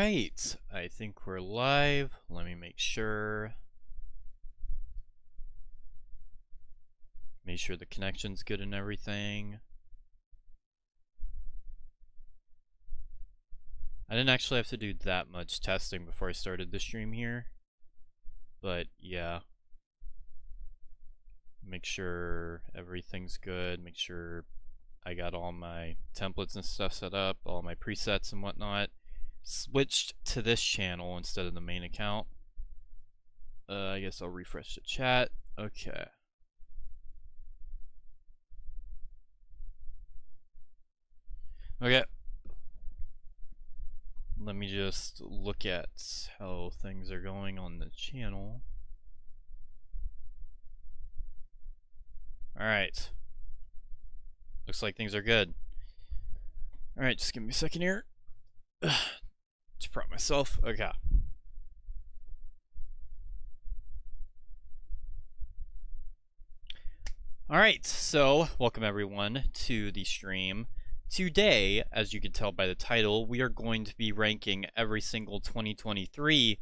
Alright, I think we're live. Let me make sure. Make sure the connection's good and everything. I didn't actually have to do that much testing before I started the stream here. But yeah. Make sure everything's good. Make sure I got all my templates and stuff set up, all my presets and whatnot. Switched to this channel instead of the main account. I guess I'll refresh the chat. Okay. Okay. Let me just look at how things are going on the channel. Alright. Looks like things are good. Alright, just give me a second here. To prep myself. Okay. Alright, so welcome everyone to the stream. Today, as you can tell by the title, we are going to be ranking every single 2023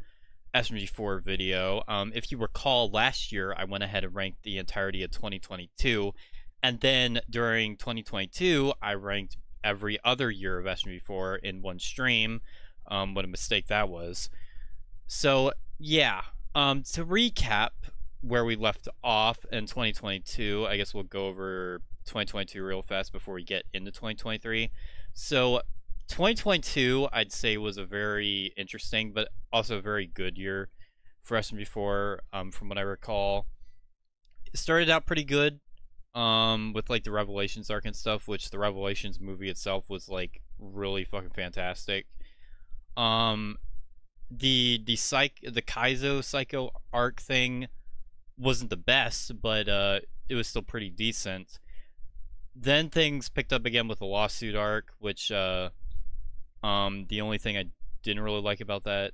SMG4 video. If you recall, last year I went ahead and ranked the entirety of 2022, and then during 2022 I ranked every other year of SMG4 in one stream. What a mistake that was. So yeah, to recap where we left off in 2022, I guess we'll go over 2022 real fast before we get into 2023. So 2022 I'd say was a very interesting but also a very good year for SMG4, from what I recall. It started out pretty good with like the Revelations arc and stuff, which the Revelations movie itself was like really fucking fantastic. The Kaizo Psycho arc thing wasn't the best, but it was still pretty decent. Then things picked up again with the lawsuit arc, which the only thing I didn't really like about that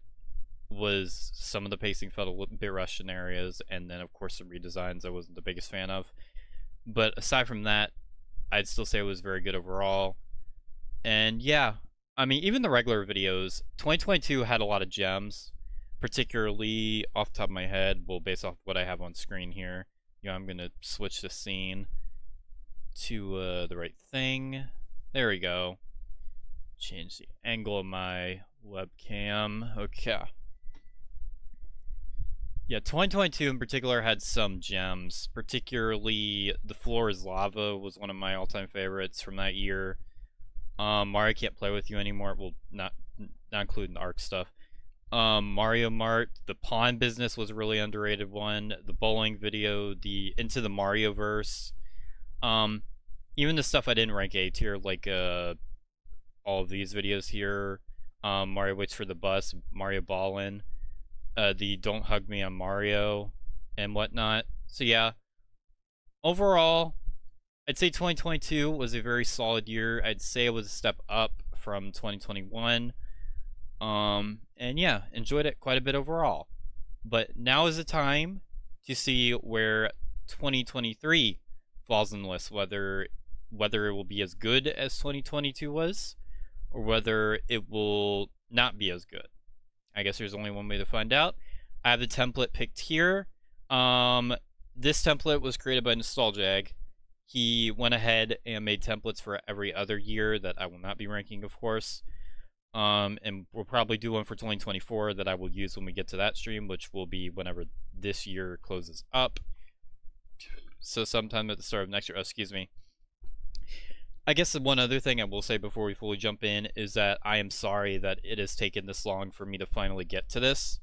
was some of the pacing felt a little bit rushed in areas, and then of course some redesigns I wasn't the biggest fan of. But aside from that, I'd still say it was very good overall. And yeah, I mean, even the regular videos, 2022 had a lot of gems, particularly off the top of my head, well, based off what I have on screen here. You know, I'm going to switch the scene to the right thing. There we go. Change the angle of my webcam. Okay. Yeah, 2022 in particular had some gems, particularly The Floor is Lava was one of my all-time favorites from that year. Mario Can't Play With You Anymore, well, not including the ARC stuff. Mario Mart, the Pawn Business was a really underrated one. The bowling video, the Into the Mario Verse. Even the stuff I didn't rank A tier, like all of these videos here. Mario Waits for the Bus, Mario Ballin', the Don't Hug Me on Mario, and whatnot. So yeah, overall, I'd say 2022 was a very solid year. I'd say it was a step up from 2021. And yeah, enjoyed it quite a bit overall. But now is the time to see where 2023 falls in the list, whether it will be as good as 2022 was, or whether it will not be as good. I guess there's only one way to find out. I have the template picked here. This template was created by Nostalgic. He went ahead and made templates for every other year that I will not be ranking, of course. And we'll probably do one for 2024 that I will use when we get to that stream, which will be whenever this year closes up. So sometime at the start of next year, excuse me. I guess the one other thing I will say before we fully jump in is that I am sorry that it has taken this long for me to finally get to this.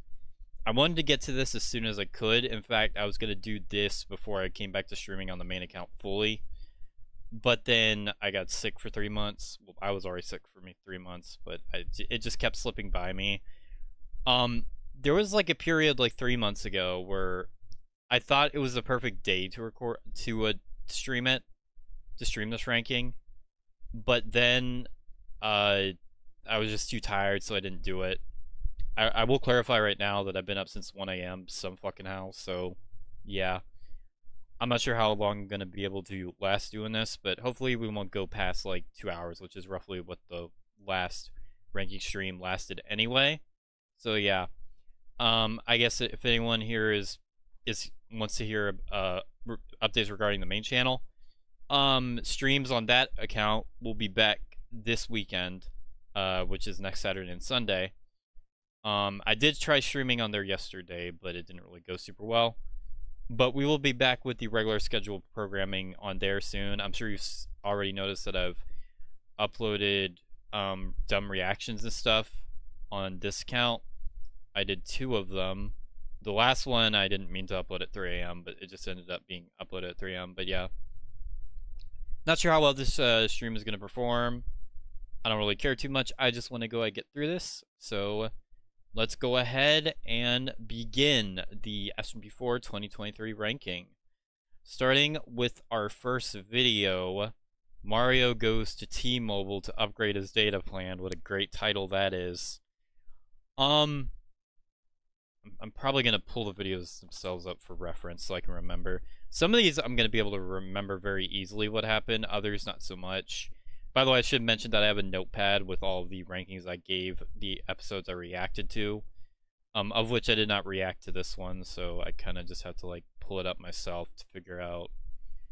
I wanted to get to this as soon as I could. In fact, I was going to do this before I came back to streaming on the main account fully. But then I got sick for 3 months. Well, I was already sick for 3 months, but it just kept slipping by me. There was like a period like 3 months ago where I thought it was the perfect day to record, to stream this ranking. But then I was just too tired, so I didn't do it. I will clarify right now that I've been up since 1 a.m. some fucking how, so yeah. I'm not sure how long I'm going to be able to last doing this, but hopefully we won't go past like 2 hours, which is roughly what the last ranking stream lasted anyway. So yeah, I guess if anyone here is wants to hear updates regarding the main channel, streams on that account will be back this weekend, which is next Saturday and Sunday. I did try streaming on there yesterday, but it didn't really go super well. But we will be back with the regular scheduled programming on there soon. I'm sure you've already noticed that I've uploaded dumb reactions and stuff on this account. I did 2 of them. The last one I didn't mean to upload at 3 a.m., but it just ended up being uploaded at 3 a.m. But yeah, not sure how well this stream is going to perform. I don't really care too much. I just want to go ahead and get through this. So let's go ahead and begin the SMG4 2023 ranking. Starting with our first video, Mario goes to T-Mobile to upgrade his data plan. What a great title that is. I'm probably going to pull the videos themselves up for reference so I can remember. Some of these I'm going to be able to remember very easily what happened, others not so much. By the way, I should mention that I have a notepad with all of the rankings I gave the episodes I reacted to, of which I did not react to this one, so I kind of just have to like pull it up myself to figure out,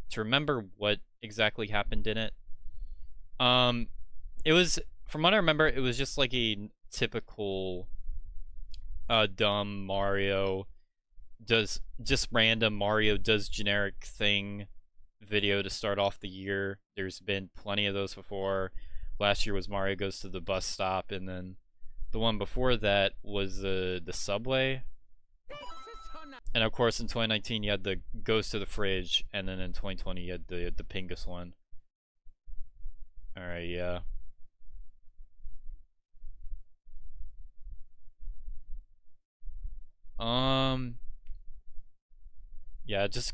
to remember what exactly happened in it. It was, from what I remember, it was just like a typical dumb Mario does, just random Mario does generic thing video to start off the year. There's been plenty of those before. Last year was Mario goes to the bus stop, and then the one before that was the subway. And of course in 2019 you had the goes to the fridge, and then in 2020 you had the Pingas one. Alright, yeah. Yeah, just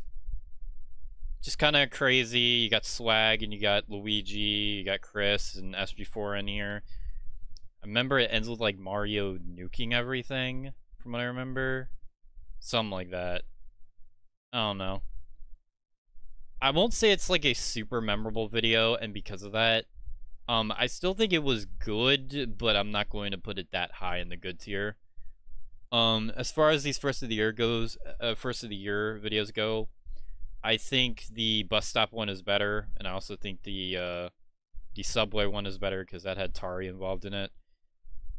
kind of crazy. You got Swag, and you got Luigi, you got Chris, and SMG4 in here. I remember it ends with like Mario nuking everything, from what I remember. Something like that. I don't know. I won't say it's like a super memorable video, and because of that, I still think it was good, but I'm not going to put it that high in the good tier. As far as these first of the year videos go, I think the bus stop one is better, and I also think the subway one is better because that had Tari involved in it.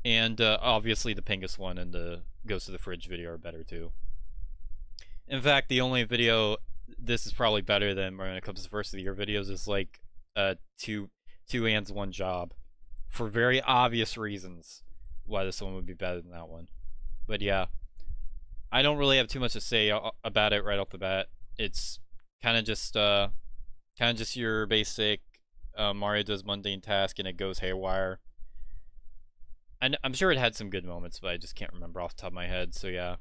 And obviously the Pingas one and the goes to the fridge video are better too. In fact, the only video this is probably better than when it comes to first of the year videos is like two hands one job, for very obvious reasons why this one would be better than that one. But yeah, I don't really have too much to say about it right off the bat. It's kind of just your basic Mario does mundane task and it goes haywire. And I'm sure it had some good moments, but I just can't remember off the top of my head. So yeah,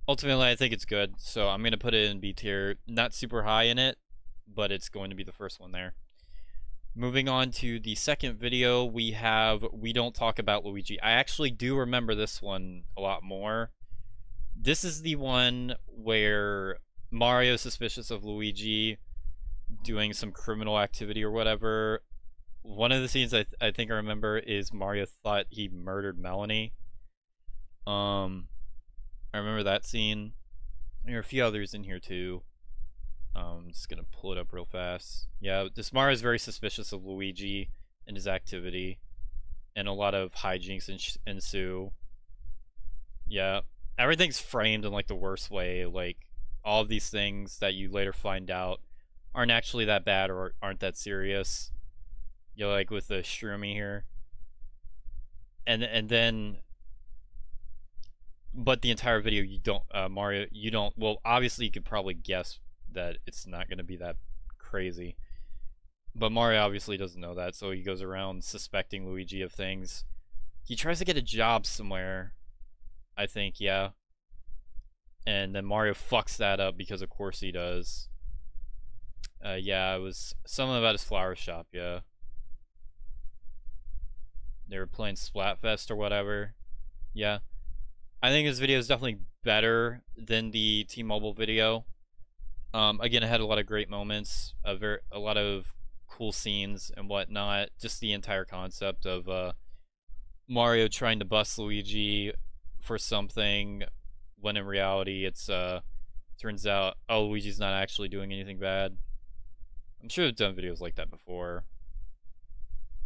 ultimately I think it's good, so I'm gonna put it in B tier. Not super high in it, but it's going to be the first one there. Moving on to the second video, we have We Don't Talk About Luigi. I actually do remember this one a lot more. This is the one where Mario is suspicious of Luigi doing some criminal activity or whatever. One of the scenes I think I remember is Mario thought he murdered Melanie. I remember that scene. There are a few others in here too. I'm just gonna pull it up real fast. Yeah, this Mario is very suspicious of Luigi and his activity, and a lot of hijinks ensue. Yeah, everything's framed in like the worst way. Like all of these things that you later find out aren't actually that bad or aren't that serious. You know, like with the Shroomy here, and then, but the entire video you don't Mario you don't. Well, obviously you could probably guess that it's not going to be that crazy, but Mario obviously doesn't know that, so he goes around suspecting Luigi of things. He tries to get a job somewhere, I think, yeah, and then Mario fucks that up because of course he does. Yeah, it was something about his flower shop. Yeah, they were playing Splatfest or whatever. Yeah, I think this video is definitely better than the T-Mobile video. Again, it had a lot of great moments, a lot of cool scenes and whatnot. Just the entire concept of Mario trying to bust Luigi for something when in reality it's turns out, oh, Luigi's not actually doing anything bad. I'm sure I've done videos like that before.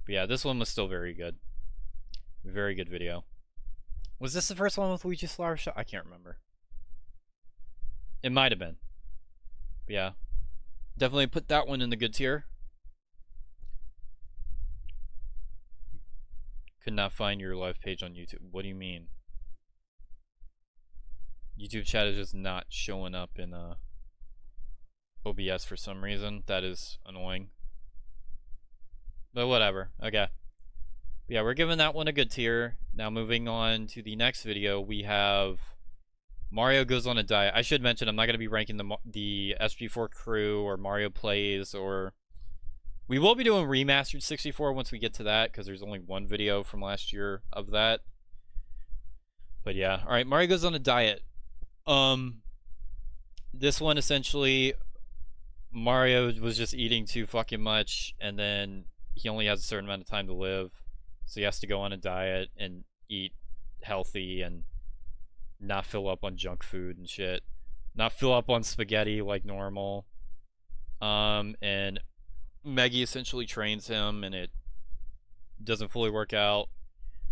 But yeah, this one was still very good. Very good video. Was this the first one with Luigi's Flower Shop? I can't remember. It might have been. But yeah. Definitely put that one in the good tier. Could not find your live page on YouTube. What do you mean? YouTube chat is just not showing up in OBS for some reason. That is annoying. But whatever. Okay. Yeah, we're giving that one a good tier. Now moving on to the next video, we have Mario Goes on a Diet. I should mention I'm not going to be ranking the SMG4 crew or Mario Plays, or we will be doing Remastered 64 once we get to that, because there's only one video from last year of that. But yeah, alright, Mario Goes on a Diet. This one essentially, Mario was just eating too fucking much, and then he only has a certain amount of time to live, so he has to go on a diet and eat healthy and not fill up on junk food and shit. Not fill up on spaghetti like normal. And Meggy essentially trains him, and it doesn't fully work out.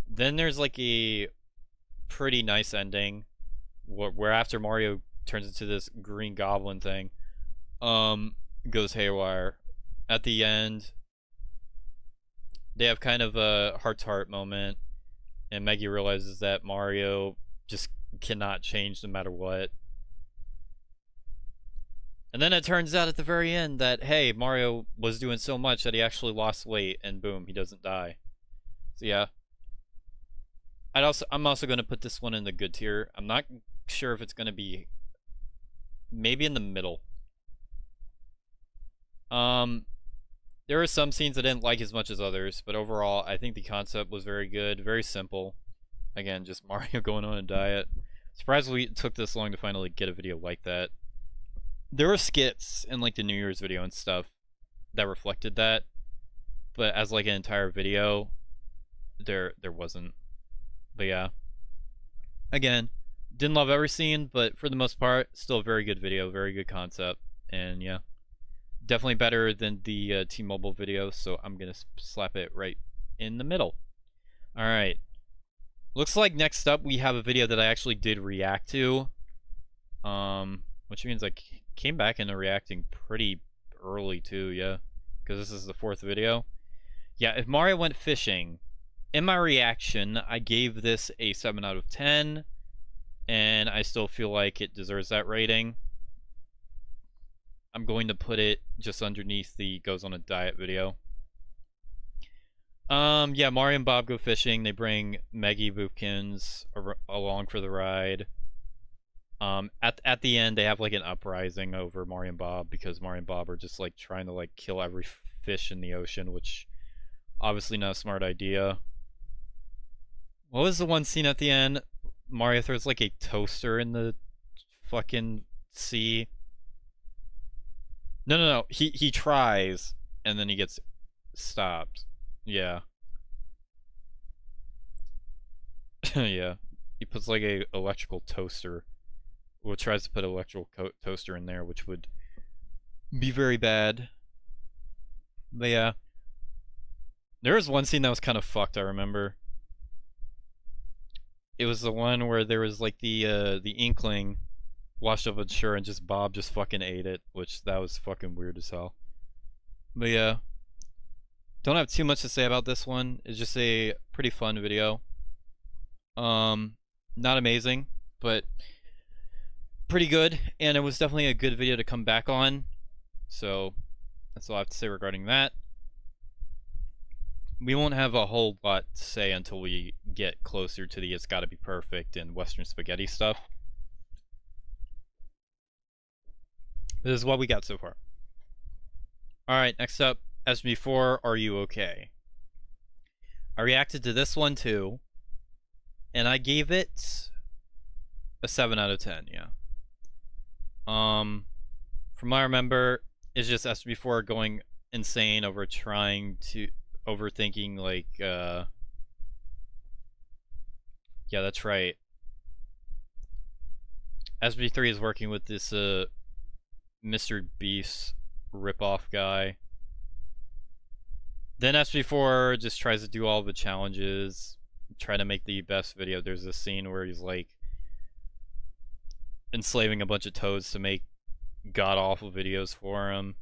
Then there's like a pretty nice ending where after Mario turns into this green goblin thing, goes haywire. At the end, they have kind of a heart-to-heart moment, and Meggy realizes that Mario just cannot change no matter what. And then it turns out at the very end that, hey, Mario was doing so much that he actually lost weight, and boom, he doesn't die. So yeah. I'm also going to put this one in the good tier. I'm not sure if it's going to be maybe in the middle. There are some scenes I didn't like as much as others, but overall, I think the concept was very good, very simple. Again, just Mario going on a diet. Surprised we took this long to finally get a video like that. There were skits in like the New Year's video and stuff that reflected that, but as like an entire video, there wasn't. But yeah, again, didn't love every scene, but for the most part, still a very good video, very good concept, and yeah, definitely better than the T-Mobile video. So I'm gonna slap it right in the middle. All right. Looks like next up we have a video that I actually did react to, which means I came back into reacting pretty early too, yeah, because this is the 4th video. Yeah, if Mario went fishing, in my reaction, I gave this a 7 out of 10, and I still feel like it deserves that rating. I'm going to put it just underneath the Goes on a Diet video. Yeah, Mario and Bob go fishing. They bring Meggy Boopkins along for the ride. At the end, they have like an uprising over Mario and Bob, because Mario and Bob are just like trying to like kill every fish in the ocean, which obviously not a smart idea. What was the one scene at the end? Mario throws like a toaster in the fucking sea. No. He tries, and then he gets stopped. Yeah. Yeah. He puts like a electrical toaster. Well, tries to put an electrical toaster in there, which would be very bad. But yeah. There was one scene that was kind of fucked, I remember. It was the one where there was like the inkling washed up on shore, and just Bob just fucking ate it, which that was fucking weird as hell. But yeah. Don't have too much to say about this one. It's just a pretty fun video. Not amazing, but pretty good, and it was definitely a good video to come back on. So that's all I have to say regarding that. We won't have a whole lot to say until we get closer to the It's Gotta Be Perfect and Western Spaghetti stuff. This is what we got so far. Alright, next up, SMG4, Are You Okay? I reacted to this one too, and I gave it a 7 out of 10, yeah. From what I remember, it's just SMG4 going insane over overthinking, like, yeah, that's right. SB3 is working with this, Mr. Beast ripoff guy. Then SB4 just tries to do all the challenges, try to make the best video. There's this scene where he's, like, enslaving a bunch of toads to make god-awful videos for him.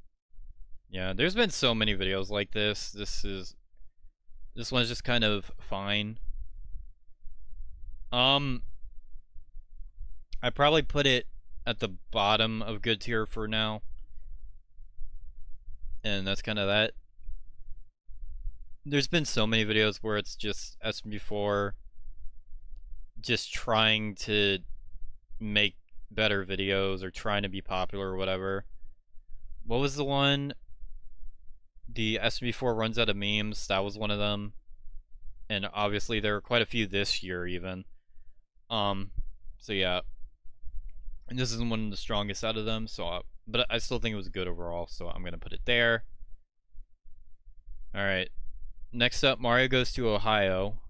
Yeah, there's been so many videos like this. This one's just kind of fine. I probably put it at the bottom of good tier for now. And that's kind of that. There's been so many videos where it's just SMG4 just trying to make better videos or trying to be popular or whatever. What was the one? The SMG4 runs out of memes. That was one of them. And obviously there were quite a few this year even. So yeah. And this isn't one of the strongest out of them, so but I still think it was good overall, so I'm gonna put it there. Alright. Next up, Mario Goes to Ohio.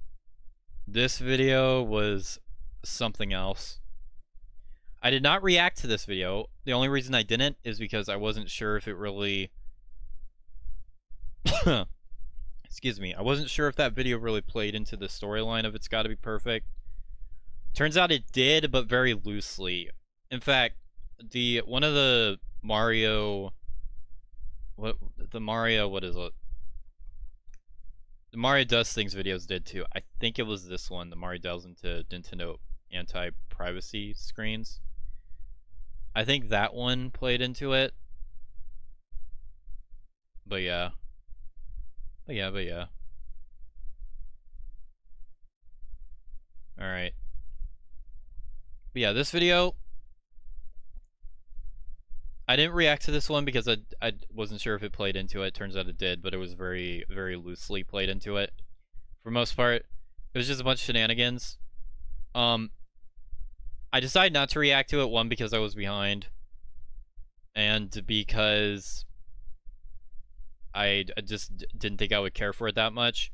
This video was something else. I did not react to this video. The only reason I didn't is because I wasn't sure if it really... Excuse me. I wasn't sure if that video really played into the storyline of It's Gotta Be Perfect. Turns out it did, but very loosely. In fact, one of the Mario... what is it? The Mario Does Things videos did too. I think it was this one, the Mario delves into Nintendo anti-privacy screens. I think that one played into it. But yeah. But yeah. Alright. But yeah, this video... I didn't react to this one because I wasn't sure if it played into it. Turns out it did, but it was very, very loosely played into it. For the most part, it was just a bunch of shenanigans. I decided not to react to it, one, because I was behind, and because I just didn't think I would care for it that much.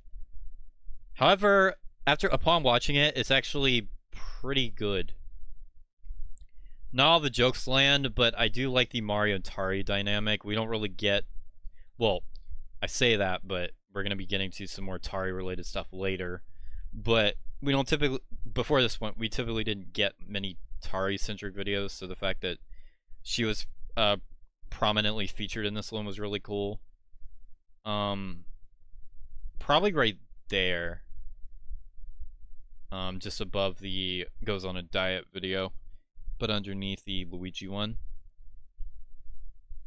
However, upon watching it, it's actually pretty good. Not all the jokes land, but I do like the Mario and Tari dynamic. We don't really get... Well, I say that, but we're going to be getting to some more Tari-related stuff later. But we don't typically... Before this point, we typically didn't get many Tari-centric videos, so the fact that she was prominently featured in this one was really cool. Probably right there. Just above the Goes on a Diet video. But underneath the Luigi one.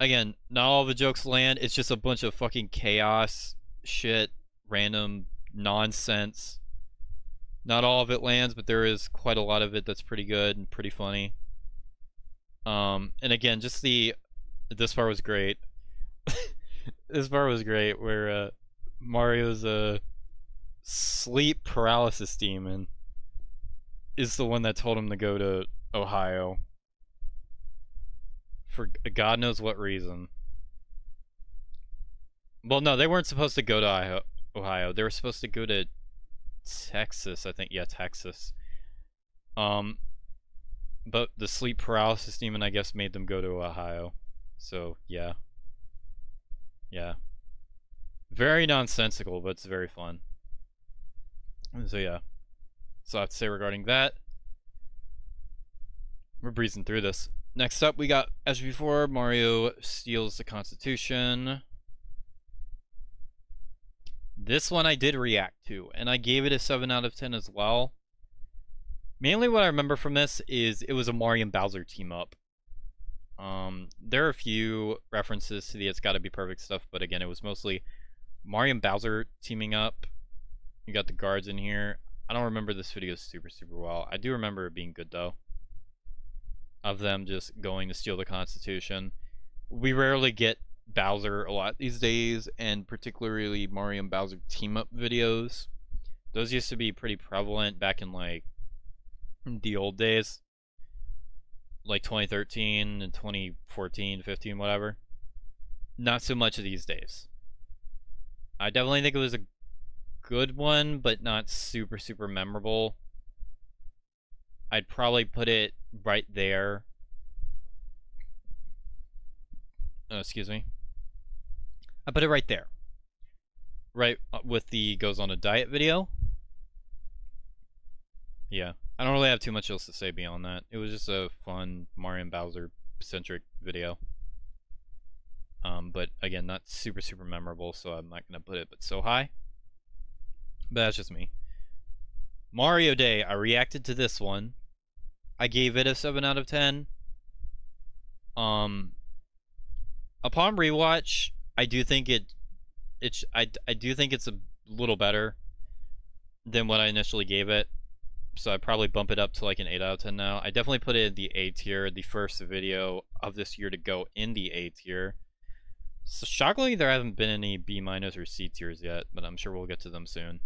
Again, not all the jokes land. It's just a bunch of fucking chaos, shit, random nonsense. Not all of it lands, but there is quite a lot of it that's pretty good and pretty funny. And again, just this part was great. This part was great, where Mario's a sleep paralysis demon is the one that told him to go to Ohio for God knows what reason. Well, no, they weren't supposed to go to Ohio. They were supposed to go to Texas, I think. Yeah, Texas. But the sleep paralysis demon, I guess, made them go to Ohio. So, yeah. Yeah. Very nonsensical, but it's very fun. So, yeah. So I have to say regarding that. We're breezing through this. Next up, we got, as before, Mario Steals the Constitution. This one I did react to, and I gave it a 7 out of 10 as well. Mainly what I remember from this is it was a Mario and Bowser team up. There are a few references to the It's Gotta Be Perfect stuff, but again, it was mostly Mario and Bowser teaming up. You got the guards in here. I don't remember this video super well. I do remember it being good though. Of them just going to steal the Constitution. We rarely get Bowser a lot these days, and particularly Mario and Bowser team-up videos. Those used to be pretty prevalent back in, like, the old days. Like 2013 and 2014, 15, whatever. Not so much these days. I definitely think it was a good one, but not super, super memorable. I'd probably put it right there. Excuse me. I put it right there. Right with the goes on a diet video. Yeah. I don't really have too much else to say beyond that. It was just a fun Mario and Bowser centric video. But again, not super, super memorable, so I'm not gonna put it but so high. But that's just me. Mario Day, I reacted to this one. I gave it a 7 out of 10. Upon rewatch, I do think I do think it's a little better than what I initially gave it. So I'd probably bump it up to like an 8 out of 10 now. I definitely put it in the A tier, the first video of this year to go in the A tier. So shockingly, there haven't been any B- or C tiers yet, but I'm sure we'll get to them soon.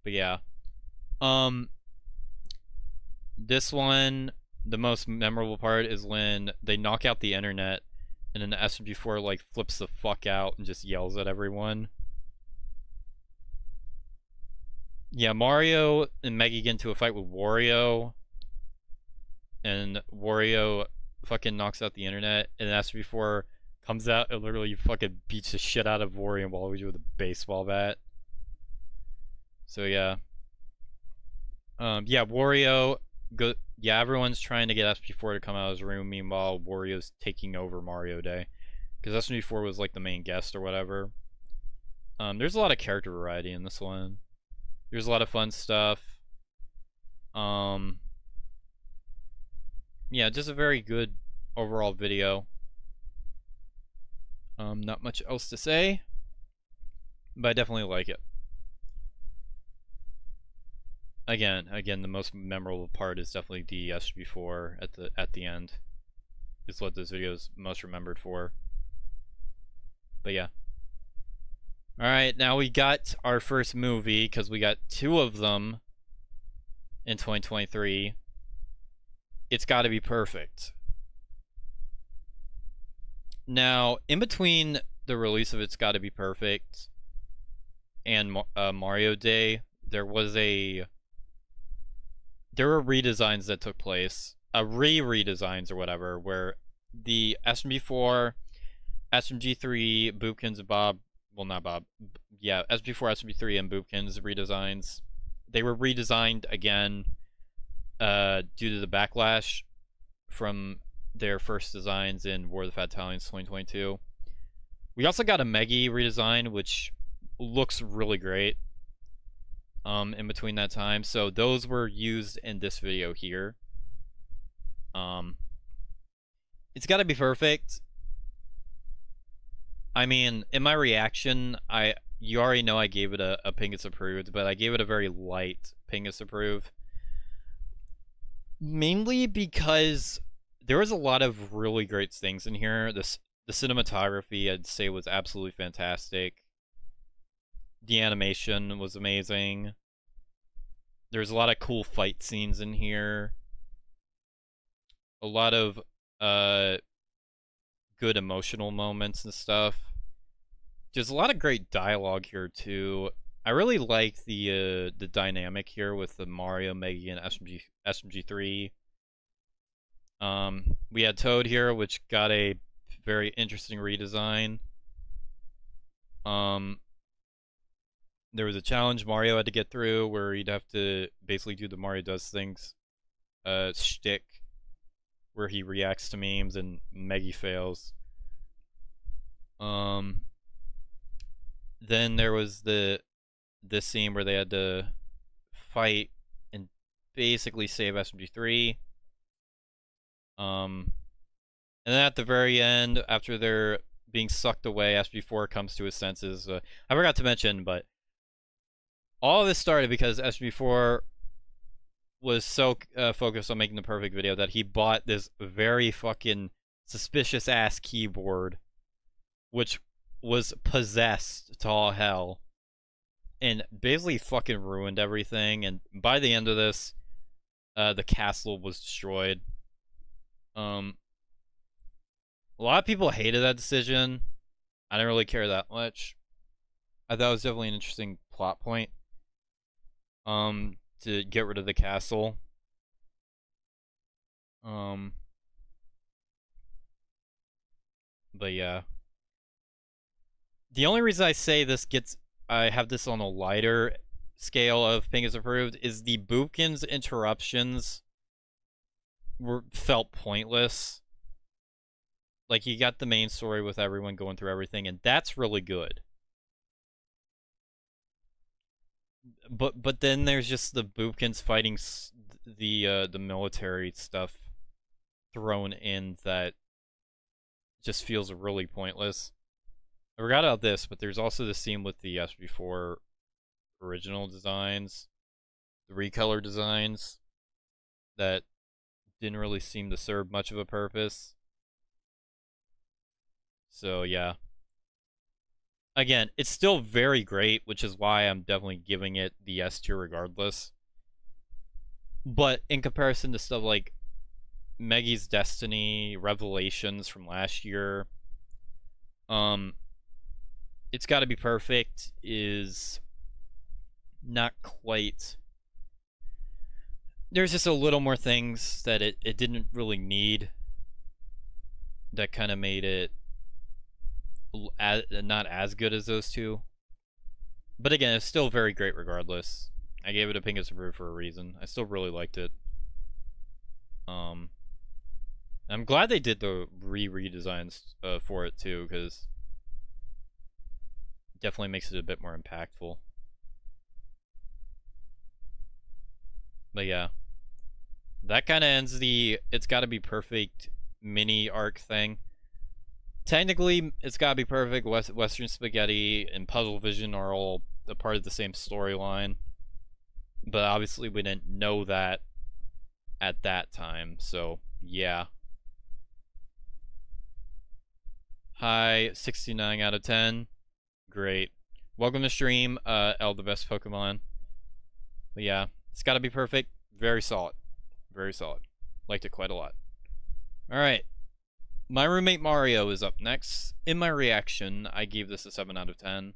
But yeah. This one, the most memorable part is when they knock out the internet and then the SMG4 like flips the fuck out and just yells at everyone. Yeah, Mario and Meggy get into a fight with Wario, and Wario fucking knocks out the internet, and SMG4 comes out and literally fucking beats the shit out of Wario and Waluigi with a baseball bat. So yeah. Yeah, Wario yeah, everyone's trying to get SMG4 to come out of his room, meanwhile Wario's taking over Mario Day. Because SMG4 was like the main guest or whatever. There's a lot of character variety in this one. There's a lot of fun stuff. Yeah, just a very good overall video. Not much else to say, but I definitely like it. Again, the most memorable part is definitely the SMG4 at the end. Is what this video is most remembered for. But yeah. Alright, now we got our first movie, because we got 2 of them in 2023. It's Gotta Be Perfect. Now, in between the release of It's Gotta Be Perfect and Mario Day, there were redesigns that took place, re-redesigns or whatever, where the SMG4, SMG3, Boopkins, and Bob, well, not Bob, yeah, SMG4, SMG3, and Boopkins redesigns, they were redesigned again due to the backlash from their first designs in War of the Fat Italians 2022. We also got a Meggy redesign, which looks really great in between that time. So those were used in this video here. It's Gotta Be Perfect. I mean, in my reaction, you already know I gave it a Pingas approved, but I gave it a very light Pingas approved. Mainly because there was a lot of really great things in here. The cinematography, I'd say, was absolutely fantastic. The animation was amazing. There's a lot of cool fight scenes in here. A lot of good emotional moments and stuff. There's a lot of great dialogue here too. I really like the dynamic here with the Mario, Meggy, and SMG3. We had Toad here, which got a very interesting redesign. There was a challenge Mario had to get through where he'd have to basically do the Mario Does Things shtick, where he reacts to memes and Meggy fails. Then there was this scene where they had to fight and basically save SMG3. And then at the very end, after they're being sucked away, SMG4 comes to his senses. I forgot to mention, but all of this started because SMG4 was so focused on making the perfect video that he bought this very fucking suspicious ass keyboard, which was possessed to all hell, and basically fucking ruined everything. And by the end of this, the castle was destroyed. A lot of people hated that decision. I didn't really care that much. I thought it was definitely an interesting plot point. To get rid of the castle. But yeah. The only reason I say I have this on a lighter scale of Pingas approved is the Boopkins interruptions felt pointless. Like, you got the main story with everyone going through everything, and that's really good. But then there's just the Boopkins fighting the military stuff thrown in that just feels really pointless. I forgot about this, but there's also the scene with the SMG4 original designs, the recolor designs, that didn't really seem to serve much of a purpose. So yeah. Again, it's still very great, which is why I'm definitely giving it the S tier regardless. But in comparison to stuff like Meggy's Destiny, Revelations from last year, It's Gotta Be Perfect is not quite. There's just a little more things that it didn't really need that kind of made it not as good as those two. But again, it's still very great regardless. I gave it a Pingas approved for a reason. I still really liked it. I'm glad they did the redesigns for it too, because it definitely makes it a bit more impactful. But yeah, that kind of ends the It's Gotta Be Perfect mini arc thing. Technically, It's Gotta Be Perfect, Western Spaghetti, and Puzzle Vision are all a part of the same storyline. But obviously we didn't know that at that time, so yeah. Hi, 69 out of 10. Great. Welcome to stream, L, the best Pokemon. But yeah, It's Gotta Be Perfect. Very solid. Very solid. Liked it quite a lot. Alright. My Roommate Mario is up next. In my reaction, I gave this a 7 out of 10.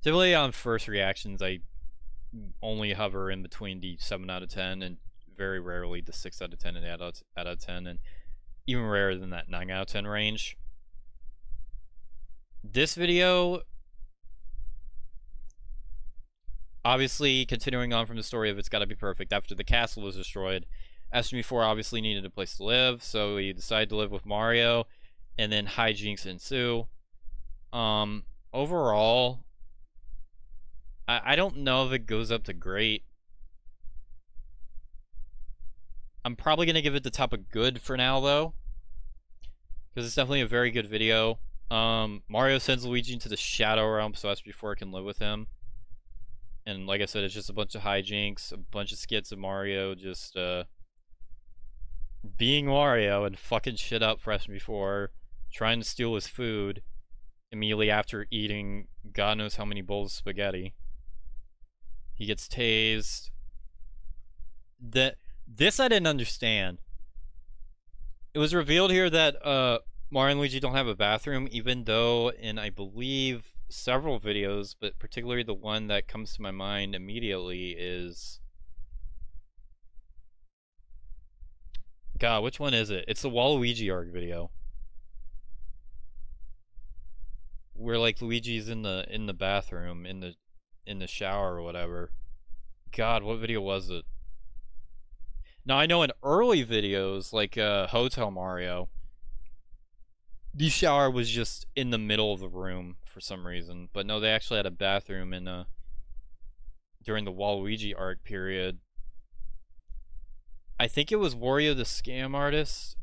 Typically on first reactions, I only hover in between the 7 out of 10 and very rarely the 6 out of 10 and 8 out of 10, and even rarer than that 9 out of 10 range. This video, obviously continuing on from the story of It's Gotta Be Perfect, after the castle was destroyed, SMG4 obviously needed a place to live, so he decided to live with Mario, and then hijinks ensue. Overall, I don't know if it goes up to great. I'm probably going to give it the top of good for now, though, because it's definitely a very good video. Mario sends Luigi into the Shadow Realm so SMG4 can live with him. And like I said, it's just a bunch of hijinks, a bunch of skits of Mario just being Mario and fucking shit up for SMG4, trying to steal his food immediately after eating God knows how many bowls of spaghetti. He gets tased. This I didn't understand. It was revealed here that Mario and Luigi don't have a bathroom, even though in, I believe, several videos, but particularly the one that comes to my mind immediately is... God, which one is it? It's the Waluigi arc video. Where like Luigi's in the bathroom, in the shower or whatever. God, what video was it? Now I know in early videos, like Hotel Mario, the shower was just in the middle of the room for some reason. But no, they actually had a bathroom in during the Waluigi arc period. I think it was Wario the Scam Artist.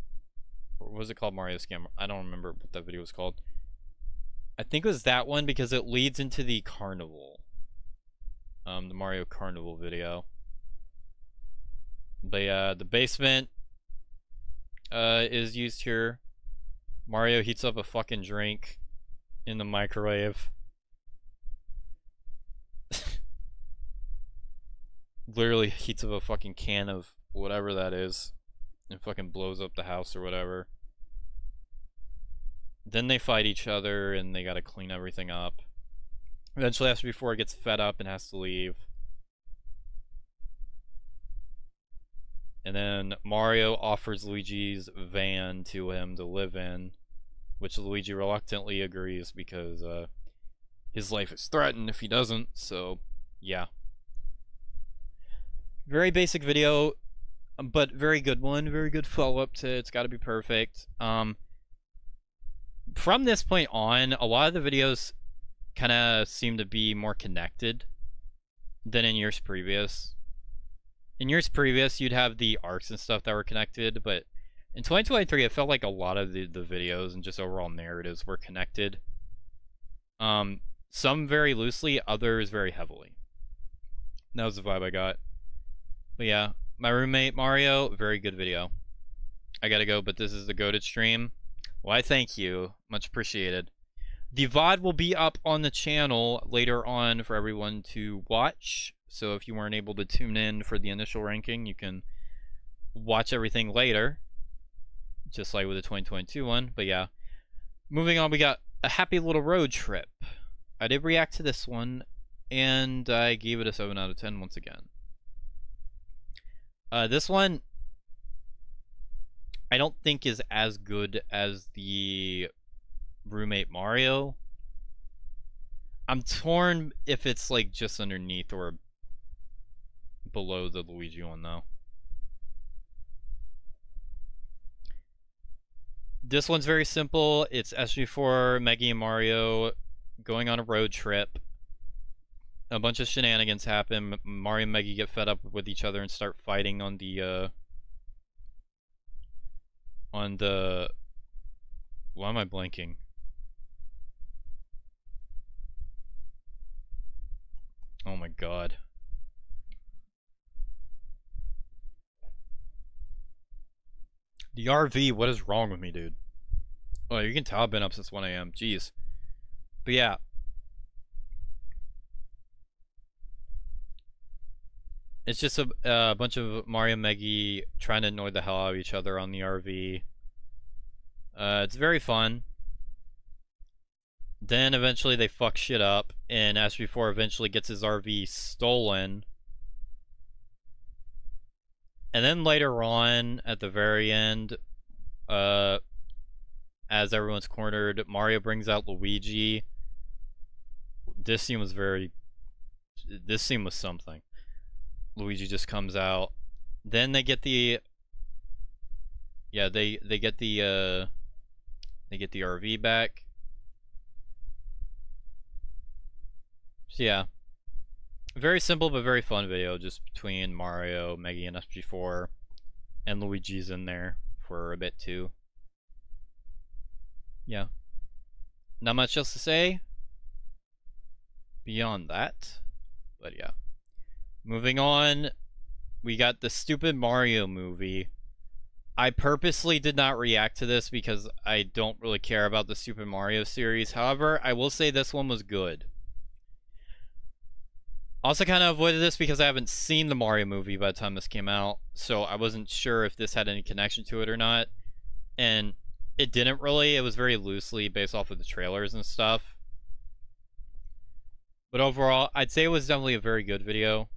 Or was it called Mario Scam? I don't remember what that video was called. I think it was that one because it leads into the carnival. The Mario Carnival video. But yeah, the basement is used here. Mario heats up a fucking drink in the microwave. Literally heats up a fucking can of whatever that is and fucking blows up the house or whatever. Then they fight each other, and they gotta clean everything up. Eventually, SMG4 gets fed up and has to leave. And then Mario offers Luigi's van to him to live in, which Luigi reluctantly agrees because his life is threatened if he doesn't. So, yeah. Very basic video, but very good one. Very good follow-up to It's Gotta Be Perfect. From this point on, a lot of the videos kind of seem to be more connected than in years previous. In years previous, you'd have the arcs and stuff that were connected, but in 2023, it felt like a lot of the videos and just overall narratives were connected. Some very loosely, others very heavily. That was the vibe I got. But yeah, my roommate Mario, very good video. I gotta go, but this is the goated stream. Well, I thank you. Much appreciated. The VOD will be up on the channel later on for everyone to watch. So if you weren't able to tune in for the initial ranking, you can watch everything later. Just like with the 2022 one. But yeah. Moving on, we got a happy little road trip. I did react to this one, and I gave it a 7 out of 10 once again. This one, I don't think is as good as the roommate Mario. I'm torn if it's like just underneath or below the Luigi one though. This one's very simple. It's SMG4, Meggy, and Mario going on a road trip. A bunch of shenanigans happen. Mario and Meggy get fed up with each other and start fighting on the why am I blanking? Oh my god. The RV, what is wrong with me, dude? Oh, you can tell I've been up since 1 a.m. Jeez. But yeah. It's just a bunch of Mario and Meggy trying to annoy the hell out of each other on the RV. It's very fun. Then eventually they fuck shit up, and SMG4 eventually gets his RV stolen. And then later on, at the very end, as everyone's cornered, Mario brings out Luigi. This scene was something. Luigi just comes out. Then they get the they get the RV back. So yeah. Very simple but very fun video just between Mario, Meggy, and SMG4. And Luigi's in there for a bit too. Yeah. Not much else to say beyond that. But yeah. Moving on, we got the stupid Mario movie. I purposely did not react to this because I don't really care about the Super Mario series. However, I will say this one was good. Also kind of avoided this because I haven't seen the Mario movie by the time this came out, so I wasn't sure if this had any connection to it or not. And it didn't really. It was very loosely based off of the trailers and stuff. But overall, I'd say it was definitely a very good video.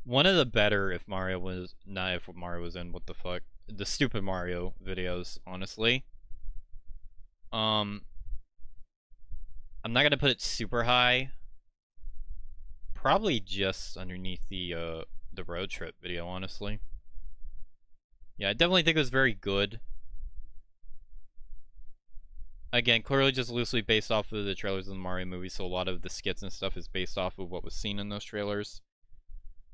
One of the better if Mario was not if Mario was in what the fuck the stupid Mario videos, honestly. I'm not gonna put it super high. Probably just underneath the road trip video, honestly. Yeah, I definitely think it was very good. Again, clearly just loosely based off of the trailers of the Mario movie, so a lot of the skits and stuff is based off of what was seen in those trailers.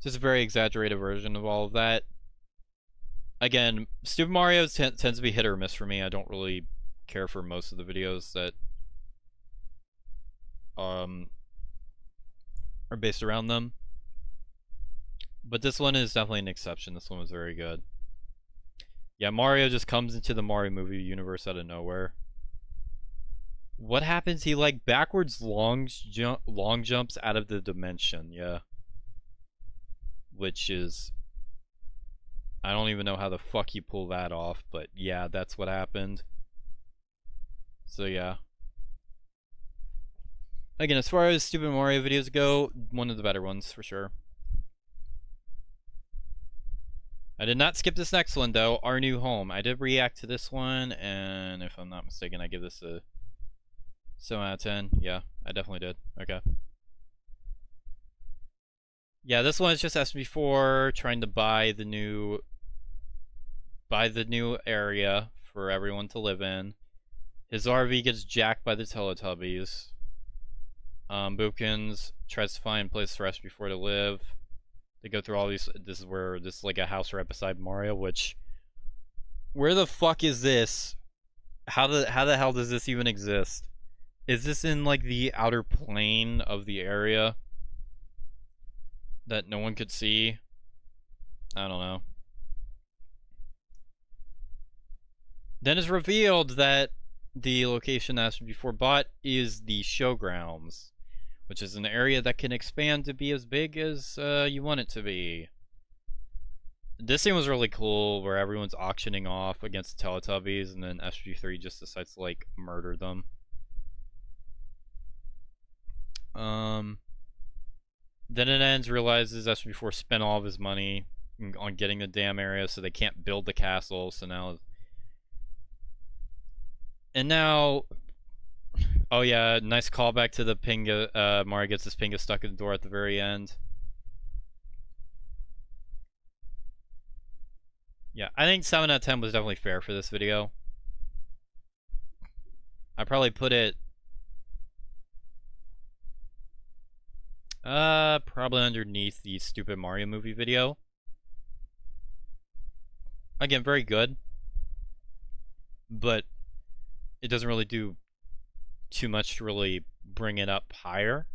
Just a very exaggerated version of all of that. Again, Stupid Mario tends to be hit or miss for me. I don't really care for most of the videos that are based around them. But this one is definitely an exception. This one was very good. Yeah, Mario just comes into the Mario movie universe out of nowhere. What happens? He like backwards long jumps out of the dimension, yeah. Which is, I don't even know how the fuck you pull that off, but yeah, that's what happened. So yeah. Again, as far as Stupid Mario videos go, one of the better ones for sure. I did not skip this next one though, Our New Home. I did react to this one, and if I'm not mistaken, I give this a 7 out of 10. Yeah, I definitely did. Okay. Yeah, this one is just SMG4 trying to buy the new area for everyone to live in. His RV gets jacked by the Teletubbies. Boopkins tries to find a place for SMG4 to live. They go through all these. This is like a house right beside Mario. Which, where the fuck is this? How the hell does this even exist? Is this in like the outer plane of the area that no one could see? I don't know. Then it's revealed that the location SMG4 bought is the showgrounds, which is an area that can expand to be as big as you want it to be. This scene was really cool, where everyone's auctioning off against the Teletubbies, and then SMG3 just decides to like murder them. Then it ends, realizes SMG4 spent all of his money on getting the damn area, so they can't build the castle. So now, oh yeah, nice callback to the Pinga. Mario gets his Pinga stuck in the door at the very end. Yeah, I think 7 out of 10 was definitely fair for this video. I probably put it probably underneath the Stupid Mario movie video. Again, very good, but it doesn't really do too much to really bring it up higher.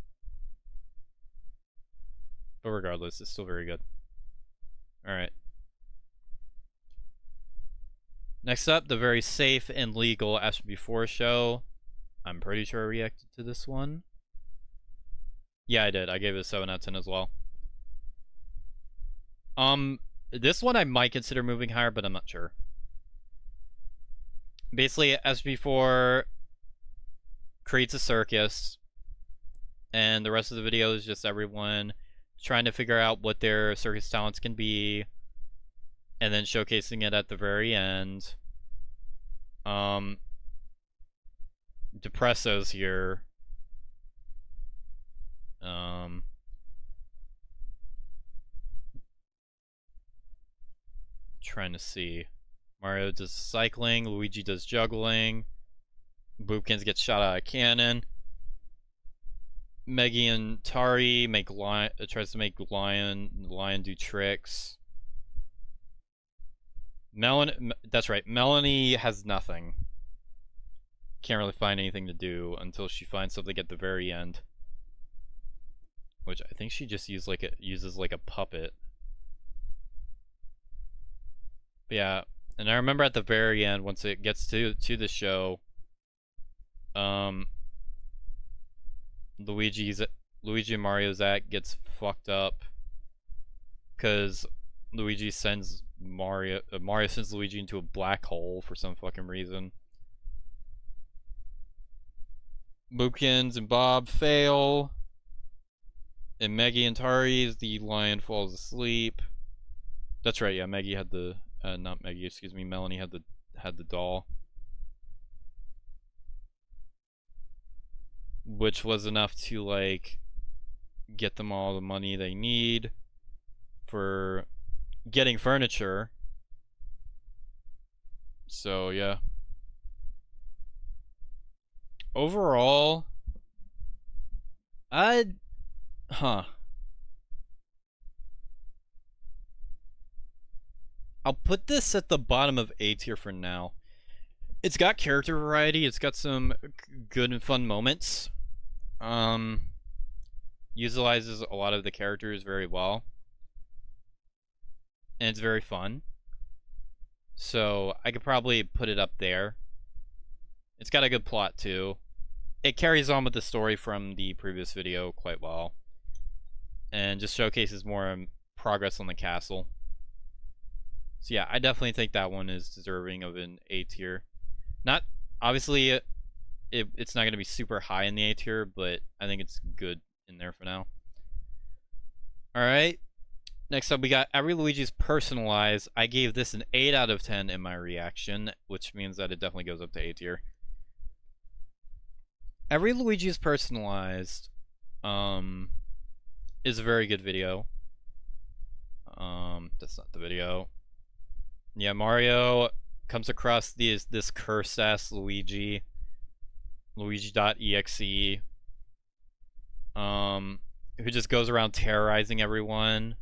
But regardless, it's still very good. Alright. Next up, the very safe and legal SMG4 show. I'm pretty sure I reacted to this one. Yeah, I did. I gave it a 7 out of 10 as well. This one I might consider moving higher, but I'm not sure. Basically, SMG4 creates a circus, and the rest of the video is just everyone trying to figure out what their circus talents can be, and then showcasing it at the very end. Depresso's here. Trying to see. Mario does cycling, Luigi does juggling, Boopkins gets shot out of a cannon, Meggy and Tari tries to make Lion do tricks. That's right, Melanie has nothing. Can't really find anything to do until she finds something at the very end, which I think she just uses like a puppet. But yeah, and I remember at the very end, once it gets to the show, Luigi and Mario's act gets fucked up because Luigi sends Mario sends Luigi into a black hole for some fucking reason. Boopkins and Bob fail, and Meggy and Tari's the lion falls asleep. That's right, yeah, Meggy had the not Meggy, excuse me, Melanie had the doll, which was enough to like get them all the money they need for getting furniture. So yeah, overall, I'll put this at the bottom of A tier for now. It's got character variety, it's got some good and fun moments. Utilizes a lot of the characters very well, and it's very fun. So I could probably put it up there. It's got a good plot too. It carries on with the story from the previous video quite well, and just showcases more progress on the castle. So yeah, I definitely think that one is deserving of an A tier. Not obviously it's not gonna be super high in the A tier, but I think it's good in there for now. All right. Next up, we got every Luigi's personalized. I gave this an 8 out of 10 in my reaction, which means that it definitely goes up to A tier. Every Luigi's personalized is a very good video. That's not the video. Yeah, Mario comes across this cursed ass Luigi, Luigi.exe, who just goes around terrorizing everyone.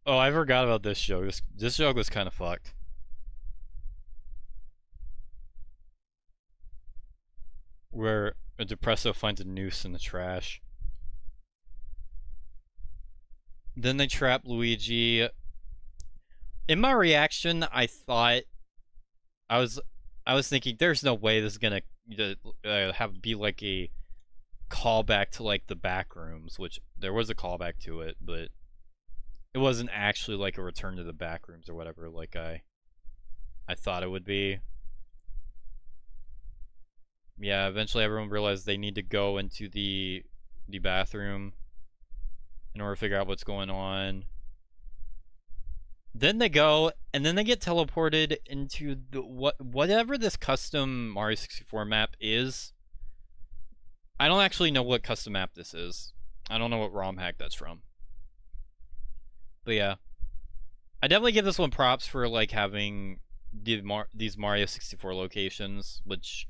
Oh, I forgot about this joke. This joke was kind of fucked. Where a Depresso finds a noose in the trash. Then they trap Luigi. In my reaction, I thought I was thinking there's no way this is gonna be like a callback to like the back rooms, which there was a callback to it, but it wasn't actually like a return to the back rooms or whatever like I thought it would be. Yeah, eventually everyone realized they need to go into the bathroom in order to figure out what's going on. Then they go, and then they get teleported into the whatever this custom Mario 64 map is. I don't actually know what custom map this is. I don't know what ROM hack that's from. But yeah, I definitely give this one props for like having these Mario 64 locations, which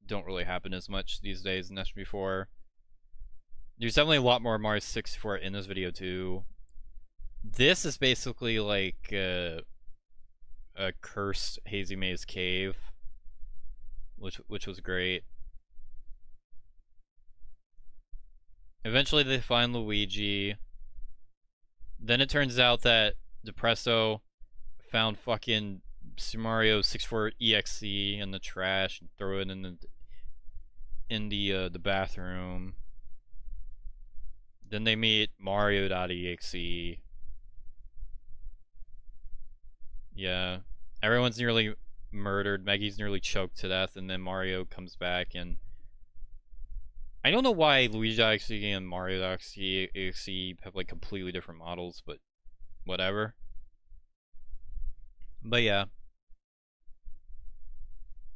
don't really happen as much these days in SMG4. There's definitely a lot more Mario 64 in this video too. This is basically like a cursed Hazy Maze cave, which was great. Eventually they find Luigi. Then it turns out that Depresso found fucking Super Mario 64 EXE in the trash and threw it in the bathroom. Then they meet Mario.exe. Yeah. Everyone's nearly murdered. Maggie's nearly choked to death, and then Mario comes back, and I don't know why Luigi.exe and Mario.exe have like completely different models, but whatever. But yeah.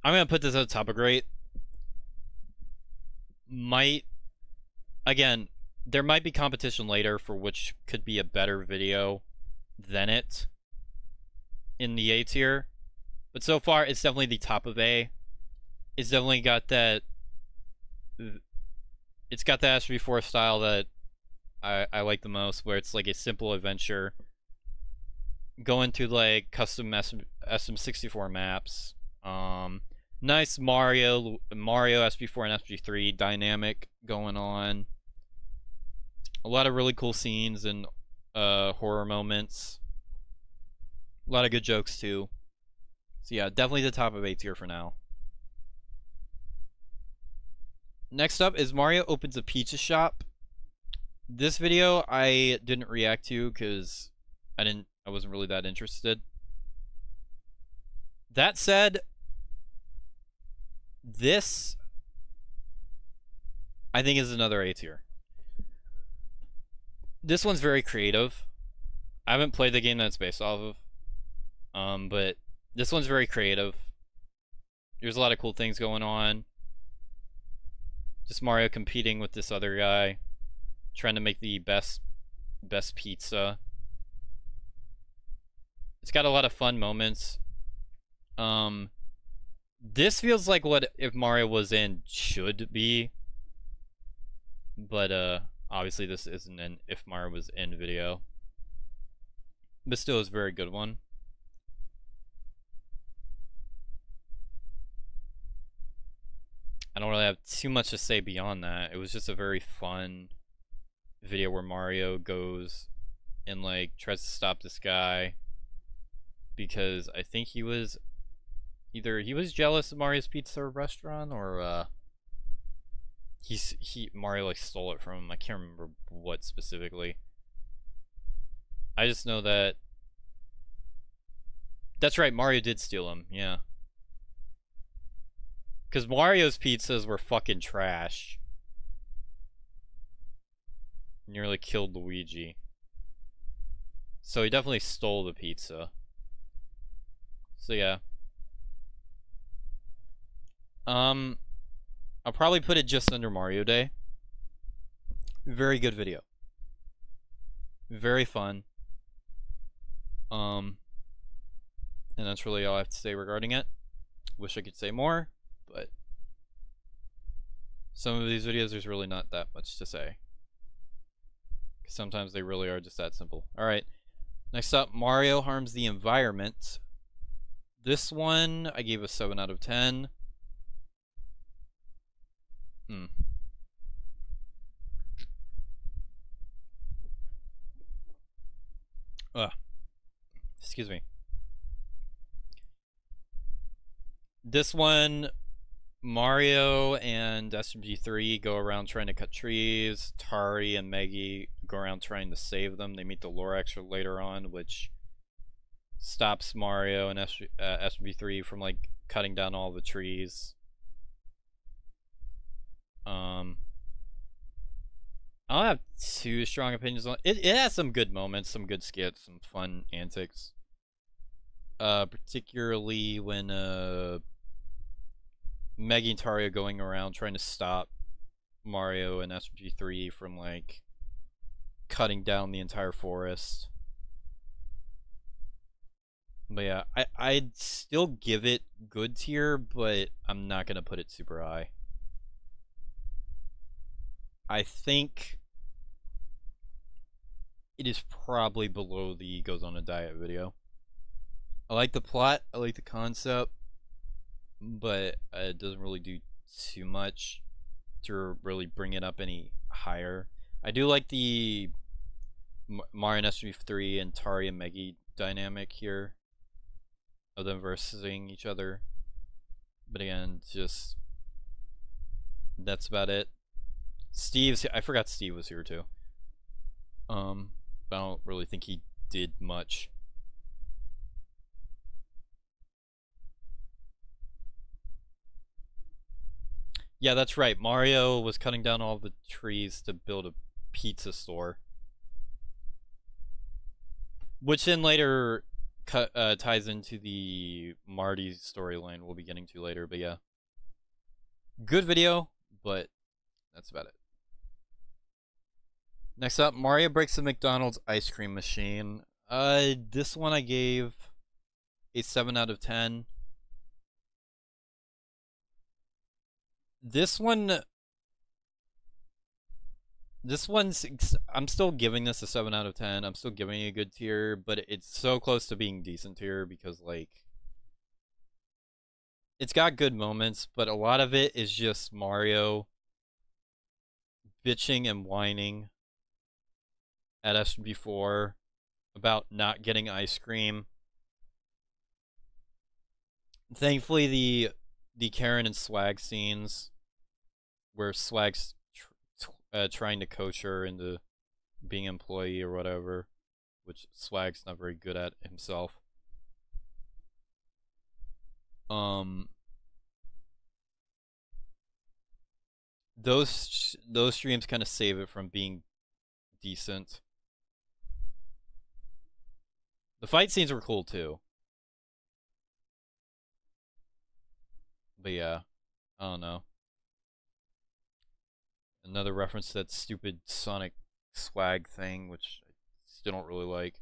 I'm gonna put this at the top of great. Again, there might be competition later for which could be a better video than it in the A tier, but so far it's definitely the top of A. It's definitely got that. It's got the SMG4 style that I like the most, where it's like a simple adventure. Going to like custom SM64 maps. Nice Mario SB4 and SB3 dynamic going on. A lot of really cool scenes and horror moments. A lot of good jokes too. So yeah, definitely the top of A tier for now. Next up is Mario opens a pizza shop. This video I didn't react to because I wasn't really that interested. That said, this I think is another A tier. This one's very creative. I haven't played the game that it's based off of, but this one's very creative. There's a lot of cool things going on. Just Mario competing with this other guy, trying to make the best pizza. It's got a lot of fun moments. This feels like what If Mario Was In should be, but obviously this isn't an If Mario Was In video, but still is a very good one. I don't really have too much to say beyond that. It was just a very fun video where Mario goes and like tries to stop this guy because I think he was jealous of Mario's Pizza restaurant, or Mario like stole it from him. I can't remember what specifically. I just know that That's right, Mario did steal them, yeah. Because Mario's pizzas were fucking trash. Nearly killed Luigi. So he definitely stole the pizza. So yeah. I'll probably put it just under Mario Day. Very good video. Very fun. And that's really all I have to say regarding it. Wish I could say more, but some of these videos there's really not that much to say. Sometimes they really are just that simple. Alright. Next up, Mario harms the environment. This one I gave a 7 out of 10. Excuse me. This one, Mario and SMG4 go around trying to cut trees. Tari and Meggy go around trying to save them. They meet the Lorax later on, which stops Mario and SMG4 from like cutting down all the trees. I don't have too strong opinions on it. It has some good moments, some good skits, some fun antics. Particularly when Meggy and Tari are going around trying to stop Mario and SMG4 from like cutting down the entire forest. But yeah, I'd still give it good tier, but I'm not gonna put it super high. I think it is probably below the Goes on a Diet video. I like the plot, I like the concept, but it doesn't really do too much to really bring it up any higher. I do like the Mario and SMG4 and Tari and Meggy dynamic here, of them versing each other. But again, just that's about it. I forgot Steve was here too. I don't really think he did much. Yeah, that's right. Mario was cutting down all the trees to build a pizza store, which then later ties into the Marty storyline we'll be getting to later. But yeah, good video, but that's about it. Next up, Mario breaks the McDonald's ice cream machine. This one I gave a 7 out of 10. This one's I'm still giving this a 7 out of 10. I'm still giving it a good tier, but it's so close to being decent tier because like it's got good moments, but a lot of it is just Mario bitching and whining at SMG4 about not getting ice cream. Thankfully, the Karen and Swag scenes where Swag's trying to coach her into being an employee or whatever, which Swag's not very good at himself. Those streams kind of save it from being decent. The fight scenes were cool too. But yeah, I don't know. Another reference to that stupid Sonic swag thing, which I still don't really like.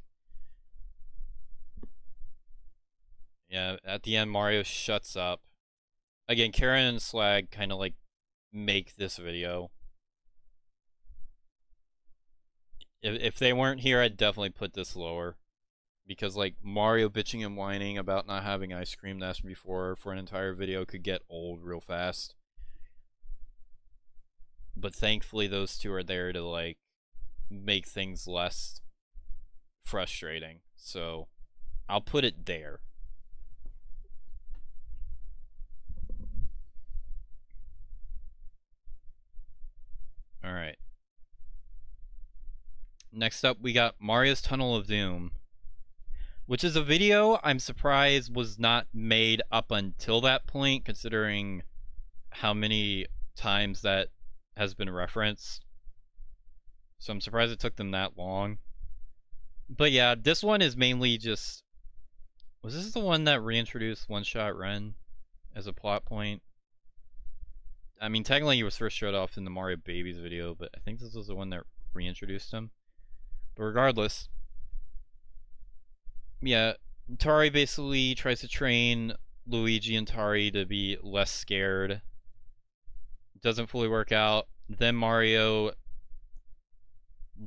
Yeah, at the end, Mario shuts up. Again, Karen and Swag kind of like make this video. If they weren't here, I'd definitely put this lower. Because like Mario bitching and whining about not having ice cream that's before for an entire video could get old real fast. But thankfully those two are there to like make things less frustrating. So I'll put it there. Alright. Next up we got Mario's Tunnel of Doom. which is a video I'm surprised was not made up until that point, considering how many times that has been referenced. So I'm surprised it took them that long. But yeah, this one is mainly just... Was this the one that reintroduced One Shot Ren as a plot point? I mean, technically he was first showed off in the Mario Babies video, but I think this was the one that reintroduced him. But regardless, yeah, Tari basically tries to train Luigi and Tari to be less scared. Doesn't fully work out. Then Mario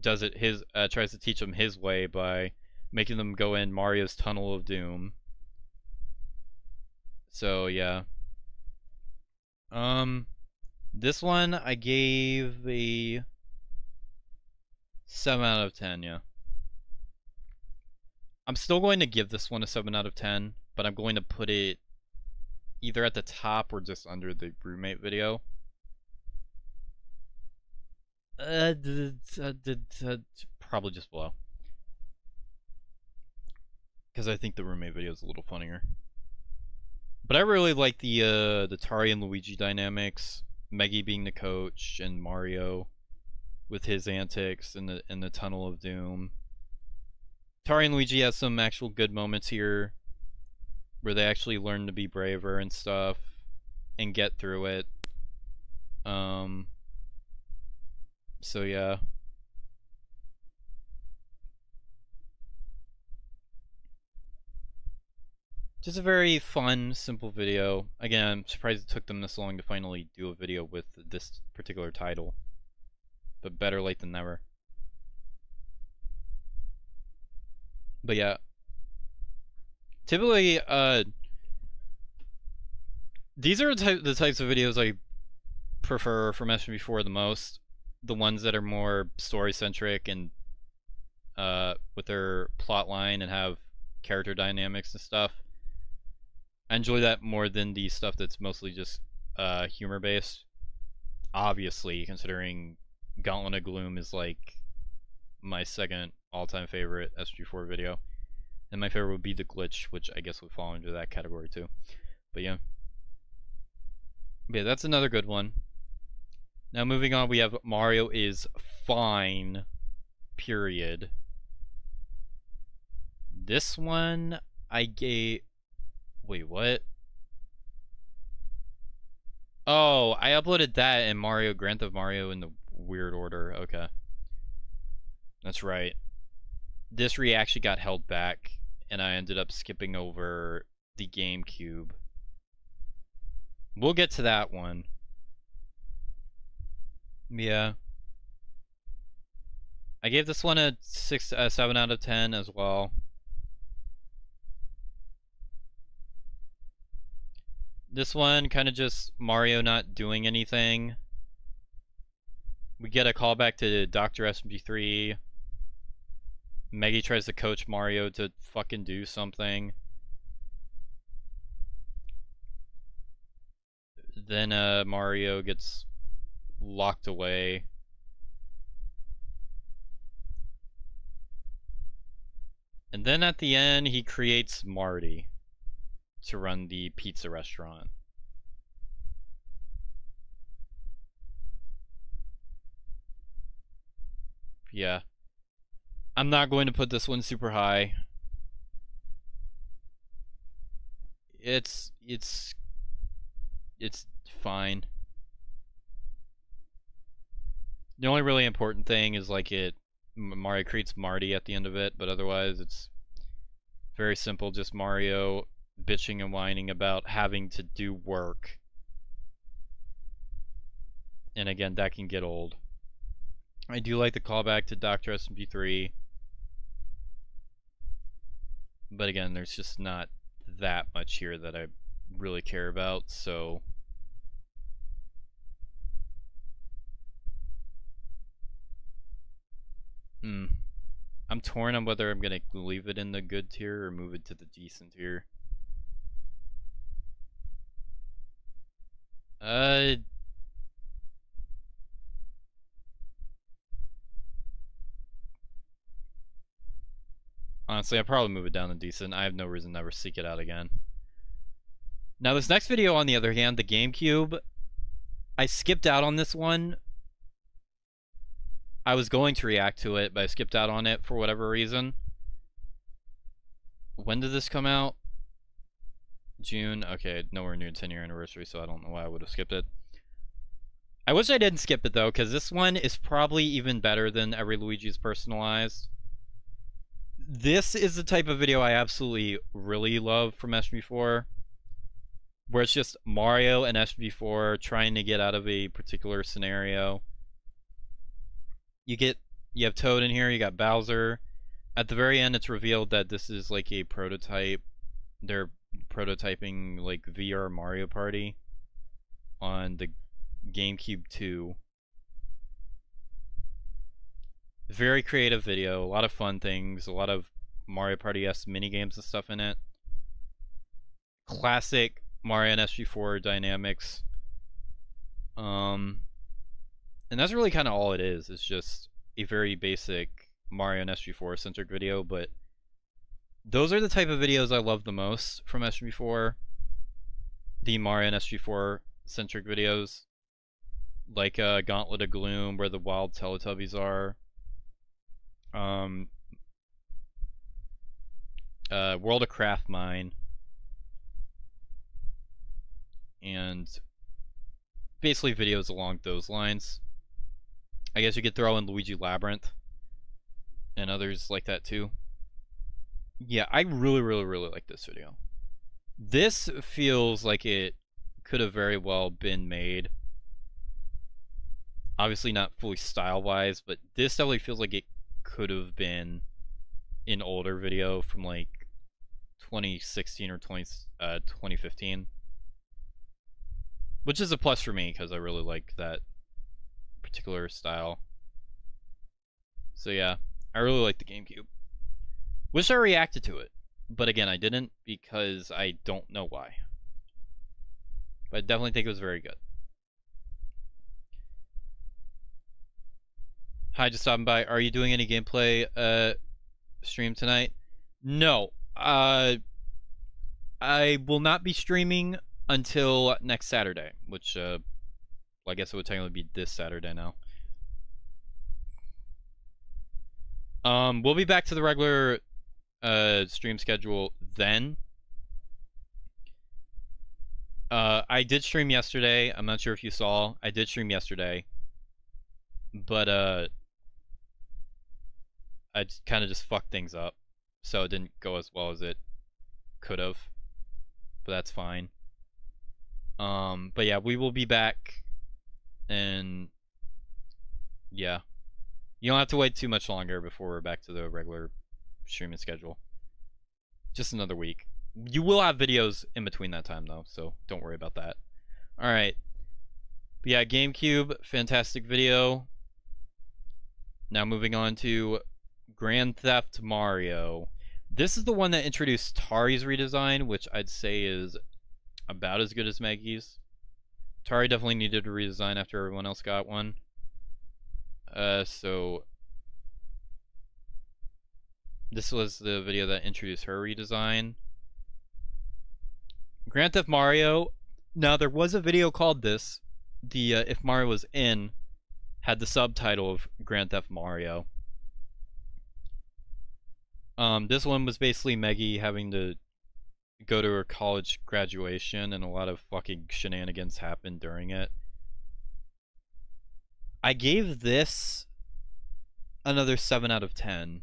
does it tries to teach them his way by making them go in Mario's Tunnel of Doom. So yeah. This one I gave a 7 out of 10, yeah. I'm still going to give this one a 7 out of 10, but I'm going to put it either at the top or just under the roommate video. Probably just below. Because I think the roommate video is a little funnier. But I really like the Tari and Luigi dynamics. Meggy being the coach and Mario with his antics in the Tunnel of Doom. Tari and Luigi has some actual good moments here where they actually learn to be braver and stuff and get through it. So yeah. Just a very fun, simple video. Again, I'm surprised it took them this long to finally do a video with this particular title. But better late than never. But yeah. Typically, these are the types of videos I prefer from SMG4 the most. The ones that are more story-centric and with their plot line and have character dynamics and stuff. I enjoy that more than the stuff that's mostly just humor-based. Obviously, considering Gauntlet of Gloom is like my second all-time favorite SG4 video. And my favorite would be The Glitch, which I guess would fall into that category too. But yeah. That's another good one. Now moving on, we have Mario is Fine, period. This one, I gave... Wait, what? Oh, I uploaded that and Mario, Grand Theft Mario in the weird order. Okay. That's right. This reaction got held back, and I ended up skipping over the GameCube. We'll get to that one. Yeah. I gave this one a 7 out of 10 as well. This one, kind of just Mario not doing anything. We get a callback to Dr. SMG3. Meggy tries to coach Mario to fucking do something. Then Mario gets locked away. And then at the end, he creates Marty to run the pizza restaurant. Yeah. I'm not going to put this one super high. It's fine. The only really important thing is like Mario creates Marty at the end of it, but otherwise it's very simple, just Mario bitching and whining about having to do work. And again, that can get old. I do like the callback to Dr. SMG3. But again, there's just not that much here that I really care about, so... I'm torn on whether I'm gonna leave it in the good tier or move it to the decent tier. Honestly, I'll probably move it down to decent. I have no reason to ever seek it out again. Now, this next video, on the other hand, the GameCube, I skipped out on this one. I was going to react to it, but I skipped out on it for whatever reason. When did this come out? June. Okay, nowhere near 10-year anniversary, so I don't know why I would have skipped it. I wish I didn't skip it, though, because this one is probably even better than Every Luigi's Personalized. This is the type of video I absolutely really love from SMG4, where it's just Mario and SMG4 trying to get out of a particular scenario. You have Toad in here, you got Bowser. At the very end, it's revealed that this is like a prototype. They're prototyping like VR Mario Party on the GameCube 2. Very creative video, a lot of fun things, a lot of Mario Party-esque minigames and stuff in it. Classic Mario and SG4 dynamics. And that's really kind of all it is. It's just a very basic Mario and SG4 centric video, but those are the type of videos I love the most from SG4. The Mario and SG4 centric videos. Like Gauntlet of Gloom, where the wild Teletubbies are. World of Craft Mine. And basically videos along those lines. I guess you could throw in Luigi Labyrinth and others like that too. Yeah, I really like this video. This feels like it could have very well been made. Obviously not fully style-wise, but this definitely feels like it could have been an older video from like 2016 or 2015. Which is a plus for me, because I really like that particular style. So yeah, I really like the GameCube. Wish I reacted to it, but again, I didn't because I don't know why. But I definitely think it was very good. Hi, just stopping by. Are you doing any gameplay stream tonight? No. I will not be streaming until next Saturday, which well, I guess it would technically be this Saturday now. We'll be back to the regular stream schedule then. I did stream yesterday. I'm not sure if you saw. I did stream yesterday. But I kind of just fucked things up. So it didn't go as well as it could have. But that's fine. But yeah, we will be back. And yeah. You don't have to wait too much longer before we're back to the regular streaming schedule. Just another week. You will have videos in between that time though, so don't worry about that. Alright. But yeah, GameCube, fantastic video. Now moving on to Grand Theft Mario. This is the one that introduced Tari's redesign, which I'd say is about as good as Maggie's. Tari definitely needed a redesign after everyone else got one. So this was the video that introduced her redesign. Grand Theft Mario. Now there was a video called this. The If Mario Was In had the subtitle of Grand Theft Mario. This one was basically Maggie having to go to her college graduation, and a lot of fucking shenanigans happened during it. I gave this another 7 out of 10.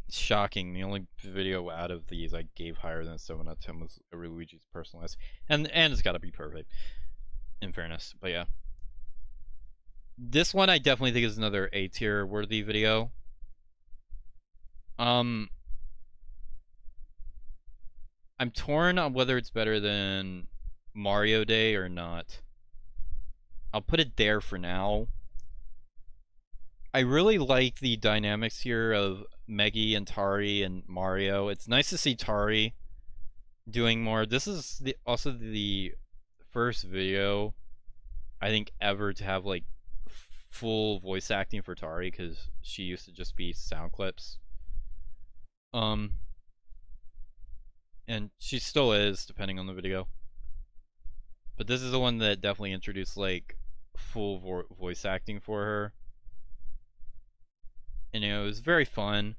Shocking. The only video out of these I gave higher than 7 out of 10 was Luigi's Personalized. And it's gotta be perfect, in fairness. But yeah. This one I definitely think is another A tier worthy video. I'm torn on whether it's better than Mario Day or not. I'll put it there for now. I really like the dynamics here of Meggy and Tari and Mario. It's nice to see Tari doing more. This is also the first video I think ever to have like full voice acting for Tari because she used to just be sound clips. And she still is, depending on the video. But this is the one that definitely introduced like full voice acting for her. And it was very fun.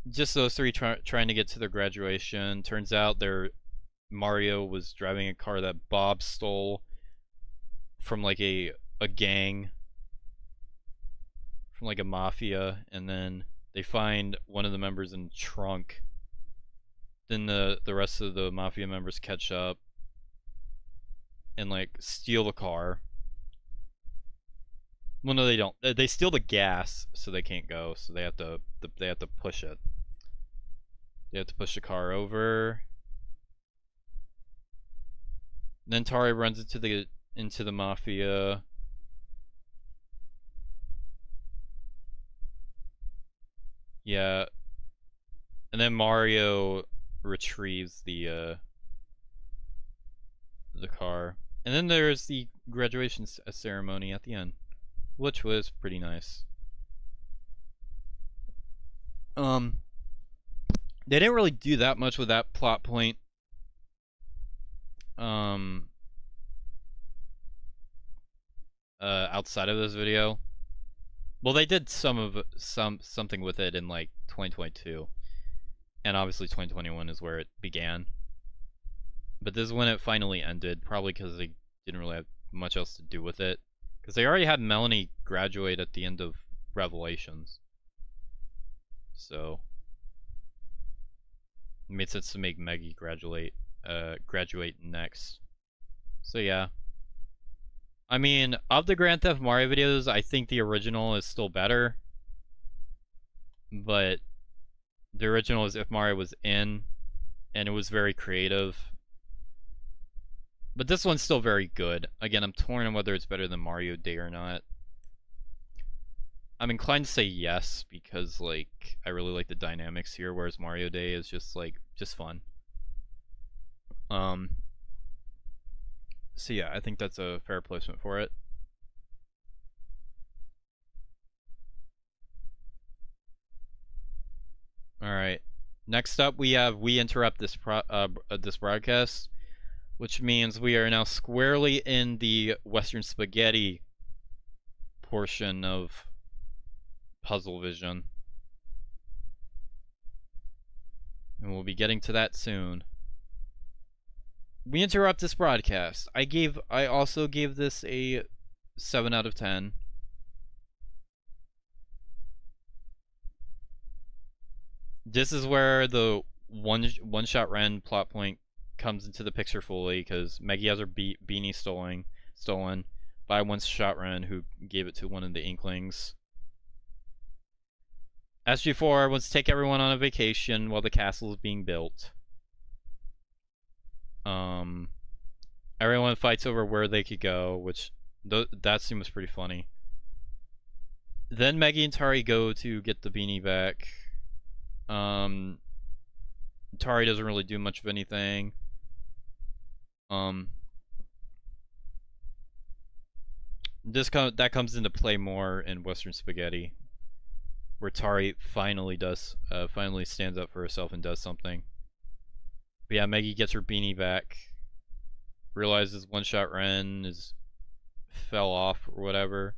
Just those three trying to get to their graduation. Turns out Mario was driving a car that Bob stole from like a gang, from like a mafia, and then they find one of the members in the trunk. Then the rest of the mafia members catch up and like steal the car. Well, no, they don't. They steal the gas, so they can't go. So they have to push it. They have to push the car over. Then Tari runs into the mafia. Yeah. And then Mario retrieves the car. And then there's the graduation ceremony at the end, which was pretty nice. They didn't really do that much with that plot point. Outside of this video. Well, they did something with it in like 2022. And obviously 2021 is where it began. But this is when it finally ended, probably because they didn't really have much else to do with it. Because they already had Melanie graduate at the end of Revelations. So it made sense to make Meggy graduate next. So yeah. I mean, of the Grand Theft Mario videos, I think the original is still better. But the original is if Mario was in, and it was very creative. But this one's still very good. Again, I'm torn on whether it's better than Mario Day or not. I'm inclined to say yes, because like I really like the dynamics here, whereas Mario Day is just fun. So yeah, I think that's a fair placement for it. Alright. Next up we interrupt this broadcast, which means we are now squarely in the Western Spaghetti portion of Puzzle Vision. And we'll be getting to that soon. We interrupt this broadcast. I also gave this a 7 out of 10. This is where the one-shot Ren plot point comes into the picture fully, because Meggy has her beanie stolen by one-shot Ren, who gave it to one of the Inklings. SG4 wants to take everyone on a vacation while the castle is being built. Everyone fights over where they could go, which that seems pretty funny. Then Meggy and Tari go to get the beanie back. Tari doesn't really do much of anything. That comes into play more in Western Spaghetti, where Tari finally stands up for herself and does something. But yeah, Meggy gets her beanie back, realizes one-shot Ren fell off or whatever.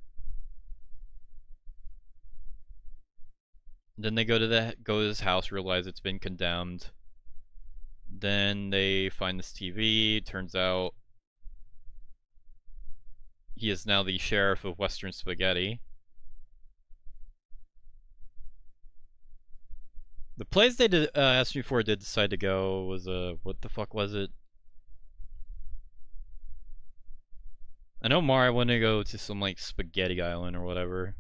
Then they go to his house, realize it's been condemned. Then they find this TV. Turns out he is now the sheriff of Western Spaghetti. The place they SMG4 did decide to go was what the fuck was it? I know Mario wanted to go to some like Spaghetti Island or whatever,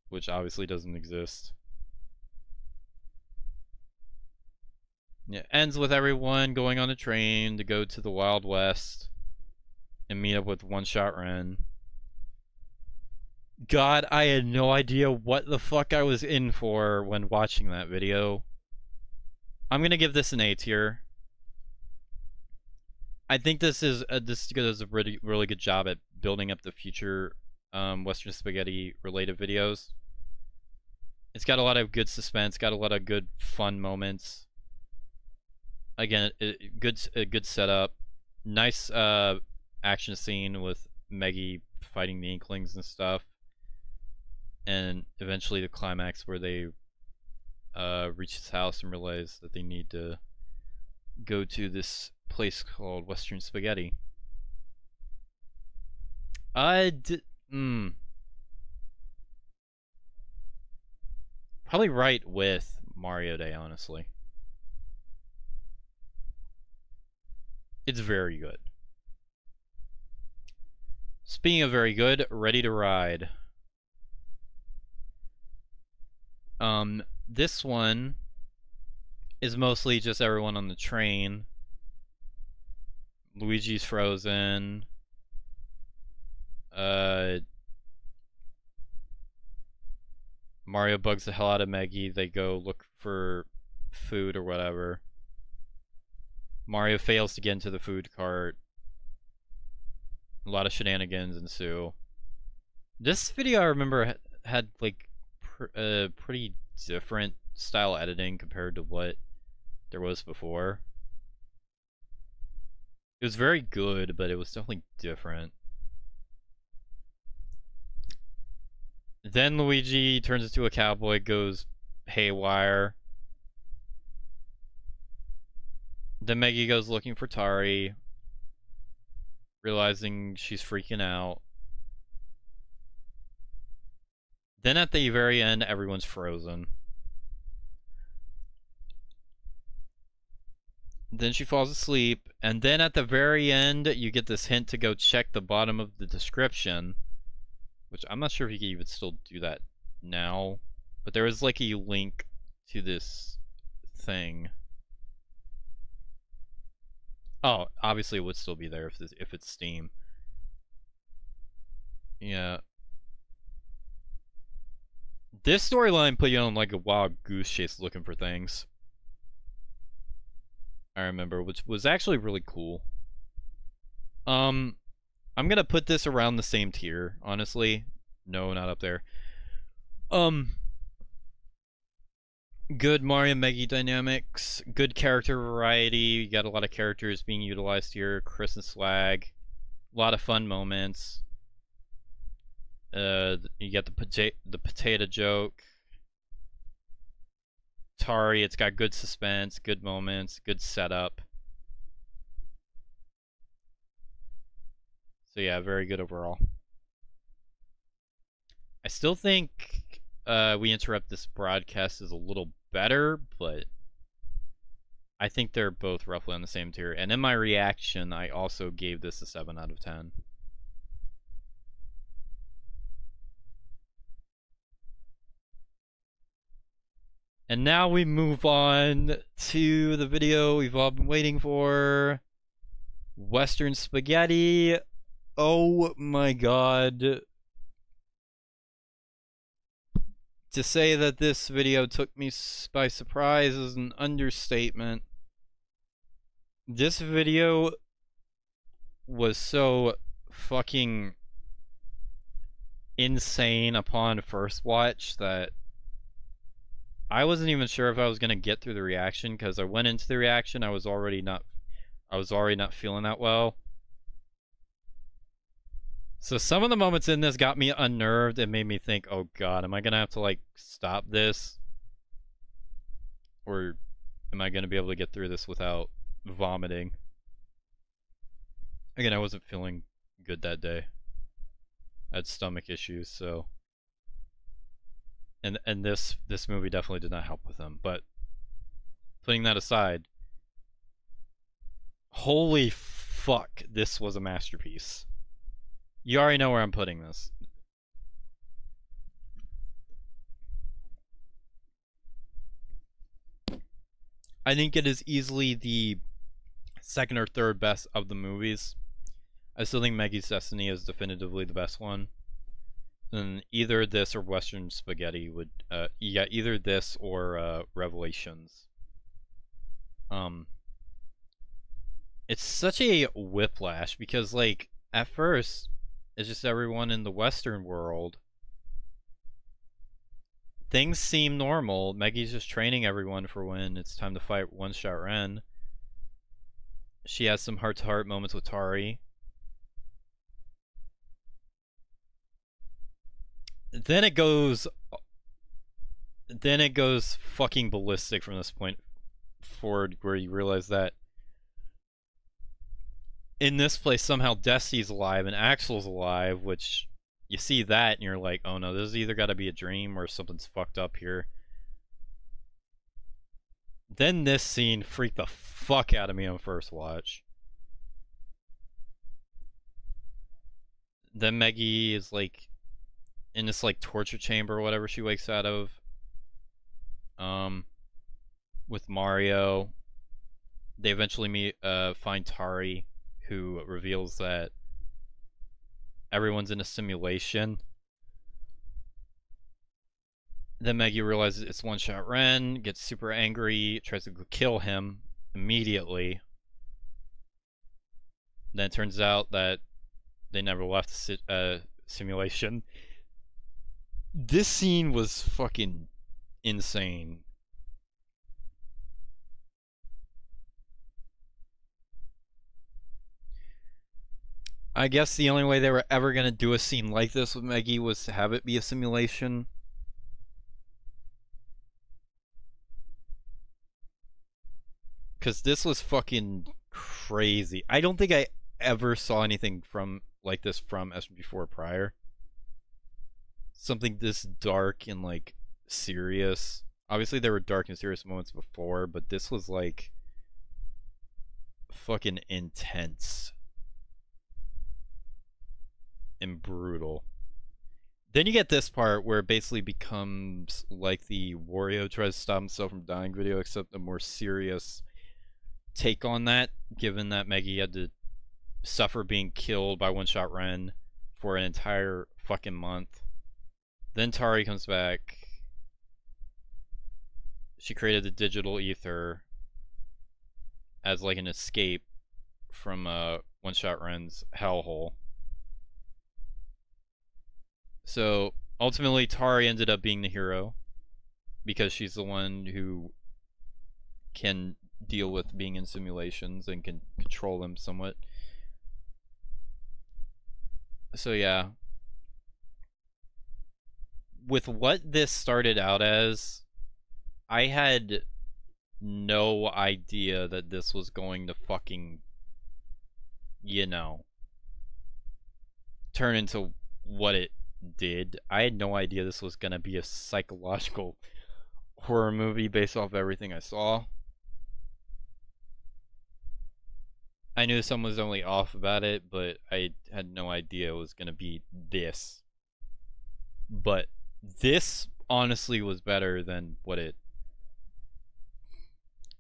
which obviously doesn't exist. Yeah, ends with everyone going on a train to go to the Wild West and meet up with one-shot Ren. God, I had no idea what the fuck I was in for when watching that video. I'm gonna give this an A tier. I think this does a really good job at building up the future Western Spaghetti related videos. It's got a lot of good suspense, got a lot of good fun moments. Again, a good setup. Nice action scene with Meggy fighting the Inklings and stuff. And eventually the climax where they reach his house and realize that they need to go to this place called Western Spaghetti. Probably right with Mario Day, honestly. It's very good. Speaking of very good, Ready to Ride. This one is mostly just everyone on the train. Luigi's frozen. Mario bugs the hell out of Meggy. They go look for food or whatever. Mario fails to get into the food cart. A lot of shenanigans ensue. This video I remember had like pretty different style editing compared to what there was before. It was very good, but it was definitely different. Then Luigi turns into a cowboy, goes haywire. Then Meggy goes looking for Tari, realizing she's freaking out. Then at the very end, everyone's frozen. Then she falls asleep, and then at the very end, you get this hint to go check the bottom of the description, which I'm not sure if you can even still do that now, but there is like a link to this thing. Oh, obviously it would still be there if it's Steam. Yeah. This storyline put you on like a wild goose chase looking for things. I remember, which was actually really cool. I'm gonna put this around the same tier, honestly. No, not up there. Good Mario Meggy dynamics, good character variety. You got a lot of characters being utilized here. Chris and Slag, a lot of fun moments. You got the potato joke. Tari, it's got good suspense, good moments, good setup. So yeah, very good overall. I still think We Interrupt This Broadcast is a little better, but I think they're both roughly on the same tier. And in my reaction, I also gave this a 7 out of 10. And now we move on to the video we've all been waiting for. Western Spaghetti. Oh my god. To say that this video took me by surprise is an understatement. This video was so fucking insane upon first watch that I wasn't even sure if I was gonna get through the reaction, because I went into the reaction, I was already not feeling that well. So some of the moments in this got me unnerved and made me think, oh god, am I gonna have to like stop this? Or am I gonna be able to get through this without vomiting? Again, I wasn't feeling good that day. I had stomach issues, so and this movie definitely did not help with them. But putting that aside, holy fuck, this was a masterpiece. You already know where I'm putting this. I think it is easily the second or third best of the movies. I still think Meggy's Destiny is definitively the best one. And either this or Western Spaghetti would, yeah, either this or Revelations. It's such a whiplash because, like, at first, It's just everyone in the Western world. Things seem normal. Meggy's just training everyone for when it's time to fight One-Shot Ren. She has some heart-to-heart moments with Tari. Then it goes fucking ballistic from this point forward, where you realize that in this place somehow Desti's alive and Axel's alive, which you see that and you're like, oh no, this has either got to be a dream or something's fucked up here. Then this scene freaked the fuck out of me on first watch. Then Meggy is like in this like torture chamber or whatever she wakes out of. With Mario. They eventually find Tari, who reveals that everyone's in a simulation. Then Meggy realizes it's One-Shot Ren, gets super angry, tries to kill him immediately. Then it turns out that they never left the simulation. This scene was fucking insane. I guess the only way they were ever gonna do a scene like this with Meggy was to have it be a simulation. Because this was fucking crazy. I don't think I ever saw anything from like this from SMG4 prior. Something this dark and like serious. Obviously there were dark and serious moments before, but this was like fucking intense and brutal. Then you get this part where it basically becomes like the Wario tries to stop himself from dying video, except a more serious take on that, given that Meggy had to suffer being killed by One-Shot Ren for an entire fucking month. Then Tari comes back. She created the digital ether as like an escape from One-Shot Ren's hellhole. So ultimately Tari ended up being the hero because she's the one who can deal with being in simulations and can control them somewhat. So yeah, with what this started out as, I had no idea that this was going to fucking, you know, turn into what it did. I had no idea this was gonna be a psychological horror movie based off everything I saw. I knew someone was only off about it, but I had no idea it was gonna be this. But this honestly was better than what it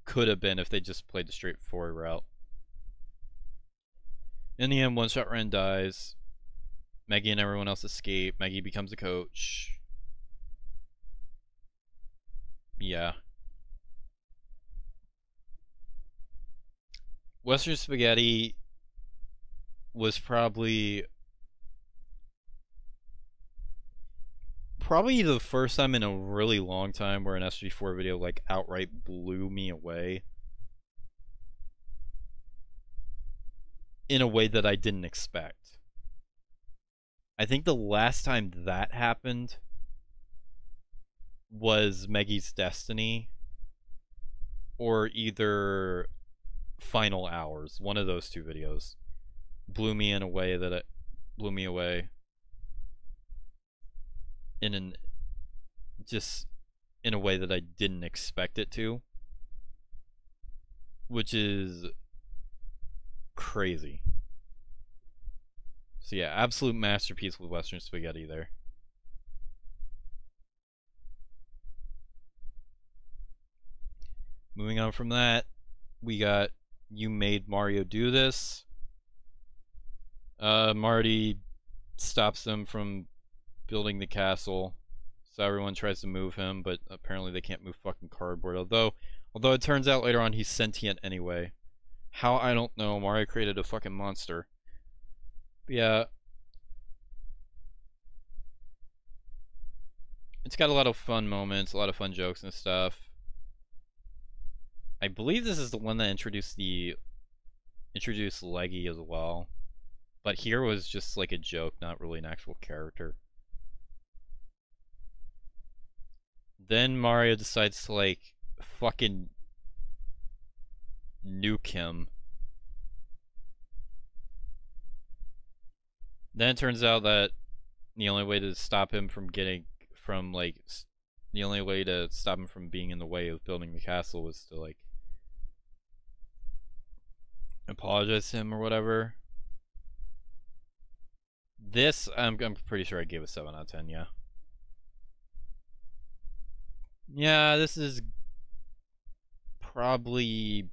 could have been if they just played the straightforward route. In the end, One-Shot Ren dies. Meggy and everyone else escape. Meggy becomes a coach. Yeah. Western Spaghetti was probably the first time in a really long time where an SG4 video like outright blew me away in a way that I didn't expect. I think the last time that happened was Meggy's Destiny or either Final Hours. One of those two videos blew me in a way that it blew me away just in a way that I didn't expect it to, which is crazy. So yeah, absolute masterpiece with Western Spaghetti there. Moving on from that, we got You Made Mario Do This. Marty stops them from building the castle, so everyone tries to move him, but apparently they can't move fucking cardboard. Although it turns out later on he's sentient anyway. How, I don't know. Mario created a fucking monster. But yeah, It's got a lot of fun moments, a lot of fun jokes and stuff. I believe this is the one that introduced Leggy as well. But here was just like a joke, not really an actual character. Then Mario decides to like fucking nuke him. Then it turns out that the only way to stop him from being in the way of building the castle was to like apologize to him or whatever. This I'm pretty sure I gave a 7 out of 10, yeah. Yeah, this is probably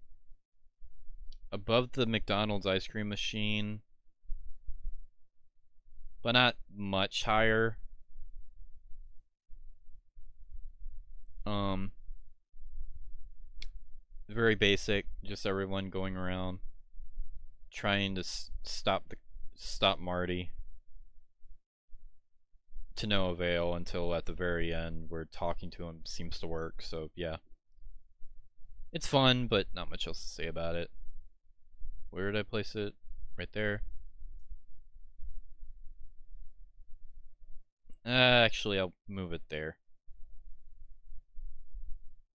above the McDonald's ice cream machine, but not much higher. Very basic, just everyone going around trying to stop Marty, to no avail until at the very end where talking to him seems to work. So yeah, it's fun, but not much else to say about it. Where did I place it? Right there. Actually, I'll move it there,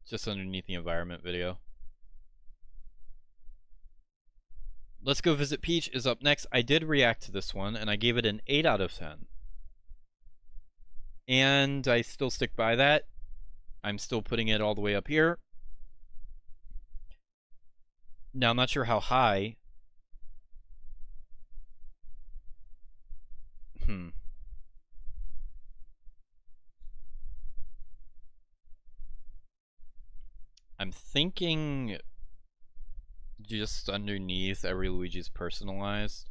just underneath the environment video. Let's Go Visit Peach is up next. I did react to this one, and I gave it an 8 out of 10. And I still stick by that. I'm still putting it all the way up here. Now, I'm not sure how high. I'm thinking just underneath every Luigi's personalized.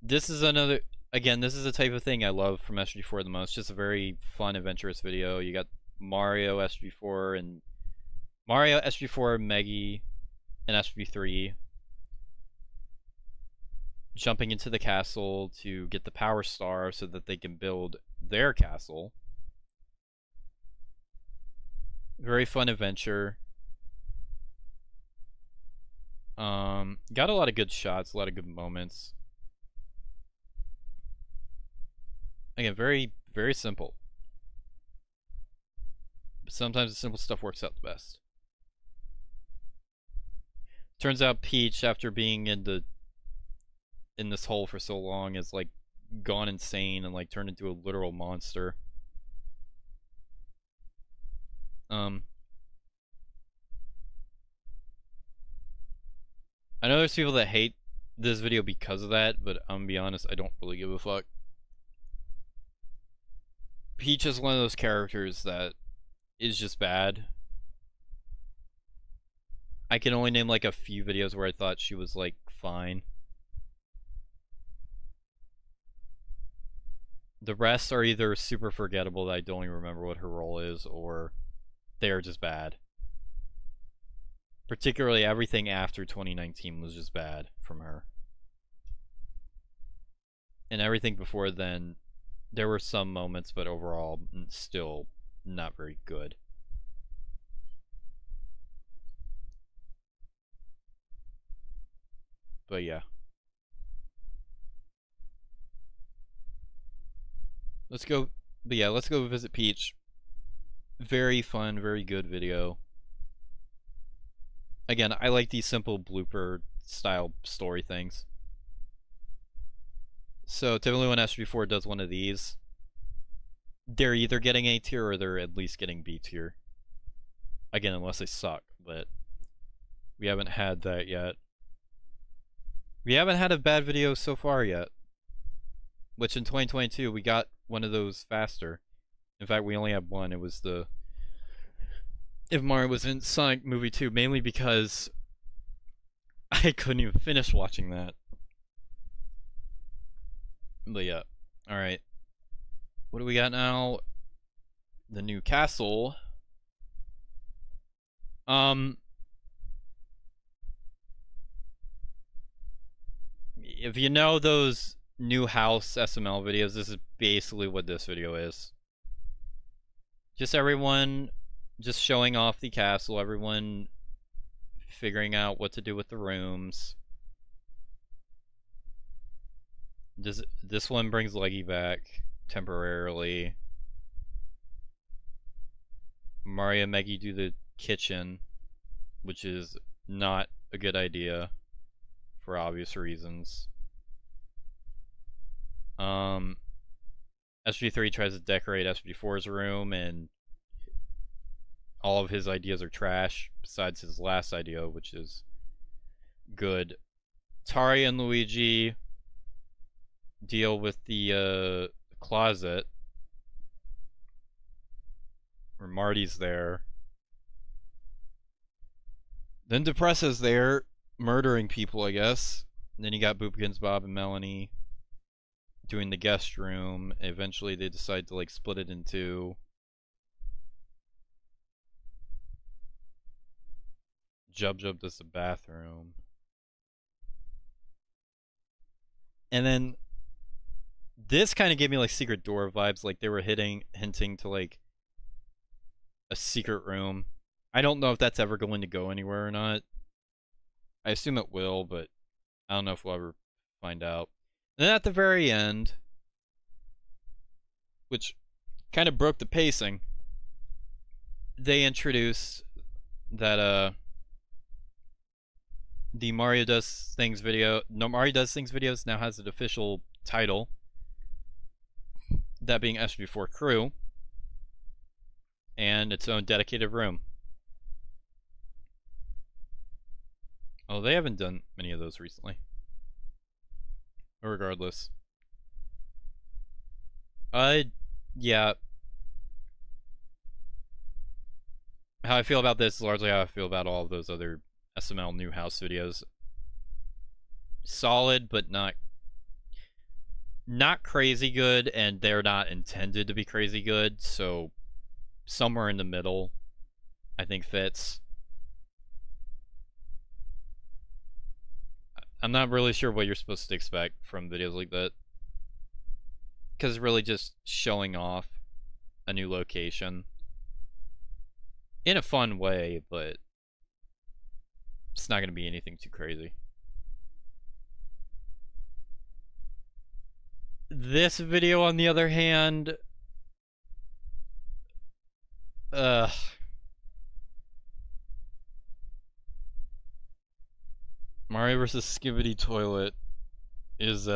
This is another, again, this is the type of thing I love from SMG4 the most. Just a very fun, adventurous video. You got Mario SMG4 and Meggy, and SMG3 jumping into the castle to get the power star so that they can build their castle. Very fun adventure. Got a lot of good shots, a lot of good moments. Again, very, very simple. But sometimes the simple stuff works out the best. Turns out Peach, after being in this hole for so long, is like gone insane and like turned into a literal monster. I know there's people that hate this video because of that, but I'm gonna be honest, I don't really give a fuck. Peach is one of those characters that is just bad. I can only name like a few videos where I thought she was like fine. The rest are either super forgettable that I don't even remember what her role is, or they are just bad. Particularly everything after 2019 was just bad from her. And everything before then, there were some moments, but overall, still not very good. But yeah. Let's go Visit Peach. Very fun, very good video. Again, I like these simple blooper style story things. So typically when SMG4 does one of these, they're either getting A tier or they're at least getting B tier. Again, unless they suck, but we haven't had that yet. We haven't had a bad video so far yet. Which in 2022 we got one of those faster. In fact, we only had one. It was the If Mario was in Sonic Movie 2, mainly because I couldn't even finish watching that. But yeah. Alright. What do we got now? The new castle. If you know those new house SML videos, this is basically what this video is. Just everyone just showing off the castle, everyone figuring out what to do with the rooms. This one brings Leggy back temporarily. Mario and Meggy do the kitchen, which is not a good idea for obvious reasons. SG3 tries to decorate SG4's room, and all of his ideas are trash, besides his last idea, which is good. Tari and Luigi deal with the closet, where Marty's there. Then Depressa's there, murdering people, I guess. And then you got Boopkins, Bob, and Melanie doing the guest room. Eventually they decide to like split it in two. Jub does the bathroom. And then this kind of gave me like Secret Door vibes, like they were hinting to like a secret room. I don't know if that's ever going to go anywhere or not. I assume it will, but I don't know if we'll ever find out. And then at the very end, which kind of broke the pacing, they introduced that the Mario Does Things video, no, Mario Does Things videos now has an official title, that being SB4 Crew, and its own dedicated room. Oh, they haven't done many of those recently. Regardless. Yeah. How I feel about this is largely how I feel about all of those other SML new house videos. Solid, but not crazy good, and they're not intended to be crazy good, so somewhere in the middle I think fits. I'm not really sure what you're supposed to expect from videos like that, because it's really just showing off a new location in a fun way, but it's not going to be anything too crazy. This video, on the other hand, Mario vs. Skibidi Toilet is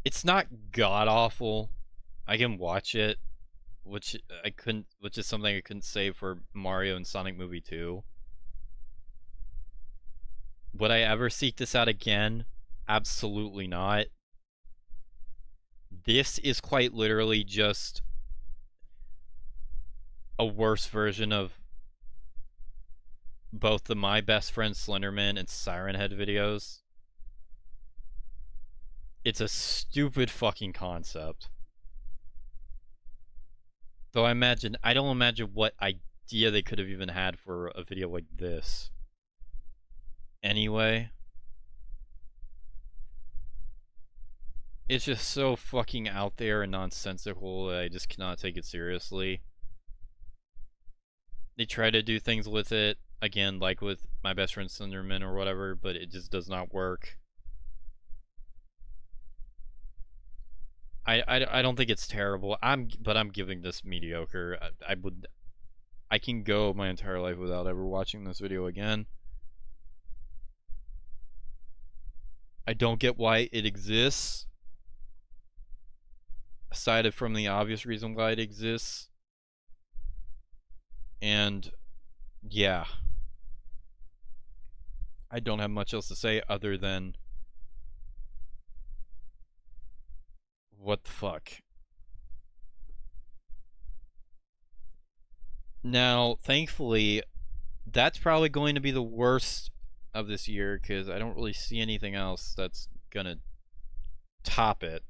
it's not god awful. I can watch it, which is something I couldn't say for Mario and Sonic Movie 2. Would I ever seek this out again? Absolutely not. This is quite literally just a worse version of both the My Best Friend Slenderman and Siren Head videos. It's a stupid fucking concept. Though I don't imagine what idea they could have even had for a video like this. Anyway, it's just so fucking out there and nonsensical that I just cannot take it seriously. They try to do things with it, again, like with My Best Friend Slenderman or whatever, but it just does not work. I don't think it's terrible. But I'm giving this mediocre. I can go my entire life without ever watching this video again. I don't get why it exists, aside from the obvious reason why it exists. And yeah, I don't have much else to say other than what the fuck. Now, thankfully, that's probably going to be the worst of this year, because I don't really see anything else that's gonna top it.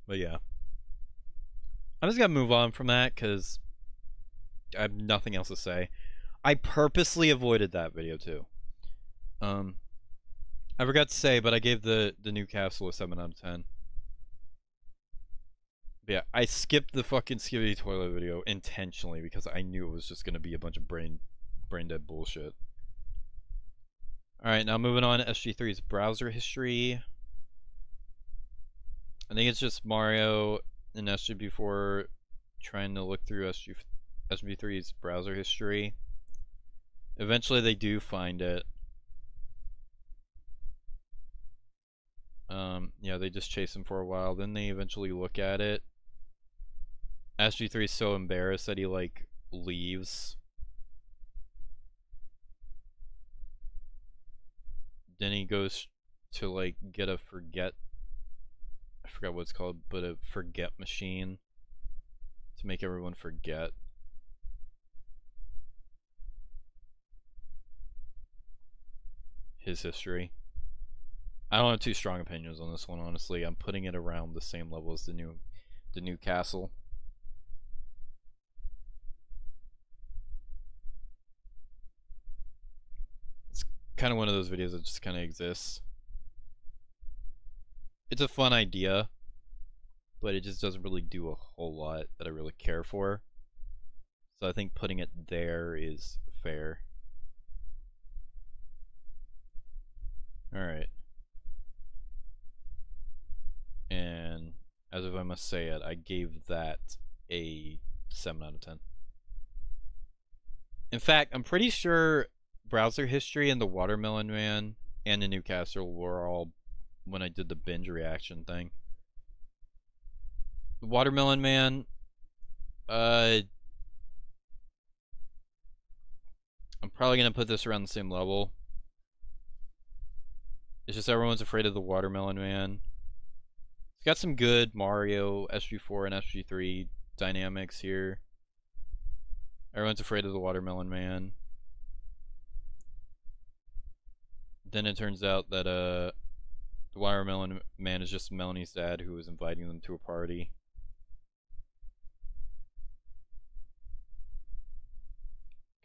But yeah. I'm just gonna move on from that because I have nothing else to say. I purposely avoided that video too. I forgot to say, but I gave the new castle a 7 out of 10. But yeah, I skipped the fucking Skibidi Toilet video intentionally because I knew it was just gonna be a bunch of brain dead bullshit. Alright, now moving on to SG3's browser history. I think it's just Mario and SMG4 trying to look through SMG3's browser history. Eventually they do find it. Yeah, they just chase him for a while, then they eventually look at it. SG3 is so embarrassed that he, like, leaves. Then he goes to, like, get a I forgot what it's called, but a forget machine to make everyone forget. His history. I don't have too strong opinions on this one, honestly. I'm putting it around the same level as the new castle. It's kind of one of those videos that just kind of exists. It's a fun idea, but it just doesn't really do a whole lot that I really care for. So I think putting it there is fair. Alright. And as if I must say it, I gave that a 7 out of 10. In fact, I'm pretty sure browser history and the Watermelon Man and the new castle were all when I did the binge reaction thing. The Watermelon Man, I'm probably gonna put this around the same level. It's just everyone's afraid of the Watermelon Man. It's got some good Mario, SG4, and SG3 dynamics here. Everyone's afraid of the Watermelon Man. Then it turns out that the Watermelon Man is just Melanie's dad who was inviting them to a party.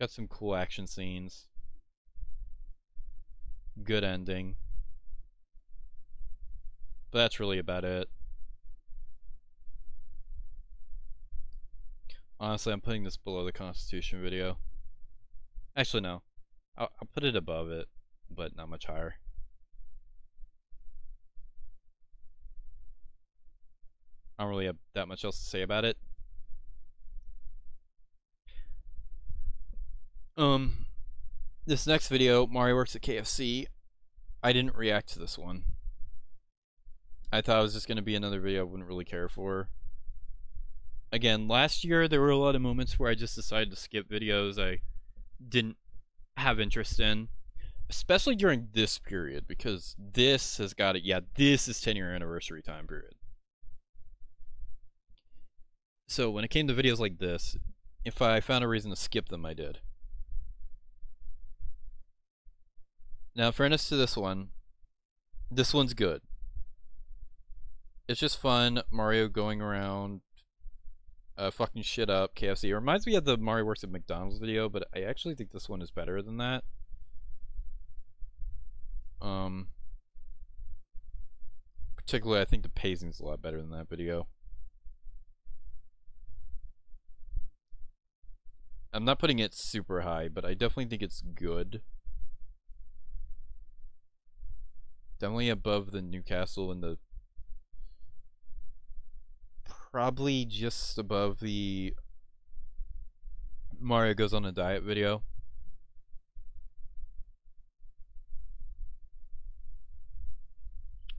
Got some cool action scenes. Good ending. But that's really about it. Honestly, I'm putting this below the Constitution video. Actually, no. I'll put it above it, but not much higher. I don't really have that much else to say about it. This next video, Mario Works at KFC, I didn't react to this one. I thought it was just going to be another video I wouldn't really care for. Again, last year there were a lot of moments where I just decided to skip videos I didn't have interest in. Especially during this period, because this has got it. Yeah, this is 10-year anniversary time period. So when it came to videos like this, if I found a reason to skip them, I did. Now, in fairness to this one's good. It's just fun, Mario going around, fucking shit up, KFC. It reminds me of the Mario Works at McDonald's video, but I actually think this one is better than that. Particularly, I think the pacing's a lot better than that video. I'm not putting it super high, but I definitely think it's good. Definitely above the Newcastle and the... Probably just above the Mario Goes on a Diet video.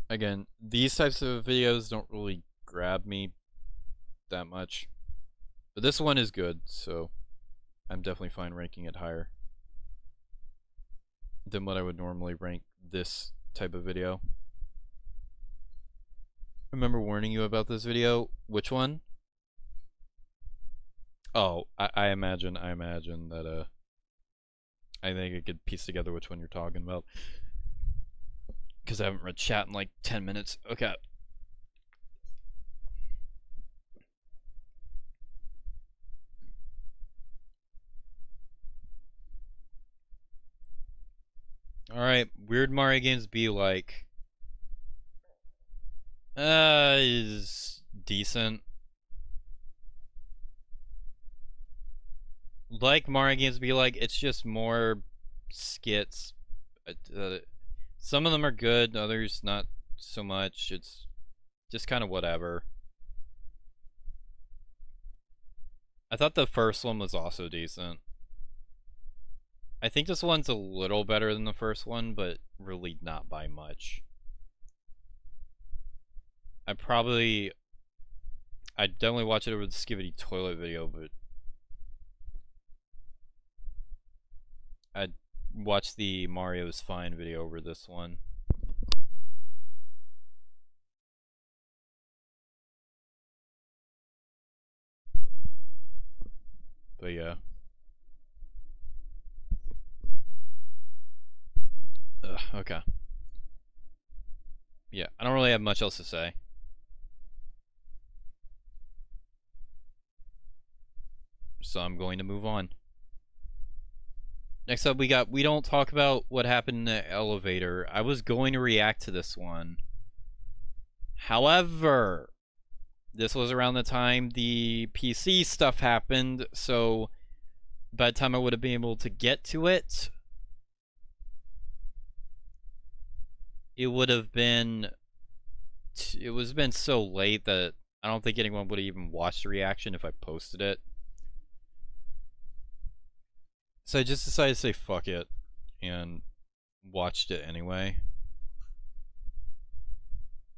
Again, these types of videos don't really grab me that much. But this one is good, so I'm definitely fine ranking it higher than what I would normally rank this type of video. Remember warning you about this video? Which one? Oh, I imagine that I think I could piece together which one you're talking about. Because I haven't read chat in like 10 minutes. Okay. Alright, weird Mario games be like. Is decent. Like Mario games be like, it's just more skits. Some of them are good, others not so much. It's just kind of whatever. I thought the first one was also decent. I think this one's a little better than the first one, but really not by much. I'd definitely watch it over the Skibidi Toilet video, but I'd watch the Mario's Fine video over this one. But yeah. Okay. Yeah, I don't really have much else to say. So I'm going to move on. Next up, we don't talk about what happened in the elevator. I was going to react to this one. However, this was around the time the PC stuff happened, so by the time I would have been able to get to it, it would have been so late that I don't think anyone would have even watched the reaction if I posted it. So I just decided to say fuck it and watched it anyway.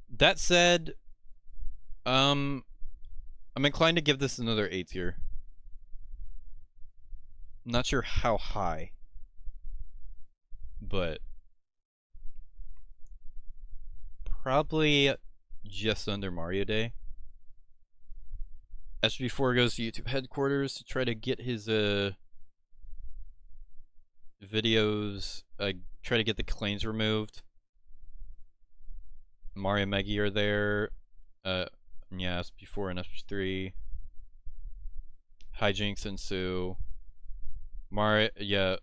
That said, I'm inclined to give this another A tier. I'm not sure how high, but probably just under Mario Day. SMG4 goes to YouTube headquarters to try to get his videos, try to get the claims removed. Mario and Meggy are there. Yeah, SMG4 and SMG3. Hijinks ensue. SG4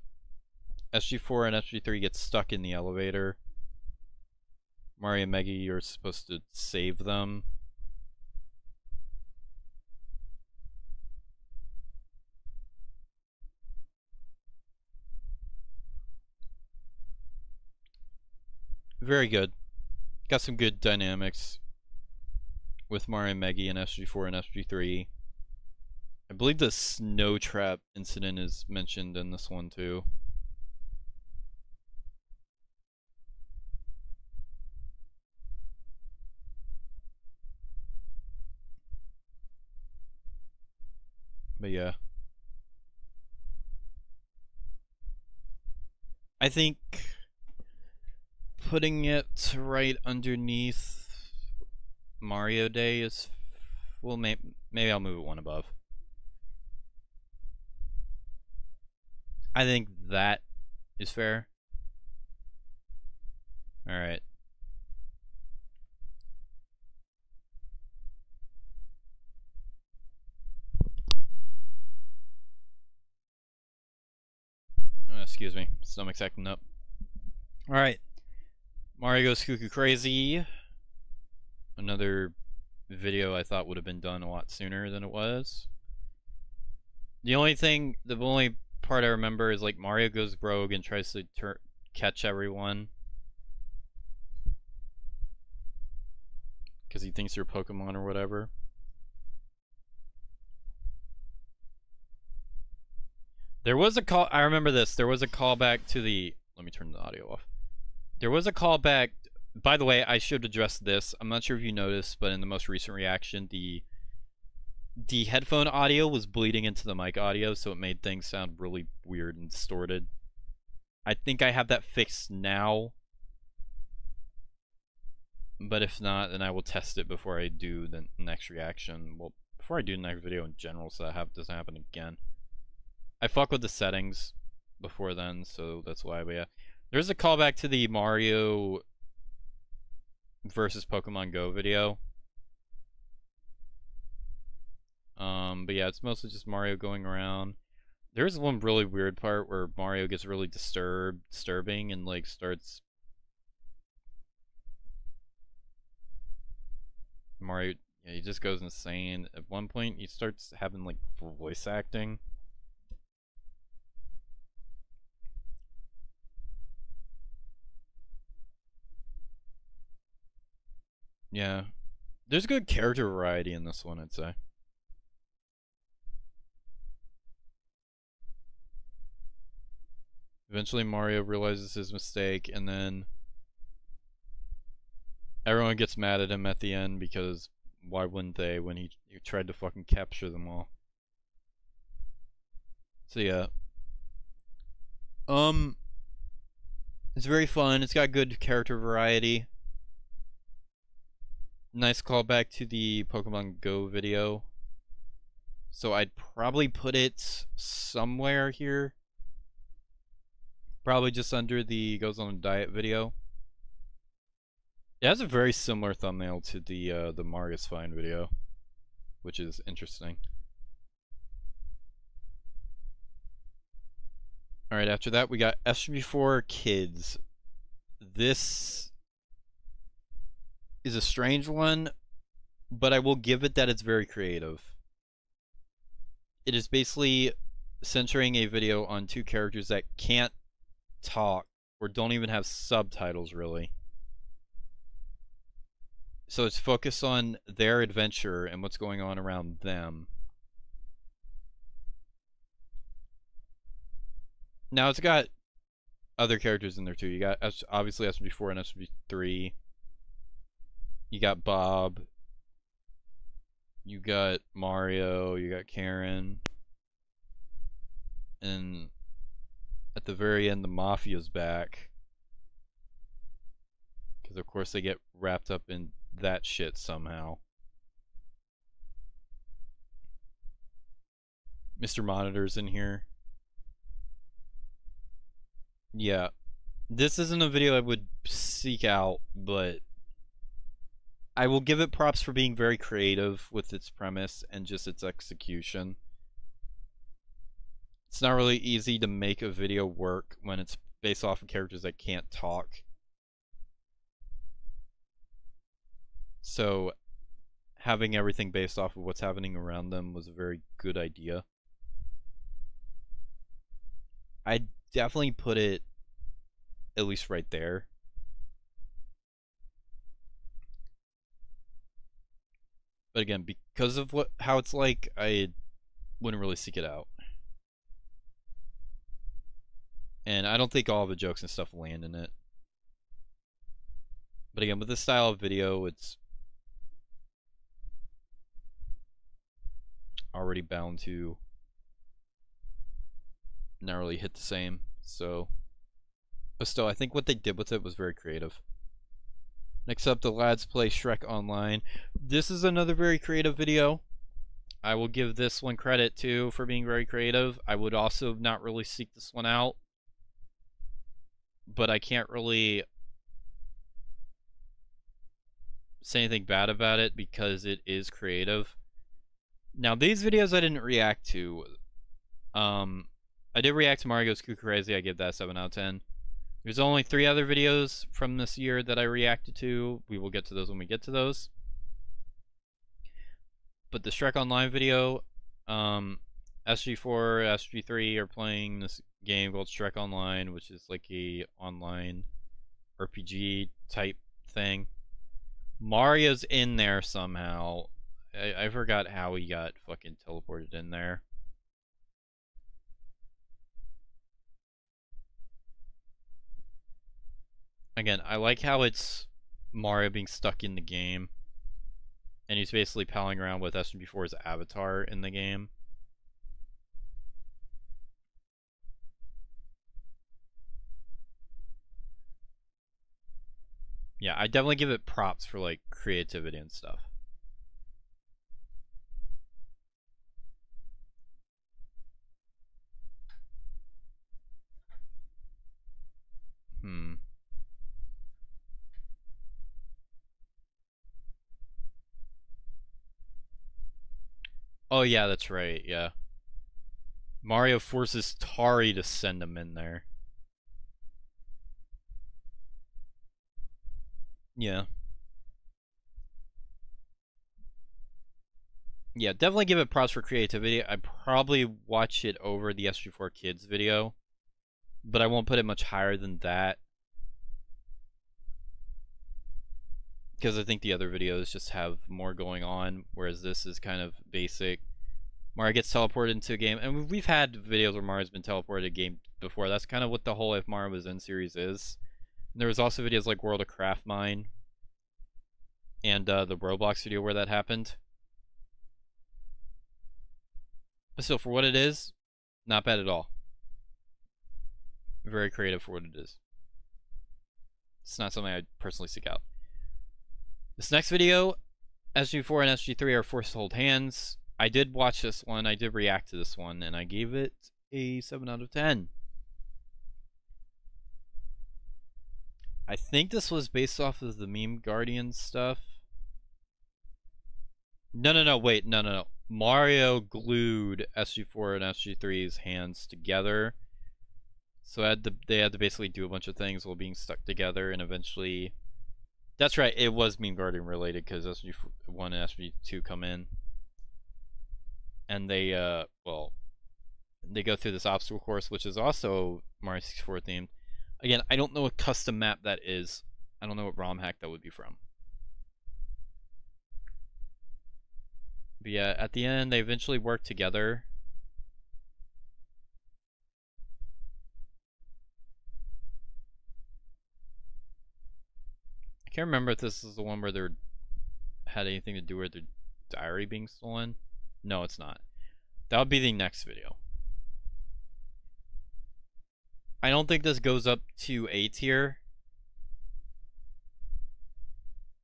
and SG3 get stuck in the elevator. Mario and Meggy are supposed to save them. Very good. Got some good dynamics with Mario and Meggy and SG4 and SG3. I believe the snow trap incident is mentioned in this one too. But yeah. I think putting it right underneath Mario Day is... well, maybe I'll move it one above. I think that is fair. Alright. Excuse me, stomach's acting up. Alright. Mario Goes Cuckoo Crazy. Another video I thought would have been done a lot sooner than it was. The only part I remember is like Mario goes rogue and tries to catch everyone because he thinks they're Pokemon or whatever. There was a call. I remember this. There was a callback to the. Let me turn the audio off. There was a callback. By the way, I should address this. I'm not sure if you noticed, but in the most recent reaction, the headphone audio was bleeding into the mic audio, so it made things sound really weird and distorted. I think I have that fixed now. But if not, then I will test it before I do the next reaction. Well, before I do the next video in general, so that doesn't happen again. I fuck with the settings before then, so that's why. But yeah, there's a callback to the Mario versus Pokemon Go video. But yeah, it's mostly just Mario going around. There's one really weird part where Mario gets really disturbing, and like starts Mario. Yeah, he just goes insane. At one point, he starts having like voice acting. Yeah, there's good character variety in this one, I'd say. Eventually, Mario realizes his mistake, and then everyone gets mad at him at the end because why wouldn't they when he tried to fucking capture them all? So yeah, um, it's very fun. It's got good character variety. Nice callback to the Pokemon Go video. So I'd probably put it somewhere here. Probably just under the Goes on a Diet video. It has a very similar thumbnail to the Margus Fine video, which is interesting. Alright, after that we got SMG4 Kids. This is a strange one, but I will give it that it's very creative. It is basically centering a video on two characters that can't talk or don't even have subtitles, really. So it's focused on their adventure and what's going on around them. Now it's got other characters in there too. You got obviously SMG4 and SMG3. You got Bob. You got Mario. You got Karen. And at the very end, the Mafia's back. Because of course they get wrapped up in that shit somehow. Mr. Monitor's in here. Yeah. This isn't a video I would seek out, but I will give it props for being very creative with its premise and just its execution. It's not really easy to make a video work when it's based off of characters that can't talk. So having everything based off of what's happening around them was a very good idea. I definitely put it at least right there. But again, because of how it's like, I wouldn't really seek it out. And I don't think all of the jokes and stuff land in it. But again, with this style of video, it's already bound to not really hit the same. So, but still, I think what they did with it was very creative. Next up, the lads play Shrek Online. This is another very creative video. I will give this one credit too for being very creative. I would also not really seek this one out, but I can't really say anything bad about it because it is creative. Now, these videos I didn't react to. I did react to Mario Goes Cuckoo Crazy. I give that a 7 out of 10. There's only 3 other videos from this year that I reacted to. We will get to those when we get to those. But the Shrek Online video, SG4, SG3 are playing this game called Shrek Online, which is like a online RPG type thing. Mario's in there somehow. I forgot how he got fucking teleported in there. Again, I like how it's Mario being stuck in the game. And he's basically palling around with SMG4's avatar in the game. Yeah, I definitely give it props for like creativity and stuff. Oh yeah, that's right, yeah. Mario forces Tari to send him in there. Yeah. Yeah, definitely give it props for creativity. I'd probably watch it over the SG4 Kids video, but I won't put it much higher than that. Because I think the other videos just have more going on, whereas this is kind of basic. Mario gets teleported into a game, and we've had videos where Mario's been teleported to a game before. That's kind of what the whole If Mario Was In series is. And there was also videos like World of Craft Mine and the Roblox video where that happened. But still, for what it is, not bad at all. Very creative for what it is. It's not something I'd personally seek out. This next video, SG4 and SG3 are forced to hold hands. I did watch this one, I did react to this one, and I gave it a 7 out of 10. I think this was based off of the Meme Guardian stuff. No, wait, no. Mario glued SG4 and SG3's hands together. So they had to basically do a bunch of things while being stuck together, and eventually... That's right, it was Meme Guardian related, because SG1 and SG2 come in. And they, well, they go through this obstacle course, which is also Mario 64 themed. Again, I don't know what custom map that is. I don't know what ROM hack that would be from. But yeah, at the end, they eventually work together. I can't remember if this is the one where they had anything to do with their diary being stolen. No, it's not. That would be the next video. I don't think this goes up to A tier.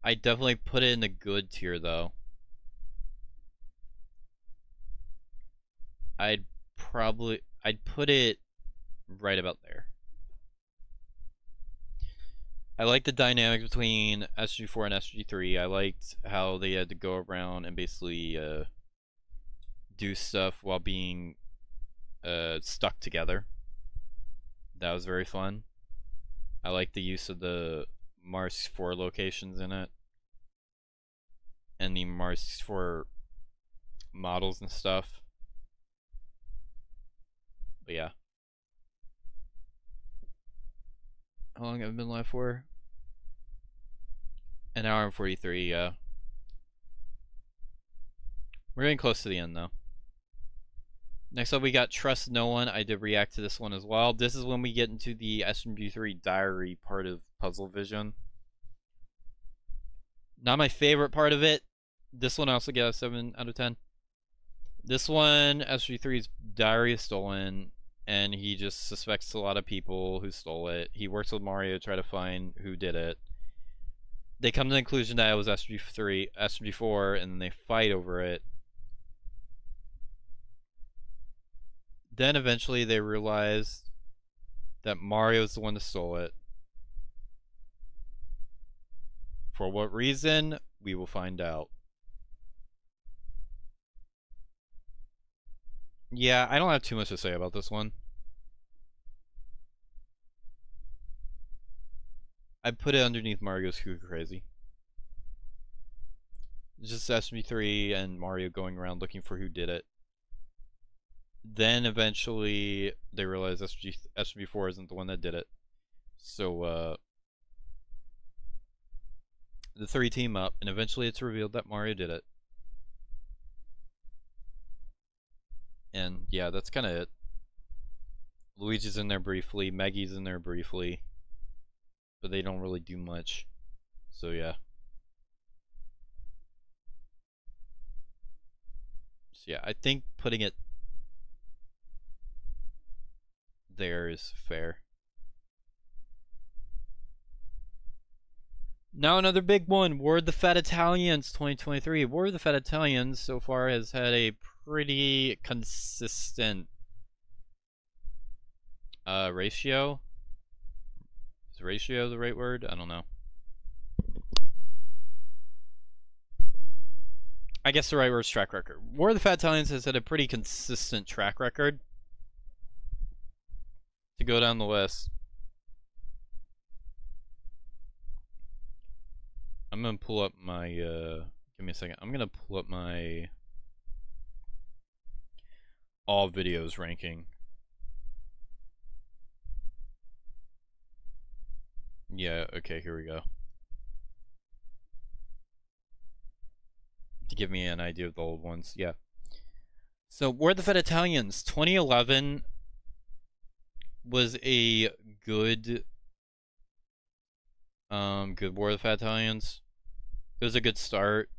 I definitely put it in the good tier though. I'd put it right about there. I like the dynamic between SG4 and SG3. I liked how they had to go around and basically do stuff while being stuck together. That was very fun. I like the use of the Mars 4 locations in it. And the Mars 4 models and stuff. But yeah. How long have I been live for? An hour and 43, yeah. We're getting close to the end though. Next up we got Trust No One. I did react to this one as well. This is when we get into the SMG3 diary part of Puzzle Vision. Not my favorite part of it. This one I also get a 7 out of 10. This one, SG3's diary is stolen, and he just suspects a lot of people who stole it. He works with Mario to try to find who did it. They come to the conclusion that it was SMG4, and then they fight over it. Then eventually they realize that Mario's the one that stole it. For what reason, we will find out. Yeah, I don't have too much to say about this one. I put it underneath Mario's Cuckoo Crazy. It's just SMG3 and Mario going around looking for who did it. Then eventually they realize SMG4 isn't the one that did it. So the three team up, and eventually it's revealed that Mario did it. And yeah, that's kind of it. Luigi's in there briefly, Maggie's in there briefly, but they don't really do much. So yeah. So yeah, I think putting it there is fair. Now another big one, War of the Fat Italians 2023. War of the Fat Italians so far has had a pretty consistent ratio. Is ratio the right word? I don't know. I guess the right word is track record. War of the Fat Italians has had a pretty consistent track record. to go down the list. I'm gonna pull up my, give me a second. I'm gonna pull up my all videos ranking. Yeah, okay, here we go. To give me an idea of the old ones, yeah. So, War of the Fed Italians, 2011 was a good, good War of the Fed Italians. It was a good start.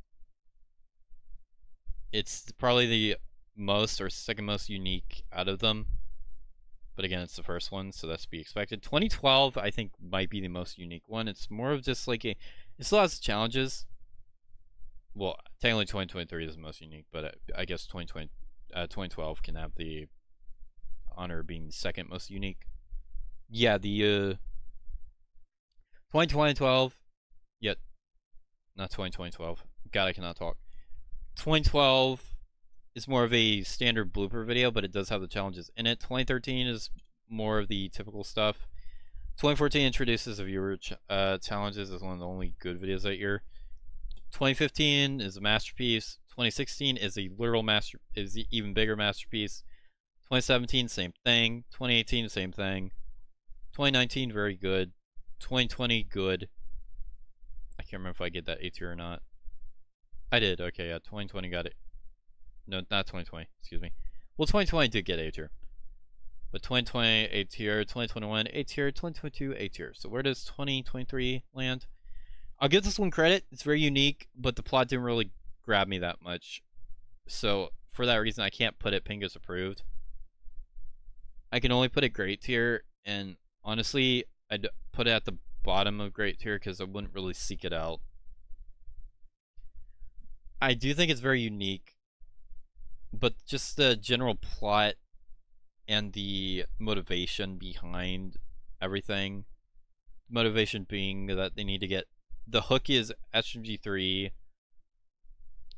It's probably the most or second most unique out of them. But again, it's the first one, so that's to be expected. 2012, I think, might be the most unique one. It's more of just like a... It's lots of challenges. Well, technically 2023 is the most unique, but I guess 2012 can have the honor of being the second most unique. Yeah, the 2012, yet not 2012. God, I cannot talk. 2012 is more of a standard blooper video, but it does have the challenges in it. 2013 is more of the typical stuff. 2014 introduces the viewer challenges as one of the only good videos that year. 2015 is a masterpiece. 2016 is a literal is an even bigger masterpiece. 2017, same thing. 2018, same thing. 2019, very good. 2020, good. I can't remember if I get that A tier or not. I did. Okay, yeah. 2020 got it. No, not 2020. Excuse me. Well, 2020 did get A tier. But 2020, A tier. 2021, A tier. 2022, A tier. So where does 2023 land? I'll give this one credit. It's very unique, but the plot didn't really grab me that much. So for that reason, I can't put it Pingas approved. I can only put it great tier, and honestly, I'd put it at the bottom of great tier because I wouldn't really seek it out. I do think it's very unique, but just the general plot and the motivation behind everything, motivation being that they need to get, the hook is SMG4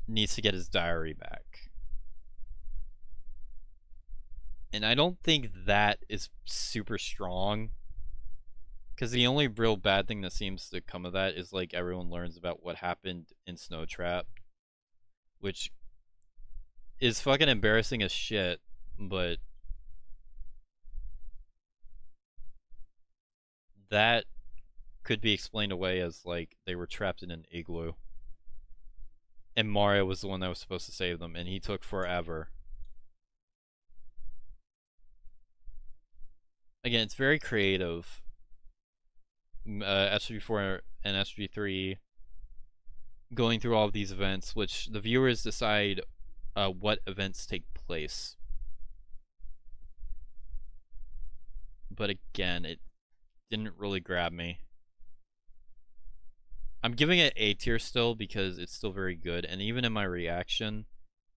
needs to get his diary back. And I don't think that is super strong, because the only real bad thing that seems to come of that is like everyone learns about what happened in Snow Trap, which is fucking embarrassing as shit, but that could be explained away as like they were trapped in an igloo and Mario was the one that was supposed to save them, and he took forever. Again, it's very creative. SMG4 and SMG3 going through all of these events, which the viewers decide what events take place. But again, it didn't really grab me. I'm giving it A tier still because it's still very good, and even in my reaction,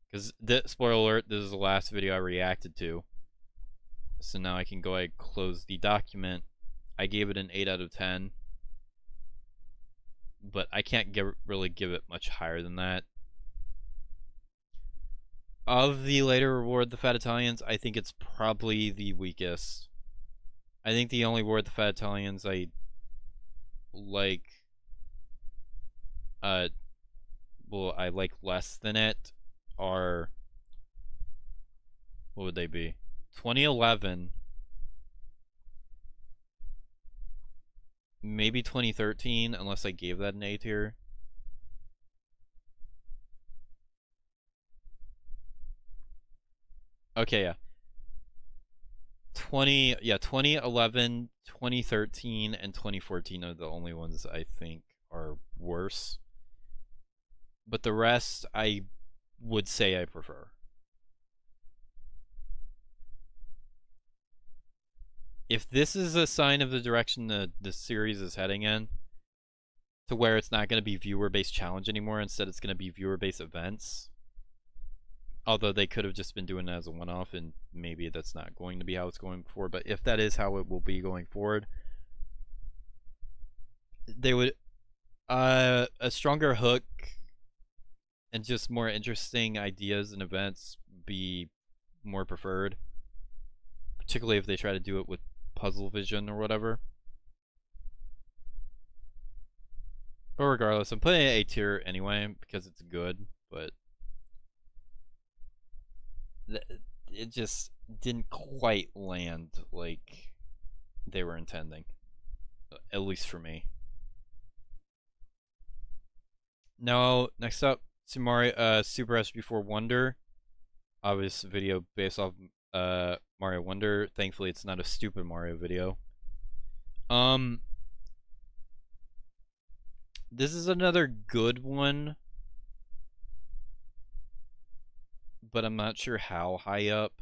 because spoiler alert, this is the last video I reacted to, so now I can go ahead and close the document. I gave it an 8 out of 10, but I can't really give it much higher than that. Of the later reward, the Fat Italians, I think it's probably the weakest. I think the only reward, the Fat Italians, I like, well, I like less than it are, what would they be? 2011, maybe 2013, unless I gave that an A tier. Okay, yeah. 2011, 2013, and 2014 are the only ones I think are worse. But the rest, I would say I prefer. If this is a sign of the direction the series is heading in, to where it's not going to be viewer-based challenge anymore, instead it's going to be viewer-based events, although they could have just been doing it as a one-off, and maybe that's not going to be how it's going forward, but if that is how it will be going forward, they would, a stronger hook and just more interesting ideas and events be more preferred, particularly if they try to do it with puzzle vision or whatever. But regardless, I'm putting it A tier anyway because it's good, but it just didn't quite land like they were intending, at least for me. Now, next up, Super SMG4 Wonder. Obvious video based off Mario Wonder. Thankfully, it's not a stupid Mario video. This is another good one, but I'm not sure how high up.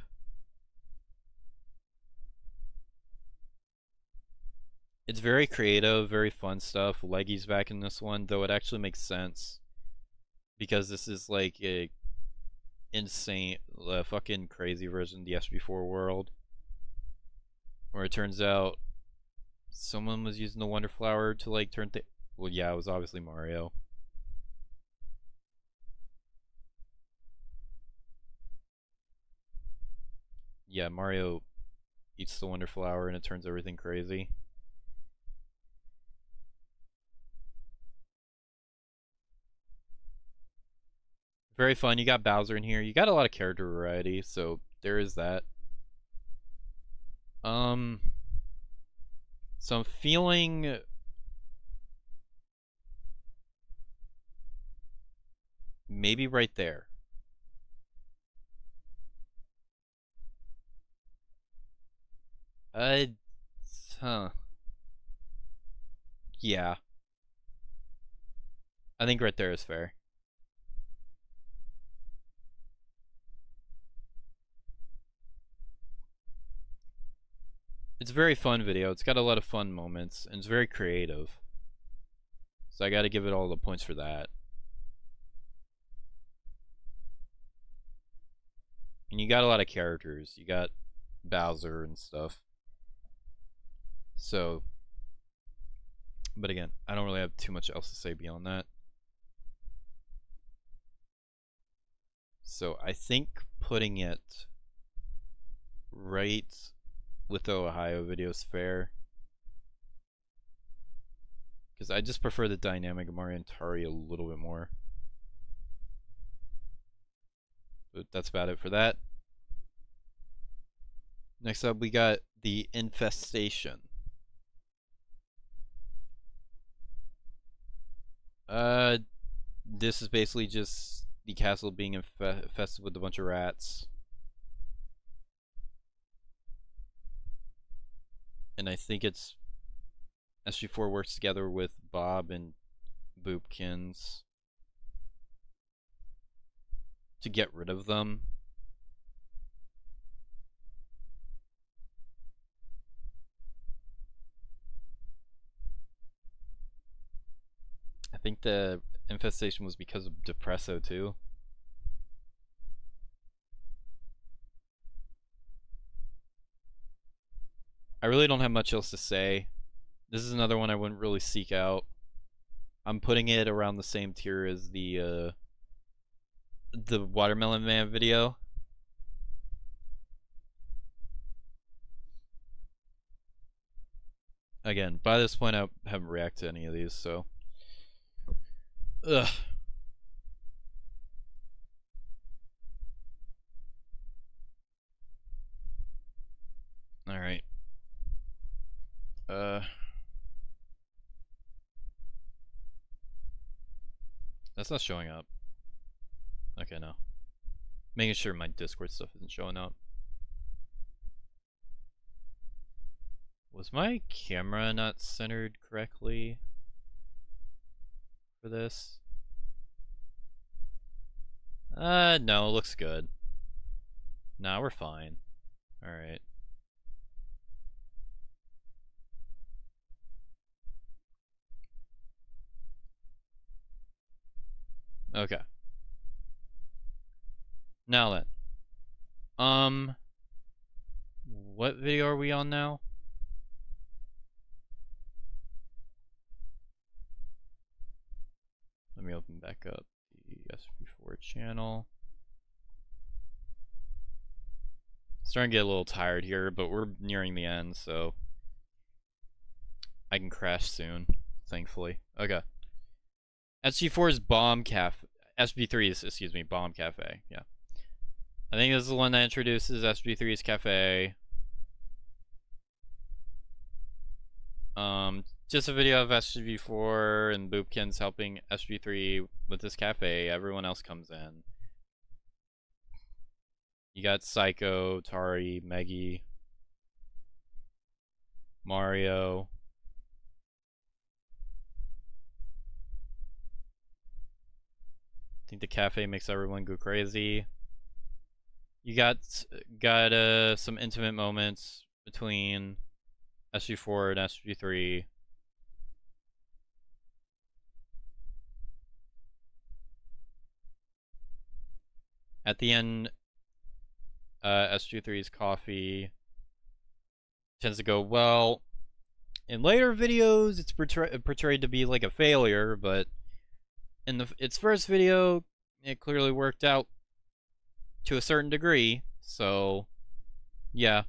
It's very creative, very fun stuff. Leggy's back in this one, though it actually makes sense because this is like a insane, fucking crazy version of the SB4 world, where it turns out someone was using the Wonder Flower to like turn well, yeah, it was obviously Mario. Yeah, Mario eats the Wonder Flower and it turns everything crazy. Very fun. You got Bowser in here. You got a lot of character variety, so there is that. So I'm feeling maybe right there. Huh. Yeah. I think right there is fair. It's a very fun video. It's got a lot of fun moments, and it's very creative. So I gotta give it all the points for that. And you got a lot of characters. You got Bowser and stuff. So, but again, I don't really have too much else to say beyond that. So I think putting it right with the Ohio video is fair, because I just prefer the dynamic of Mario and Tari a little bit more. But that's about it for that. Next up, we got the Infestation. This is basically just the castle being infested with a bunch of rats. And I think it's SG4 works together with Bob and Boopkins to get rid of them. I think the infestation was because of Depresso too. I really don't have much else to say. This is another one I wouldn't really seek out. I'm putting it around the same tier as the Watermelon Man video. Again, by this point I haven't reacted to any of these, so ugh. Alright. That's not showing up. Okay, no. Making sure my Discord stuff isn't showing up. Was my camera not centered correctly for this? No, it looks good. Nah, we're fine. Alright. Okay. Now then. What video are we on now? Let me open back up the SB4 channel. Starting to get a little tired here, but we're nearing the end, so I can crash soon, thankfully. Okay. SG4 is Bomb Cafe. SB3 is, excuse me, Bomb Cafe. Yeah. I think this is the one that introduces SB3's Cafe. Just a video of SG4 and Boopkins helping SG3 with this cafe. Everyone else comes in. You got Psycho, Tari, Meggy, Mario. I think the cafe makes everyone go crazy. You got some intimate moments between SG4 and SG3. At the end, SG3's coffee tends to go well. In later videos, it's portrayed to be like a failure, but in its first video, it clearly worked out to a certain degree. So, yeah.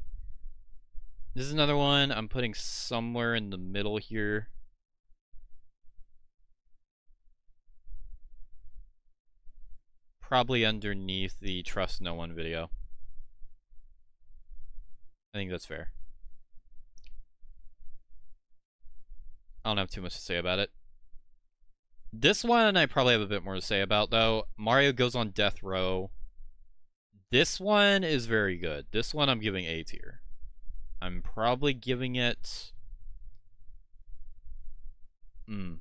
This is another one I'm putting somewhere in the middle here. Probably underneath the Trust No One video. I think that's fair. I don't have too much to say about it. This one I probably have a bit more to say about, though. Mario Goes on Death Row. This one is very good. This one I'm giving A tier. I'm probably giving it... I'm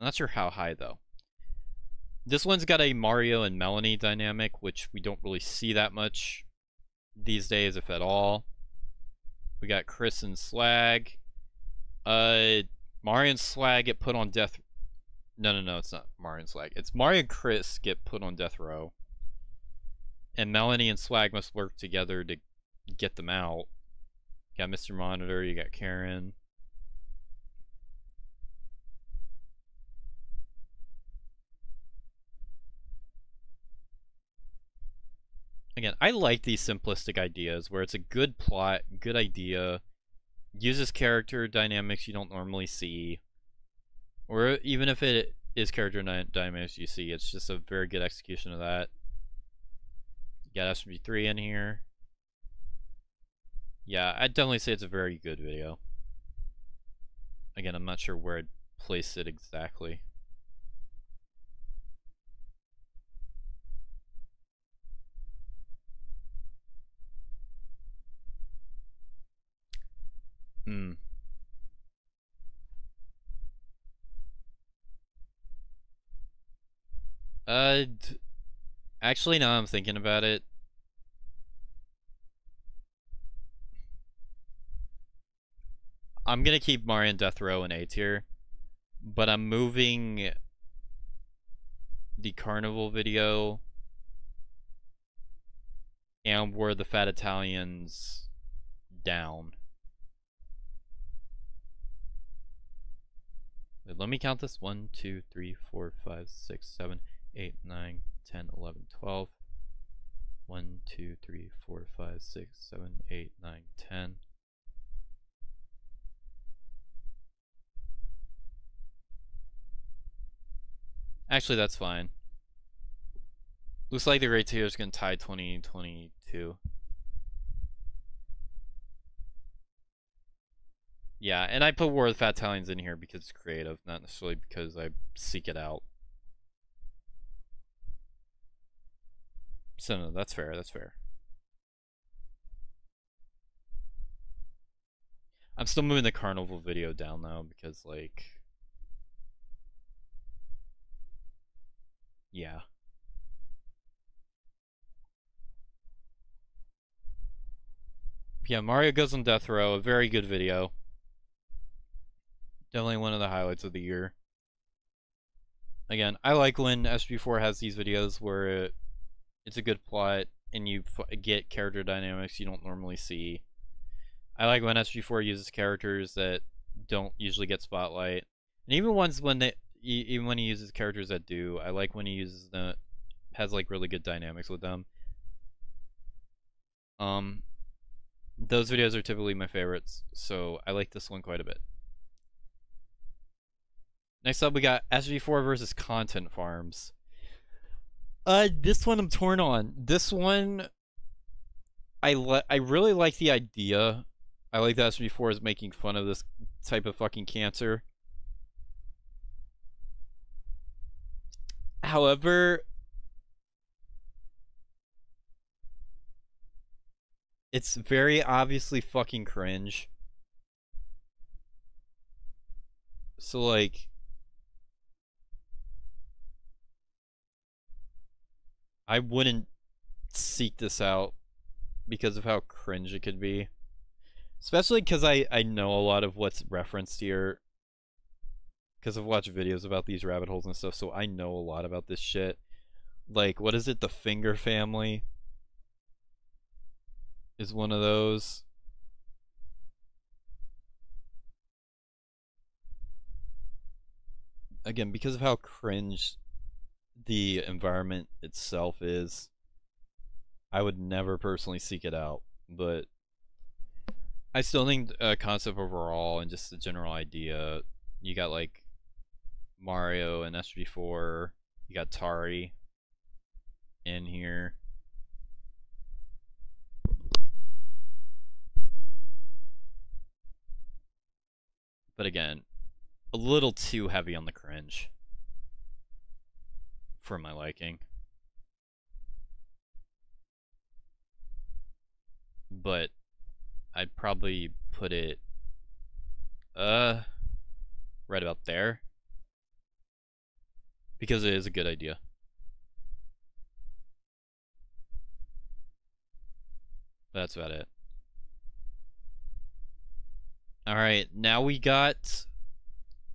not sure how high, though. This one's got a Mario and Melanie dynamic, which we don't really see that much these days, if at all. We got Chris and Slag. Mario and Slag get put on death... No, it's not Mario and Slag. It's Mario and Chris get put on death row. And Melanie and Slag must work together to get them out. You got Mr. Monitor, you got Karen. Again, I like these simplistic ideas where it's a good plot, good idea, uses character dynamics you don't normally see, or even if it is character dynamics you see, it's just a very good execution of that. You got SMG4 in here. Yeah, I'd definitely say it's a very good video. Again, I'm not sure where I'd place it exactly. Actually, now I'm thinking about it. I'm gonna keep Mario and Death Row in A tier, but I'm moving the Carnival video and War of the Fat Italians down. Wait, let me count this. 1, 2, 3, 4, 5, 6, 7, 8, 9, 10, 11, 12. 1, 2, 3, 4, 5, 6, 7, 8, 9, 10. Actually, that's fine. Looks like the rate tier is going to tie 2022. Yeah, and I put War of the Fat Italians in here because it's creative, not necessarily because I seek it out. So no, that's fair, that's fair. I'm still moving the Carnival video down though because, like... yeah. Yeah, Mario Goes on Death Row, a very good video. Definitely one of the highlights of the year. Again, I like when SB4 has these videos where it's a good plot and you get character dynamics you don't normally see. I like when SG4 uses characters that don't usually get spotlight, and even ones when even when he uses characters that do. I like when he uses has like really good dynamics with them. Those videos are typically my favorites, so I like this one quite a bit. Next up, we got SMG4 versus Content Farms. This one I'm torn on. This one, I really like the idea. I like that SMG4 is making fun of this type of fucking cancer. However, it's very obviously fucking cringe. So, like, I wouldn't seek this out because of how cringe it could be. Especially because I know a lot of what's referenced here. Because I've watched videos about these rabbit holes and stuff, so I know a lot about this shit. Like, what is it? The Finger family is one of those. Again, because of how cringe the environment itself is, I would never personally seek it out, but I still think concept overall and just the general idea, you got like Mario and SMG4, you got Tari in here. But again, a little too heavy on the cringe for my liking. But I'd probably put it right about there, because it is a good idea. That's about it. Alright, now we got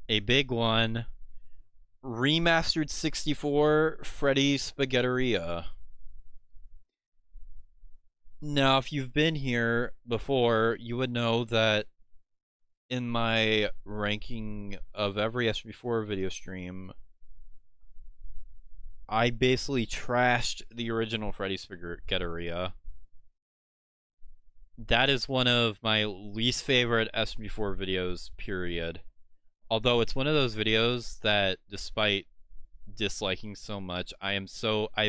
a big one. Remastered 64 Freddy Spaghetteria. Now, if you've been here before, you would know that in my ranking of every SMG4 video stream, I basically trashed the original Freddy Spaghetteria. That is one of my least favorite SMG4 videos, period. Although it's one of those videos that, despite disliking so much, I've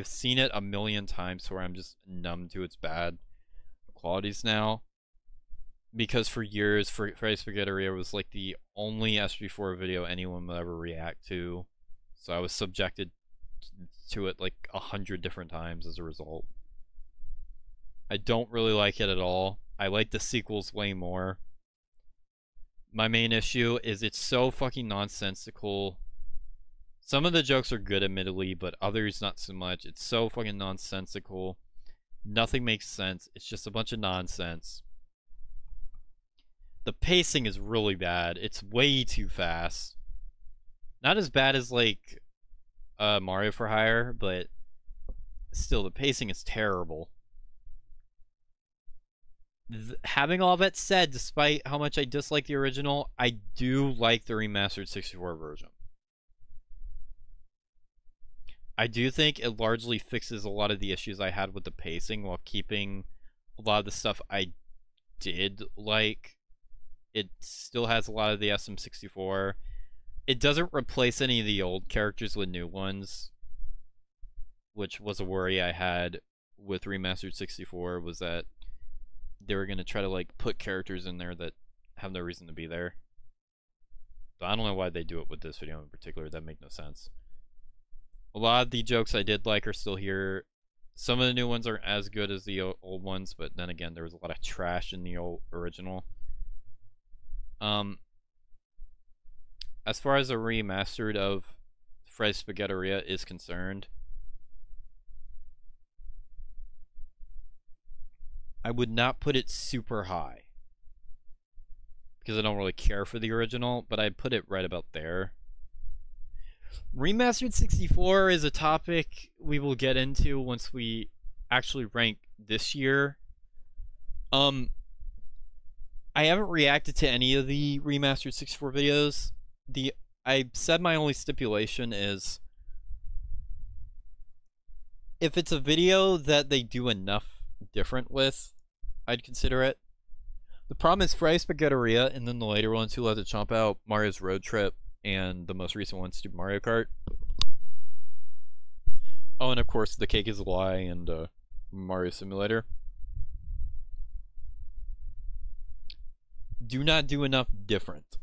seen it a million times where I'm just numb to its bad qualities now. Because for years, Freddy Spaghetteria was like the only SMG4 video anyone would ever react to. So I was subjected to it like 100 different times as a result. I don't really like it at all. I like the sequels way more. My main issue is it's so fucking nonsensical. Some of the jokes are good, admittedly, but others not so much. It's so fucking nonsensical. Nothing makes sense. It's just a bunch of nonsense. The pacing is really bad. It's way too fast. Not as bad as, like, Mario for Hire, but still, the pacing is terrible. Having all that said, despite how much I dislike the original, I do like the remastered 64 version. I do think it largely fixes a lot of the issues I had with the pacing while keeping a lot of the stuff I did like. It still has a lot of the SM64. It doesn't replace any of the old characters with new ones, which was a worry I had with Remastered 64, was that they were going to try to like put characters in there that have no reason to be there. But I don't know why they do it with this video in particular. That makes no sense. A lot of the jokes I did like are still here. Some of the new ones aren't as good as the old ones, but then again, there was a lot of trash in the old original. As far as a remastered of Freddy Spaghetteria is concerned, I would not put it super high, because I don't really care for the original, but I'd put it right about there. Remastered 64 is a topic we will get into once we actually rank this year. I haven't reacted to any of the Remastered 64 videos. I said my only stipulation is if it's a video that they do enough different with, I'd consider it. The problem is Freddy Spaghetteria and then the later ones who let it chomp out Mario's Road Trip and the most recent one, Super Mario Kart. Oh, and of course, The Cake is a Lie and Mario Simulator. Do not do enough different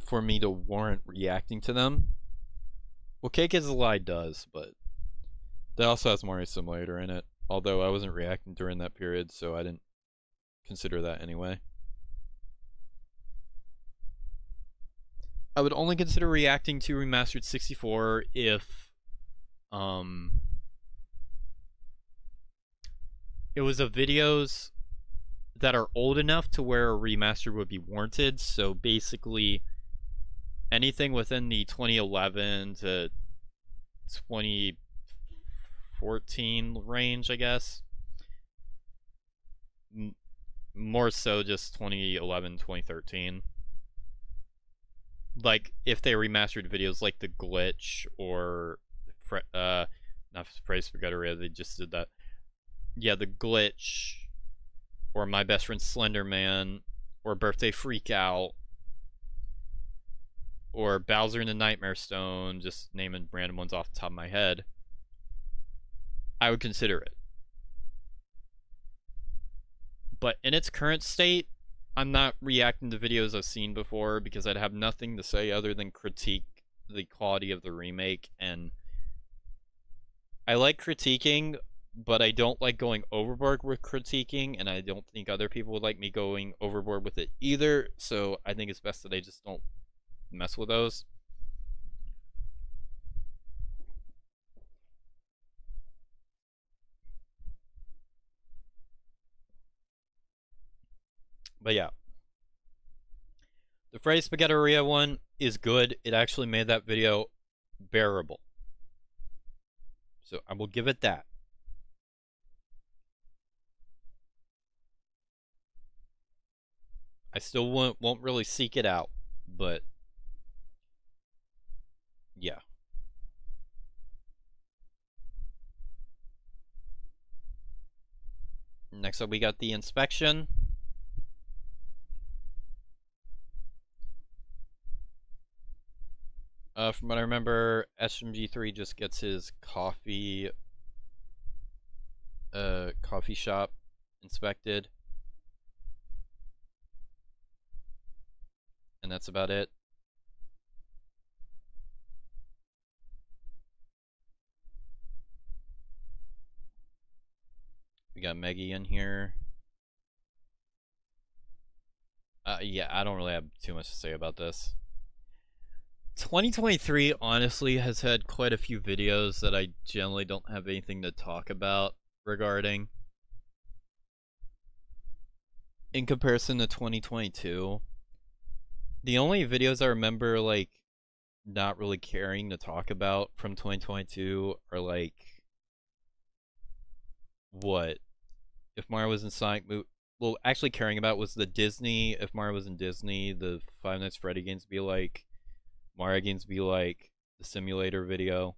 for me to warrant reacting to them. Well, Cake is a Lie does, but that also has Mario Simulator in it. Although I wasn't reacting during that period, so I didn't consider that anyway. I would only consider reacting to Remastered 64 if it was of videos that are old enough to where a remaster would be warranted. So basically anything within the 2011 to 2014 range, I guess. More so just 2011, 2013. Like, if they remastered videos like The Glitch or not Freddy Spaghetti, they just did that. Yeah, The Glitch, or My Best Friend Slender Man, or Birthday Freakout, or Bowser and the Nightmare Stone, just naming random ones off the top of my head, I would consider it. But in its current state, I'm not reacting to videos I've seen before because I'd have nothing to say other than critique the quality of the remake. And I like critiquing, but I don't like going overboard with critiquing, and I don't think other people would like me going overboard with it either. So I think it's best that I just don't mess with those. But yeah, the Freddy Spaghetteria one is good. It actually made that video bearable, so I will give it that. I still won't really seek it out, but yeah. Next up, we got the inspection. From what I remember, SMG4 just gets his coffee shop inspected, and that's about it. We got Meggy in here. Yeah, I don't really have too much to say about this. 2023 honestly has had quite a few videos that I generally don't have anything to talk about regarding. In comparison to 2022, the only videos I remember like not really caring to talk about from 2022 are like, what? If Mario was in Sonic movie, well, actually caring about was the Disney. If Mario was in Disney, the Five Nights at Freddy games be like, Mario games be like, the simulator video.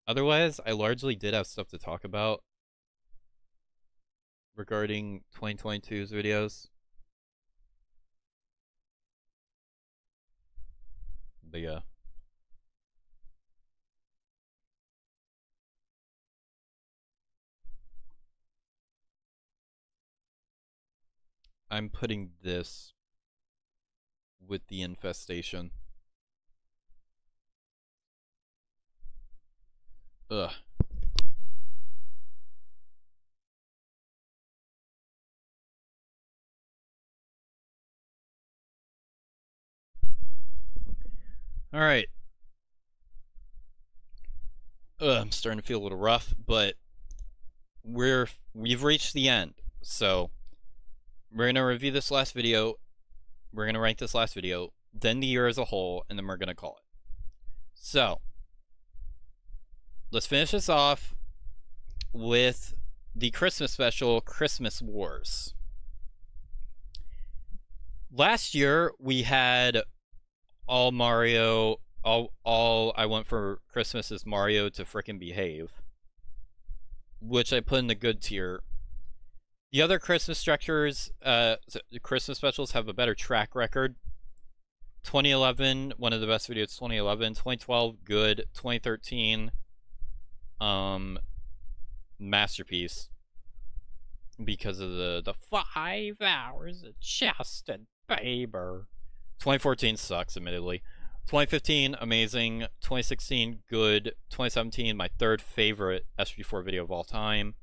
Otherwise, I largely did have stuff to talk about regarding 2022's videos. But yeah. I'm putting this with the infestation. Ugh. Alright. I'm starting to feel a little rough, but we've reached the end. So we're gonna review this last video. We're gonna rank this last video, then the year as a whole, and then we're gonna call it. So let's finish this off with the Christmas special, Christmas Wars. Last year we had all Mario, all I want for Christmas is Mario to frickin' behave, which I put in the good tier. The other Christmas structures, the Christmas specials have a better track record. 2011, one of the best videos. 2011, 2012, good. 2013, masterpiece because of the 5 hours of chest and paper. 2014 sucks, admittedly. 2015, amazing. 2016, good. 2017, my third favorite SMG4 video of all time.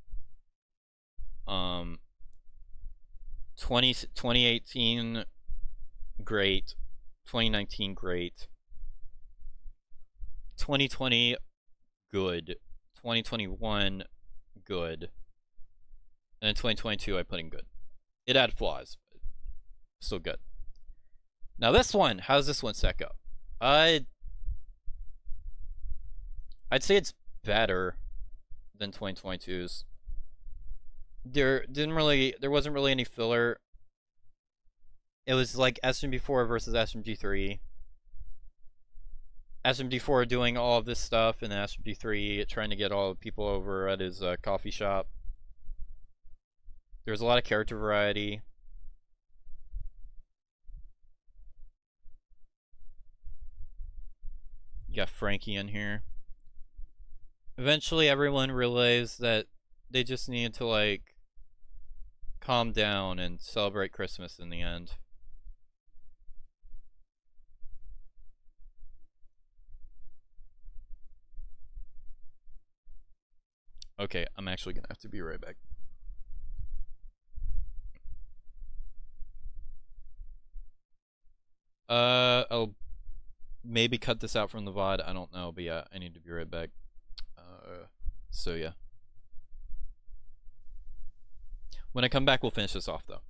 2018, great. 2019, great. 2020, good. 2021, good. And in 2022, I put in good. It had flaws, but still good. Now this one, how does this one stack up? I'd say it's better than 2022's. There wasn't really any filler. It was like SMG4 versus SMG3. SMG4 doing all of this stuff, and then SMG3 trying to get all the people over at his coffee shop. There was a lot of character variety. You got Frankie in here. Eventually, everyone realized that they just needed to, like, calm down and celebrate Christmas in the end. Okay, I'm actually gonna have to be right back. I'll maybe cut this out from the VOD, I don't know, but yeah, I need to be right back. So yeah. When I come back, we'll finish this off, though.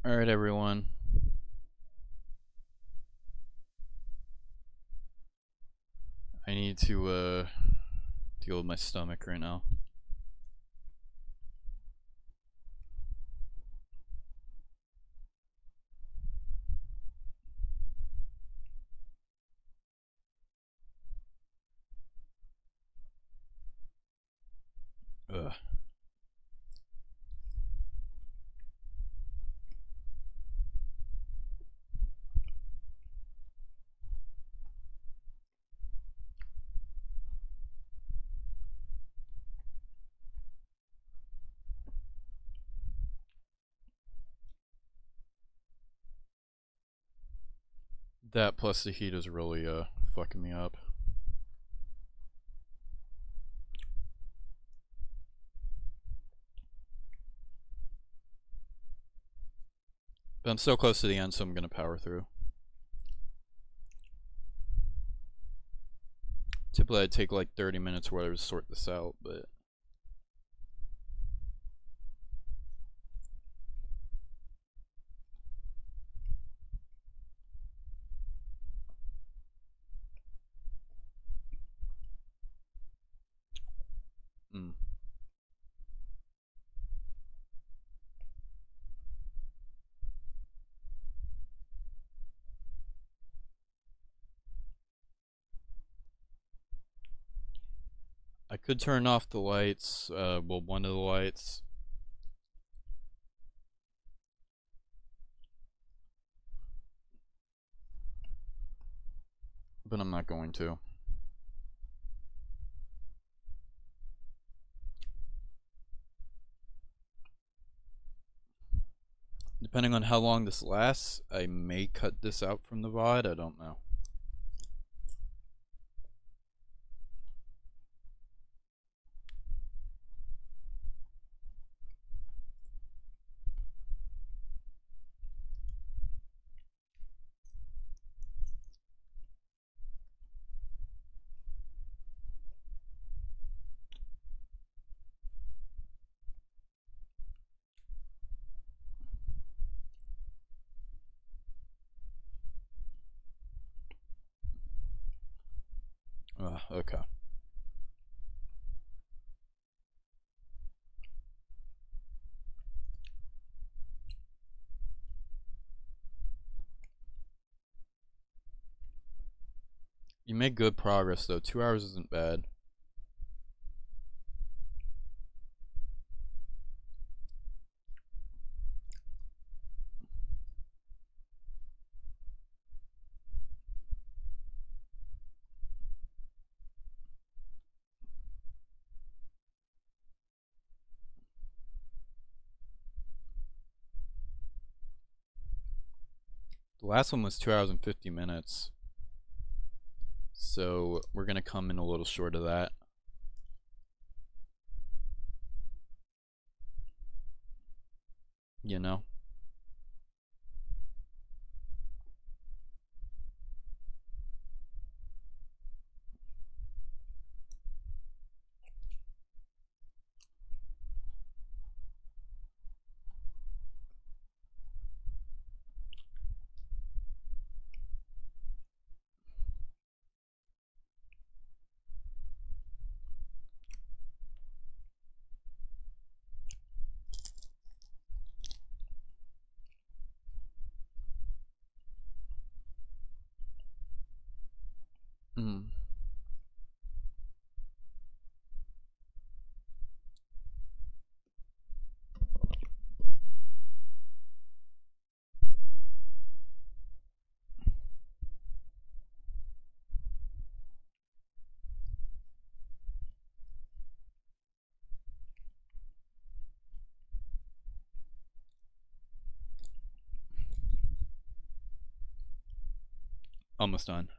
Alright, everyone. I need to deal with my stomach right now. That plus the heat is really fucking me up. But I'm so close to the end, so I'm gonna power through. Typically I'd take like 30 minutes or whatever to sort this out, but I could turn off the lights, well, one of the lights. But I'm not going to. Depending on how long this lasts, I may cut this out from the VOD, I don't know. Okay. You make good progress though. 2 hours isn't bad. The last one was 2 hours and 50 minutes. So we're gonna come in a little short of that. You know? Almost done.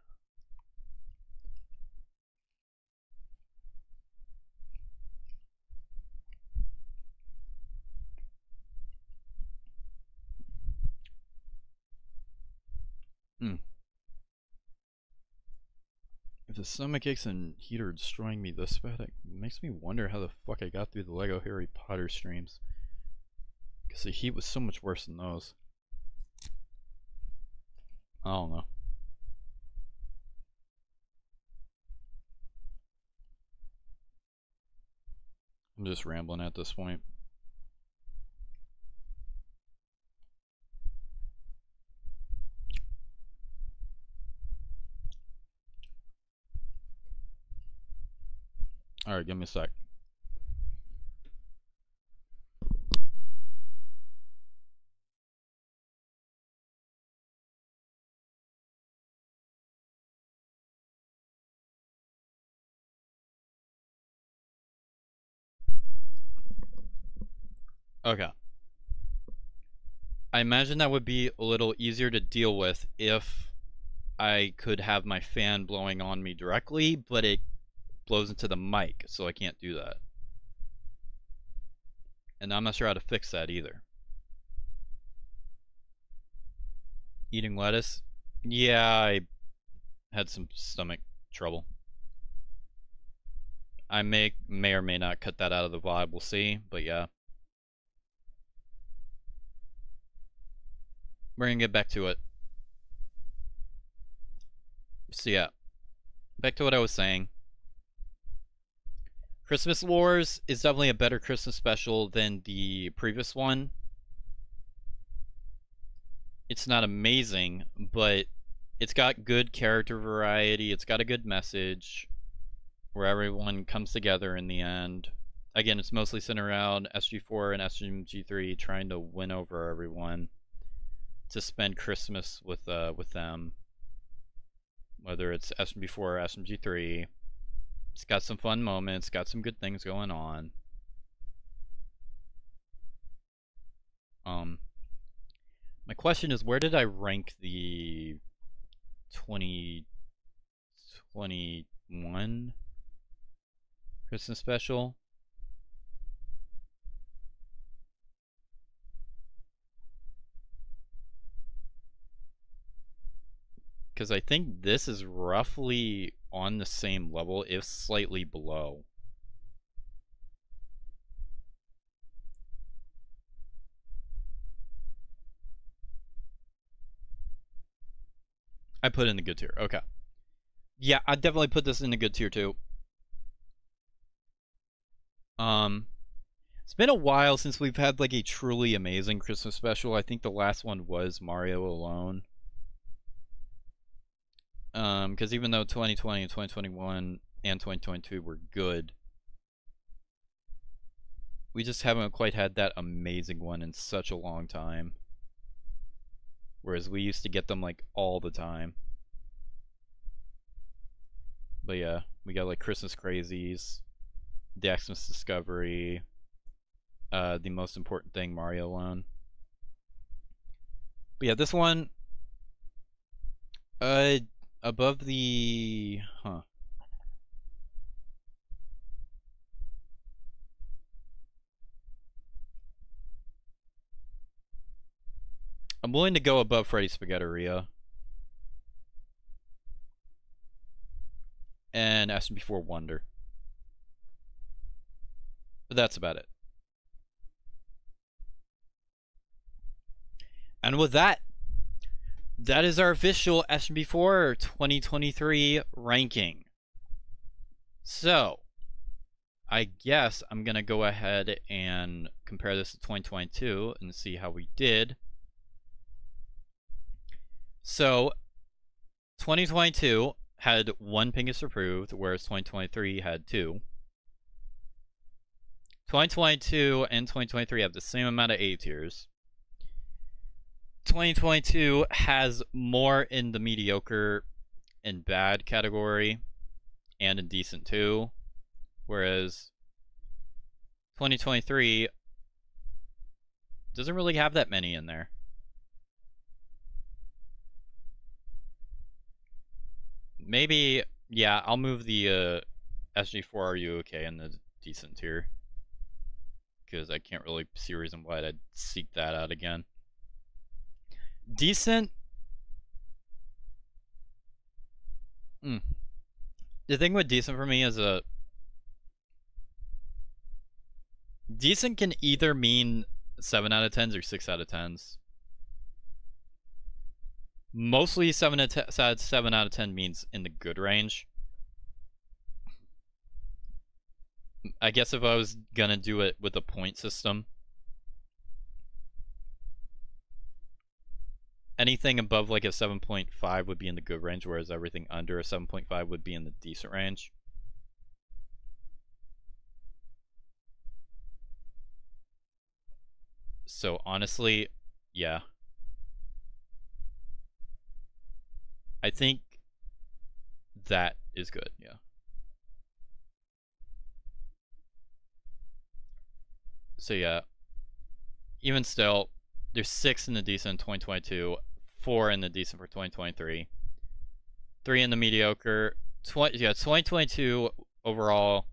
If the stomach aches and heat are destroying me this bad, it makes me wonder how the fuck I got through the Lego Harry Potter streams. Because the heat was so much worse than those. I don't know. I'm just rambling at this point. Alright, give me a sec. Okay. I imagine that would be a little easier to deal with if I could have my fan blowing on me directly, but it blows into the mic, so I can't do that. And I'm not sure how to fix that either. Eating lettuce? Yeah, I had some stomach trouble. I may or may not cut that out of the VOD, we'll see, but yeah. We're gonna get back to it. So yeah, back to what I was saying. Christmas Wars is definitely a better Christmas special than the previous one. It's not amazing, but it's got good character variety, it's got a good message, where everyone comes together in the end. Again, it's mostly centered around SG4 and SMG3 trying to win over everyone to spend Christmas with them. Whether it's SMG4 or SMG3. It's got some fun moments, got some good things going on. My question is, where did I rank the 2021 Christmas special? Because I think this is roughly on the same level, if slightly below. I put it in the good tier. Okay. Yeah, I definitely put this in the good tier too. It's been a while since we've had like a truly amazing Christmas special. I think the last one was Mario Alone. Because even though 2020 and 2021 and 2022 were good, we just haven't quite had that amazing one in such a long time. Whereas we used to get them like all the time. But yeah, we got like Christmas Crazies, the Xmas Discovery, the most important thing, Mario Alone. But yeah, this one, above the, I'm willing to go above Freddy Spaghetteria and SMG4 Wonder. But that's about it. And with that, that is our official SMG4 2023 ranking. So, I guess I'm going to go ahead and compare this to 2022 and see how we did. So, 2022 had 1 Pingas approved, whereas 2023 had 2. 2022 and 2023 have the same amount of A tiers. 2022 has more in the mediocre and bad category, and in decent too, whereas 2023 doesn't really have that many in there. Maybe, yeah, I'll move the SG4 Are You Okay in the decent tier, because I can't really see a reason why I'd seek that out again. Decent. The thing with decent for me is decent can either mean 7 out of 10s or 6 out of 10s. Mostly 7 out of 10 means in the good range. I guess if I was gonna do it with a point system, anything above like a 7.5 would be in the good range, whereas everything under a 7.5 would be in the decent range. So honestly, yeah. I think that is good, yeah. So yeah, even still, there's 6 in the decent in 2022, 4 in the decent for 2023. 3 in the mediocre. 2022 overall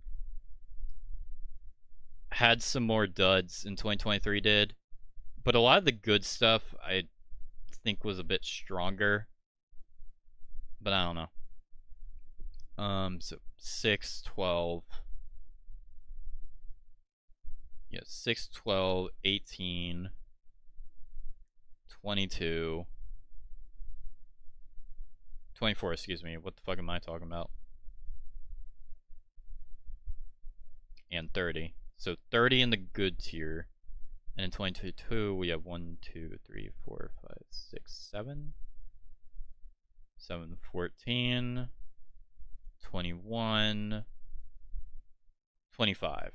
had some more duds than 2023 did, but a lot of the good stuff I think was a bit stronger. But I don't know. So 6, 12. Yeah, 6, 12, 18, 22, 24, excuse me. What the fuck am I talking about? And 30. So 30 in the good tier. And in 22, we have 1, 2, 3, 4, 5, 6, 7. 7, 14, 21, 25.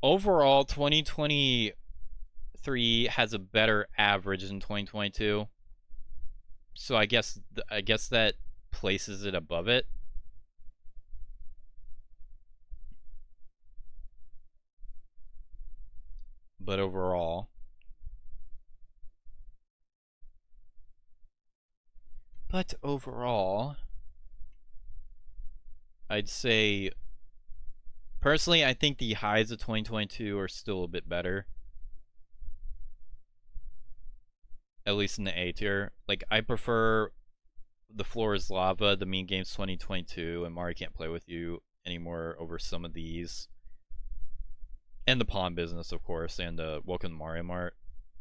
Overall, 2023 has a better average than 2022. So I guess that places it above it. But overall, I'd say, personally, I think the highs of 2022 are still a bit better. At least in the A tier. Like, I prefer The Floor is Lava, The Mean Games 2022, and Mario Can't Play With You anymore over some of these. And the Pawn Business, of course, and Welcome to Mario Mart.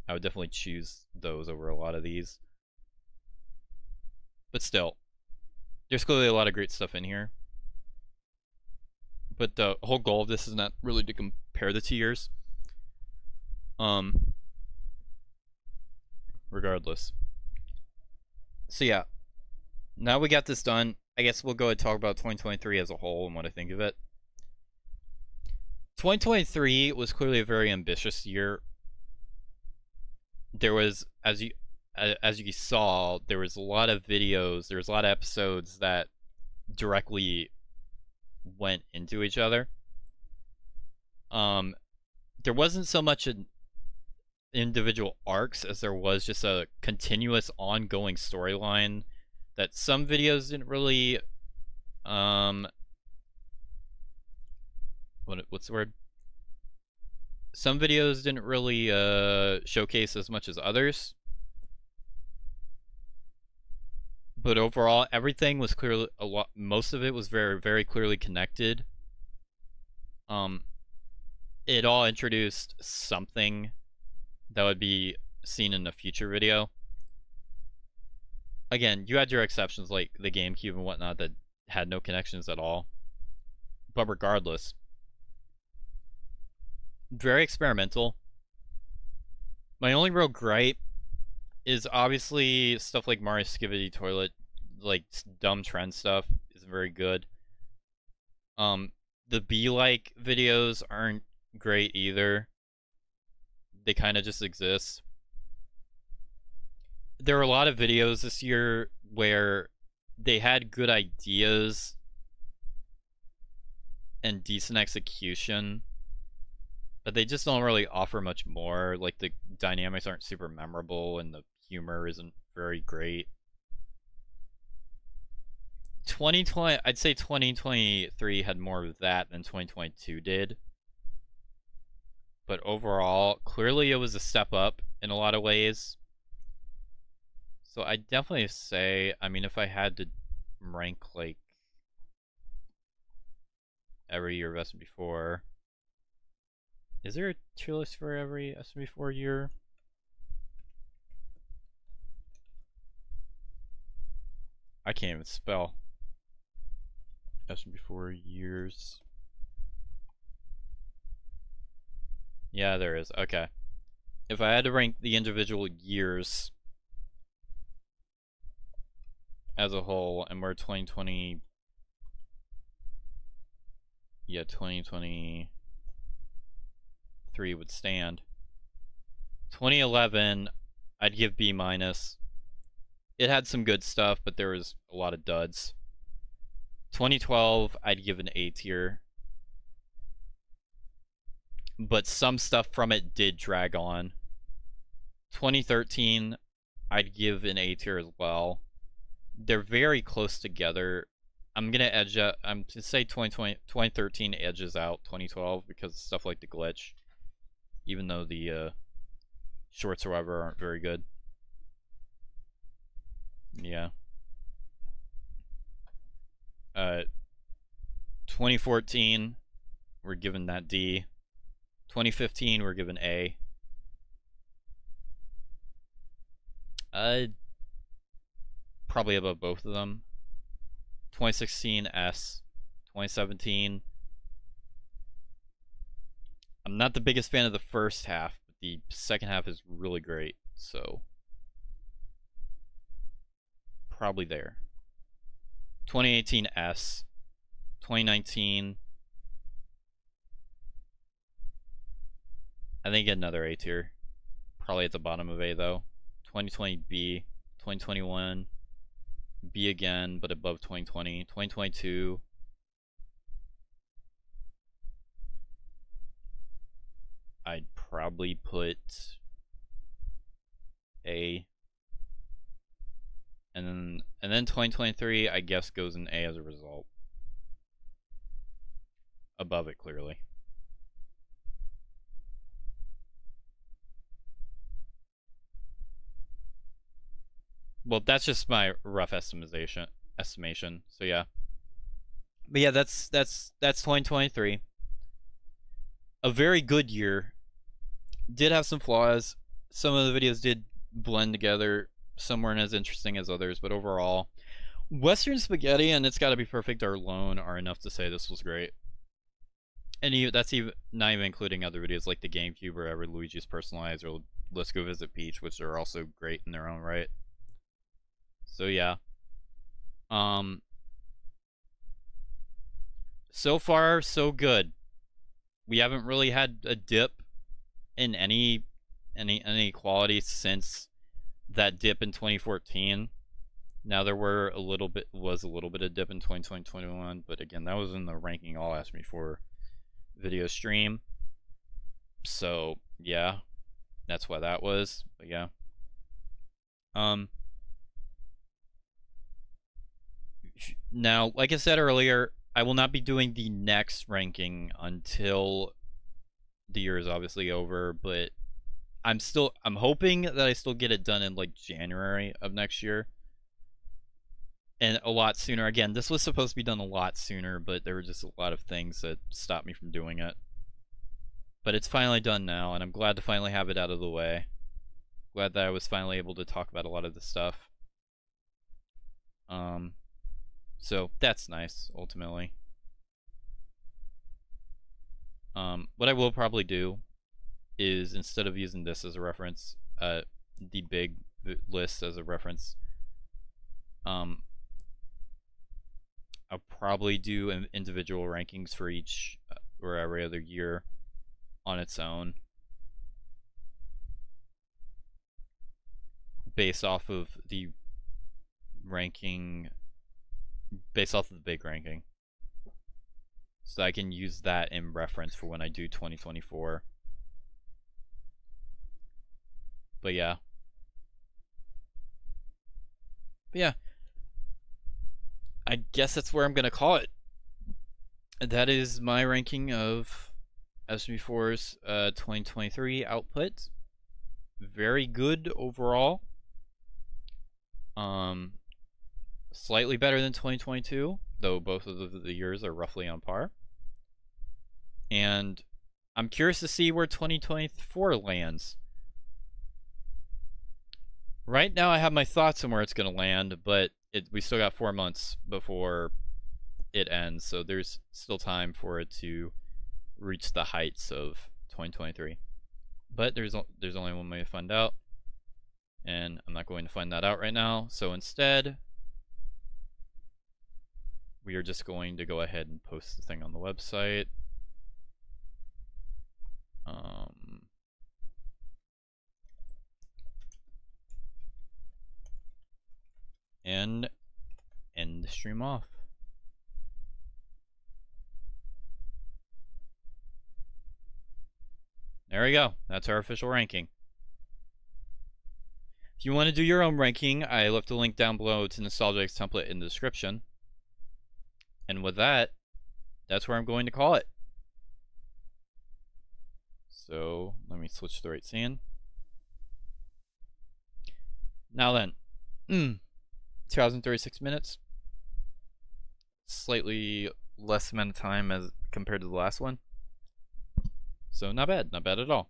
I would definitely choose those over a lot of these. But still, there's clearly a lot of great stuff in here. But the whole goal of this is not really to compare the tiers. Regardless. So yeah, now we got this done. I guess we'll go ahead and talk about 2023 as a whole and what I think of it. 2023 was clearly a very ambitious year. There was, as you saw, there was a lot of videos, there was a lot of episodes that directly went into each other. There wasn't so much an individual arcs as there was just a continuous ongoing storyline that some videos didn't really what's the word? Some videos didn't really showcase as much as others. But overall, everything was clearly most of it was very, very clearly connected. It all introduced something that would be seen in a future video. Again, you had your exceptions like the GameCube and whatnot that had no connections at all. But regardless, very experimental. My only real gripe is obviously stuff like Mario Skibidi Toilet, like dumb trend stuff, isn't very good. The Be-like videos aren't great either. They kind of just exist. There were a lot of videos this year where they had good ideas and decent execution, but they just don't really offer much more. Like, the dynamics aren't super memorable and the humor isn't very great. 2020, I'd say 2023 had more of that than 2022 did. But overall, clearly it was a step up in a lot of ways. So I'd definitely say, I mean, if I had to rank, like, every year of SMG4, is there a tier list for every SMG4 year? I can't even spell. SMG4 years. Yeah, there is. Okay. If I had to rank the individual years as a whole, and where 2020... Yeah, 2023 would stand. 2011, I'd give B-. It had some good stuff, but there was a lot of duds. 2012, I'd give an A tier. But some stuff from it did drag on. 2013, I'd give an A tier as well. They're very close together. I'm gonna edge out. I'm to say 2013 edges out 2012 because of stuff like the glitch, even though the shorts or whatever aren't very good. Yeah. 2014, we're given that D. 2015, we're given A. Probably above both of them. 2016, S. 2017. I'm not the biggest fan of the first half, but the second half is really great, so probably there. 2018, S. 2019, I think another A tier. Probably at the bottom of A though. 2020, B. 2021, B again, but above 2020. 2022, I'd probably put A. And then 2023, I guess, goes in A as a result. Above it, clearly. Well, that's just my rough estimation. So yeah. But yeah, that's 2023. A very good year. Did have some flaws. Some of the videos did blend together. Some weren't as interesting as others, but overall, Western Spaghetti and It's Gotta Be Perfect alone are enough to say this was great. And that's even not even including other videos like the GameCube or ever Luigi's Personalized or Let's Go Visit Peach, which are also great in their own right. So yeah. So far so good. We haven't really had a dip in any quality since that dip in 2014. Now there was a little bit of dip in 2020, 2021, but again, that was in the ranking all asked me for video stream. So yeah, that's why that was. But yeah. Now, like I said earlier, I will not be doing the next ranking until the year is obviously over, but I'm hoping that I still get it done in like January of next year. And a lot sooner. Again, this was supposed to be done a lot sooner, but there were just a lot of things that stopped me from doing it. But it's finally done now, and I'm glad to finally have it out of the way. Glad that I was finally able to talk about a lot of this stuff. So that's nice, ultimately. What I will probably do is, instead of using this as a reference, the big list as a reference, I'll probably do individual rankings for each or every other year on its own, based off of the ranking, based off of the big ranking, so I can use that in reference for when I do 2024. But yeah. I guess that's where I'm gonna call it. That is my ranking of SMG4's 2023 output. Very good overall. Slightly better than 2022, though both of the years are roughly on par. And I'm curious to see where 2024 lands. Right now I have my thoughts on where it's going to land, but we still got 4 months before it ends, so there's still time for it to reach the heights of 2023. But there's only one way to find out, and I'm not going to find that out right now. So instead, we are just going to go ahead and post the thing on the website. And end the stream off. There we go. That's our official ranking. If you want to do your own ranking, I left a link down below to Nostalgic's template in the description. And with that, that's where I'm going to call it. So let me switch to the right scene. Now then, 2036 minutes. Slightly less amount of time as compared to the last one. So not bad at all.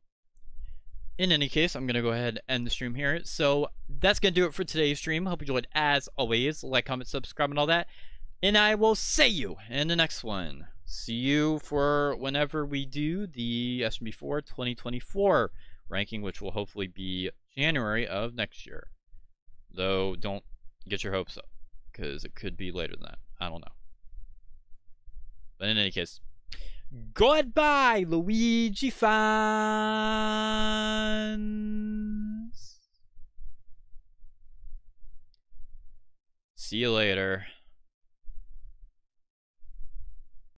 In any case, I'm going to go ahead and end the stream here. So that's going to do it for today's stream. Hope you enjoyed as always. Like, comment, subscribe, and all that. And I will see you in the next one. See you for whenever we do the SMG4 2024 ranking, which will hopefully be January of next year. Though, don't get your hopes up, because it could be later than that. I don't know. But in any case, goodbye, Luigi fans. See you later.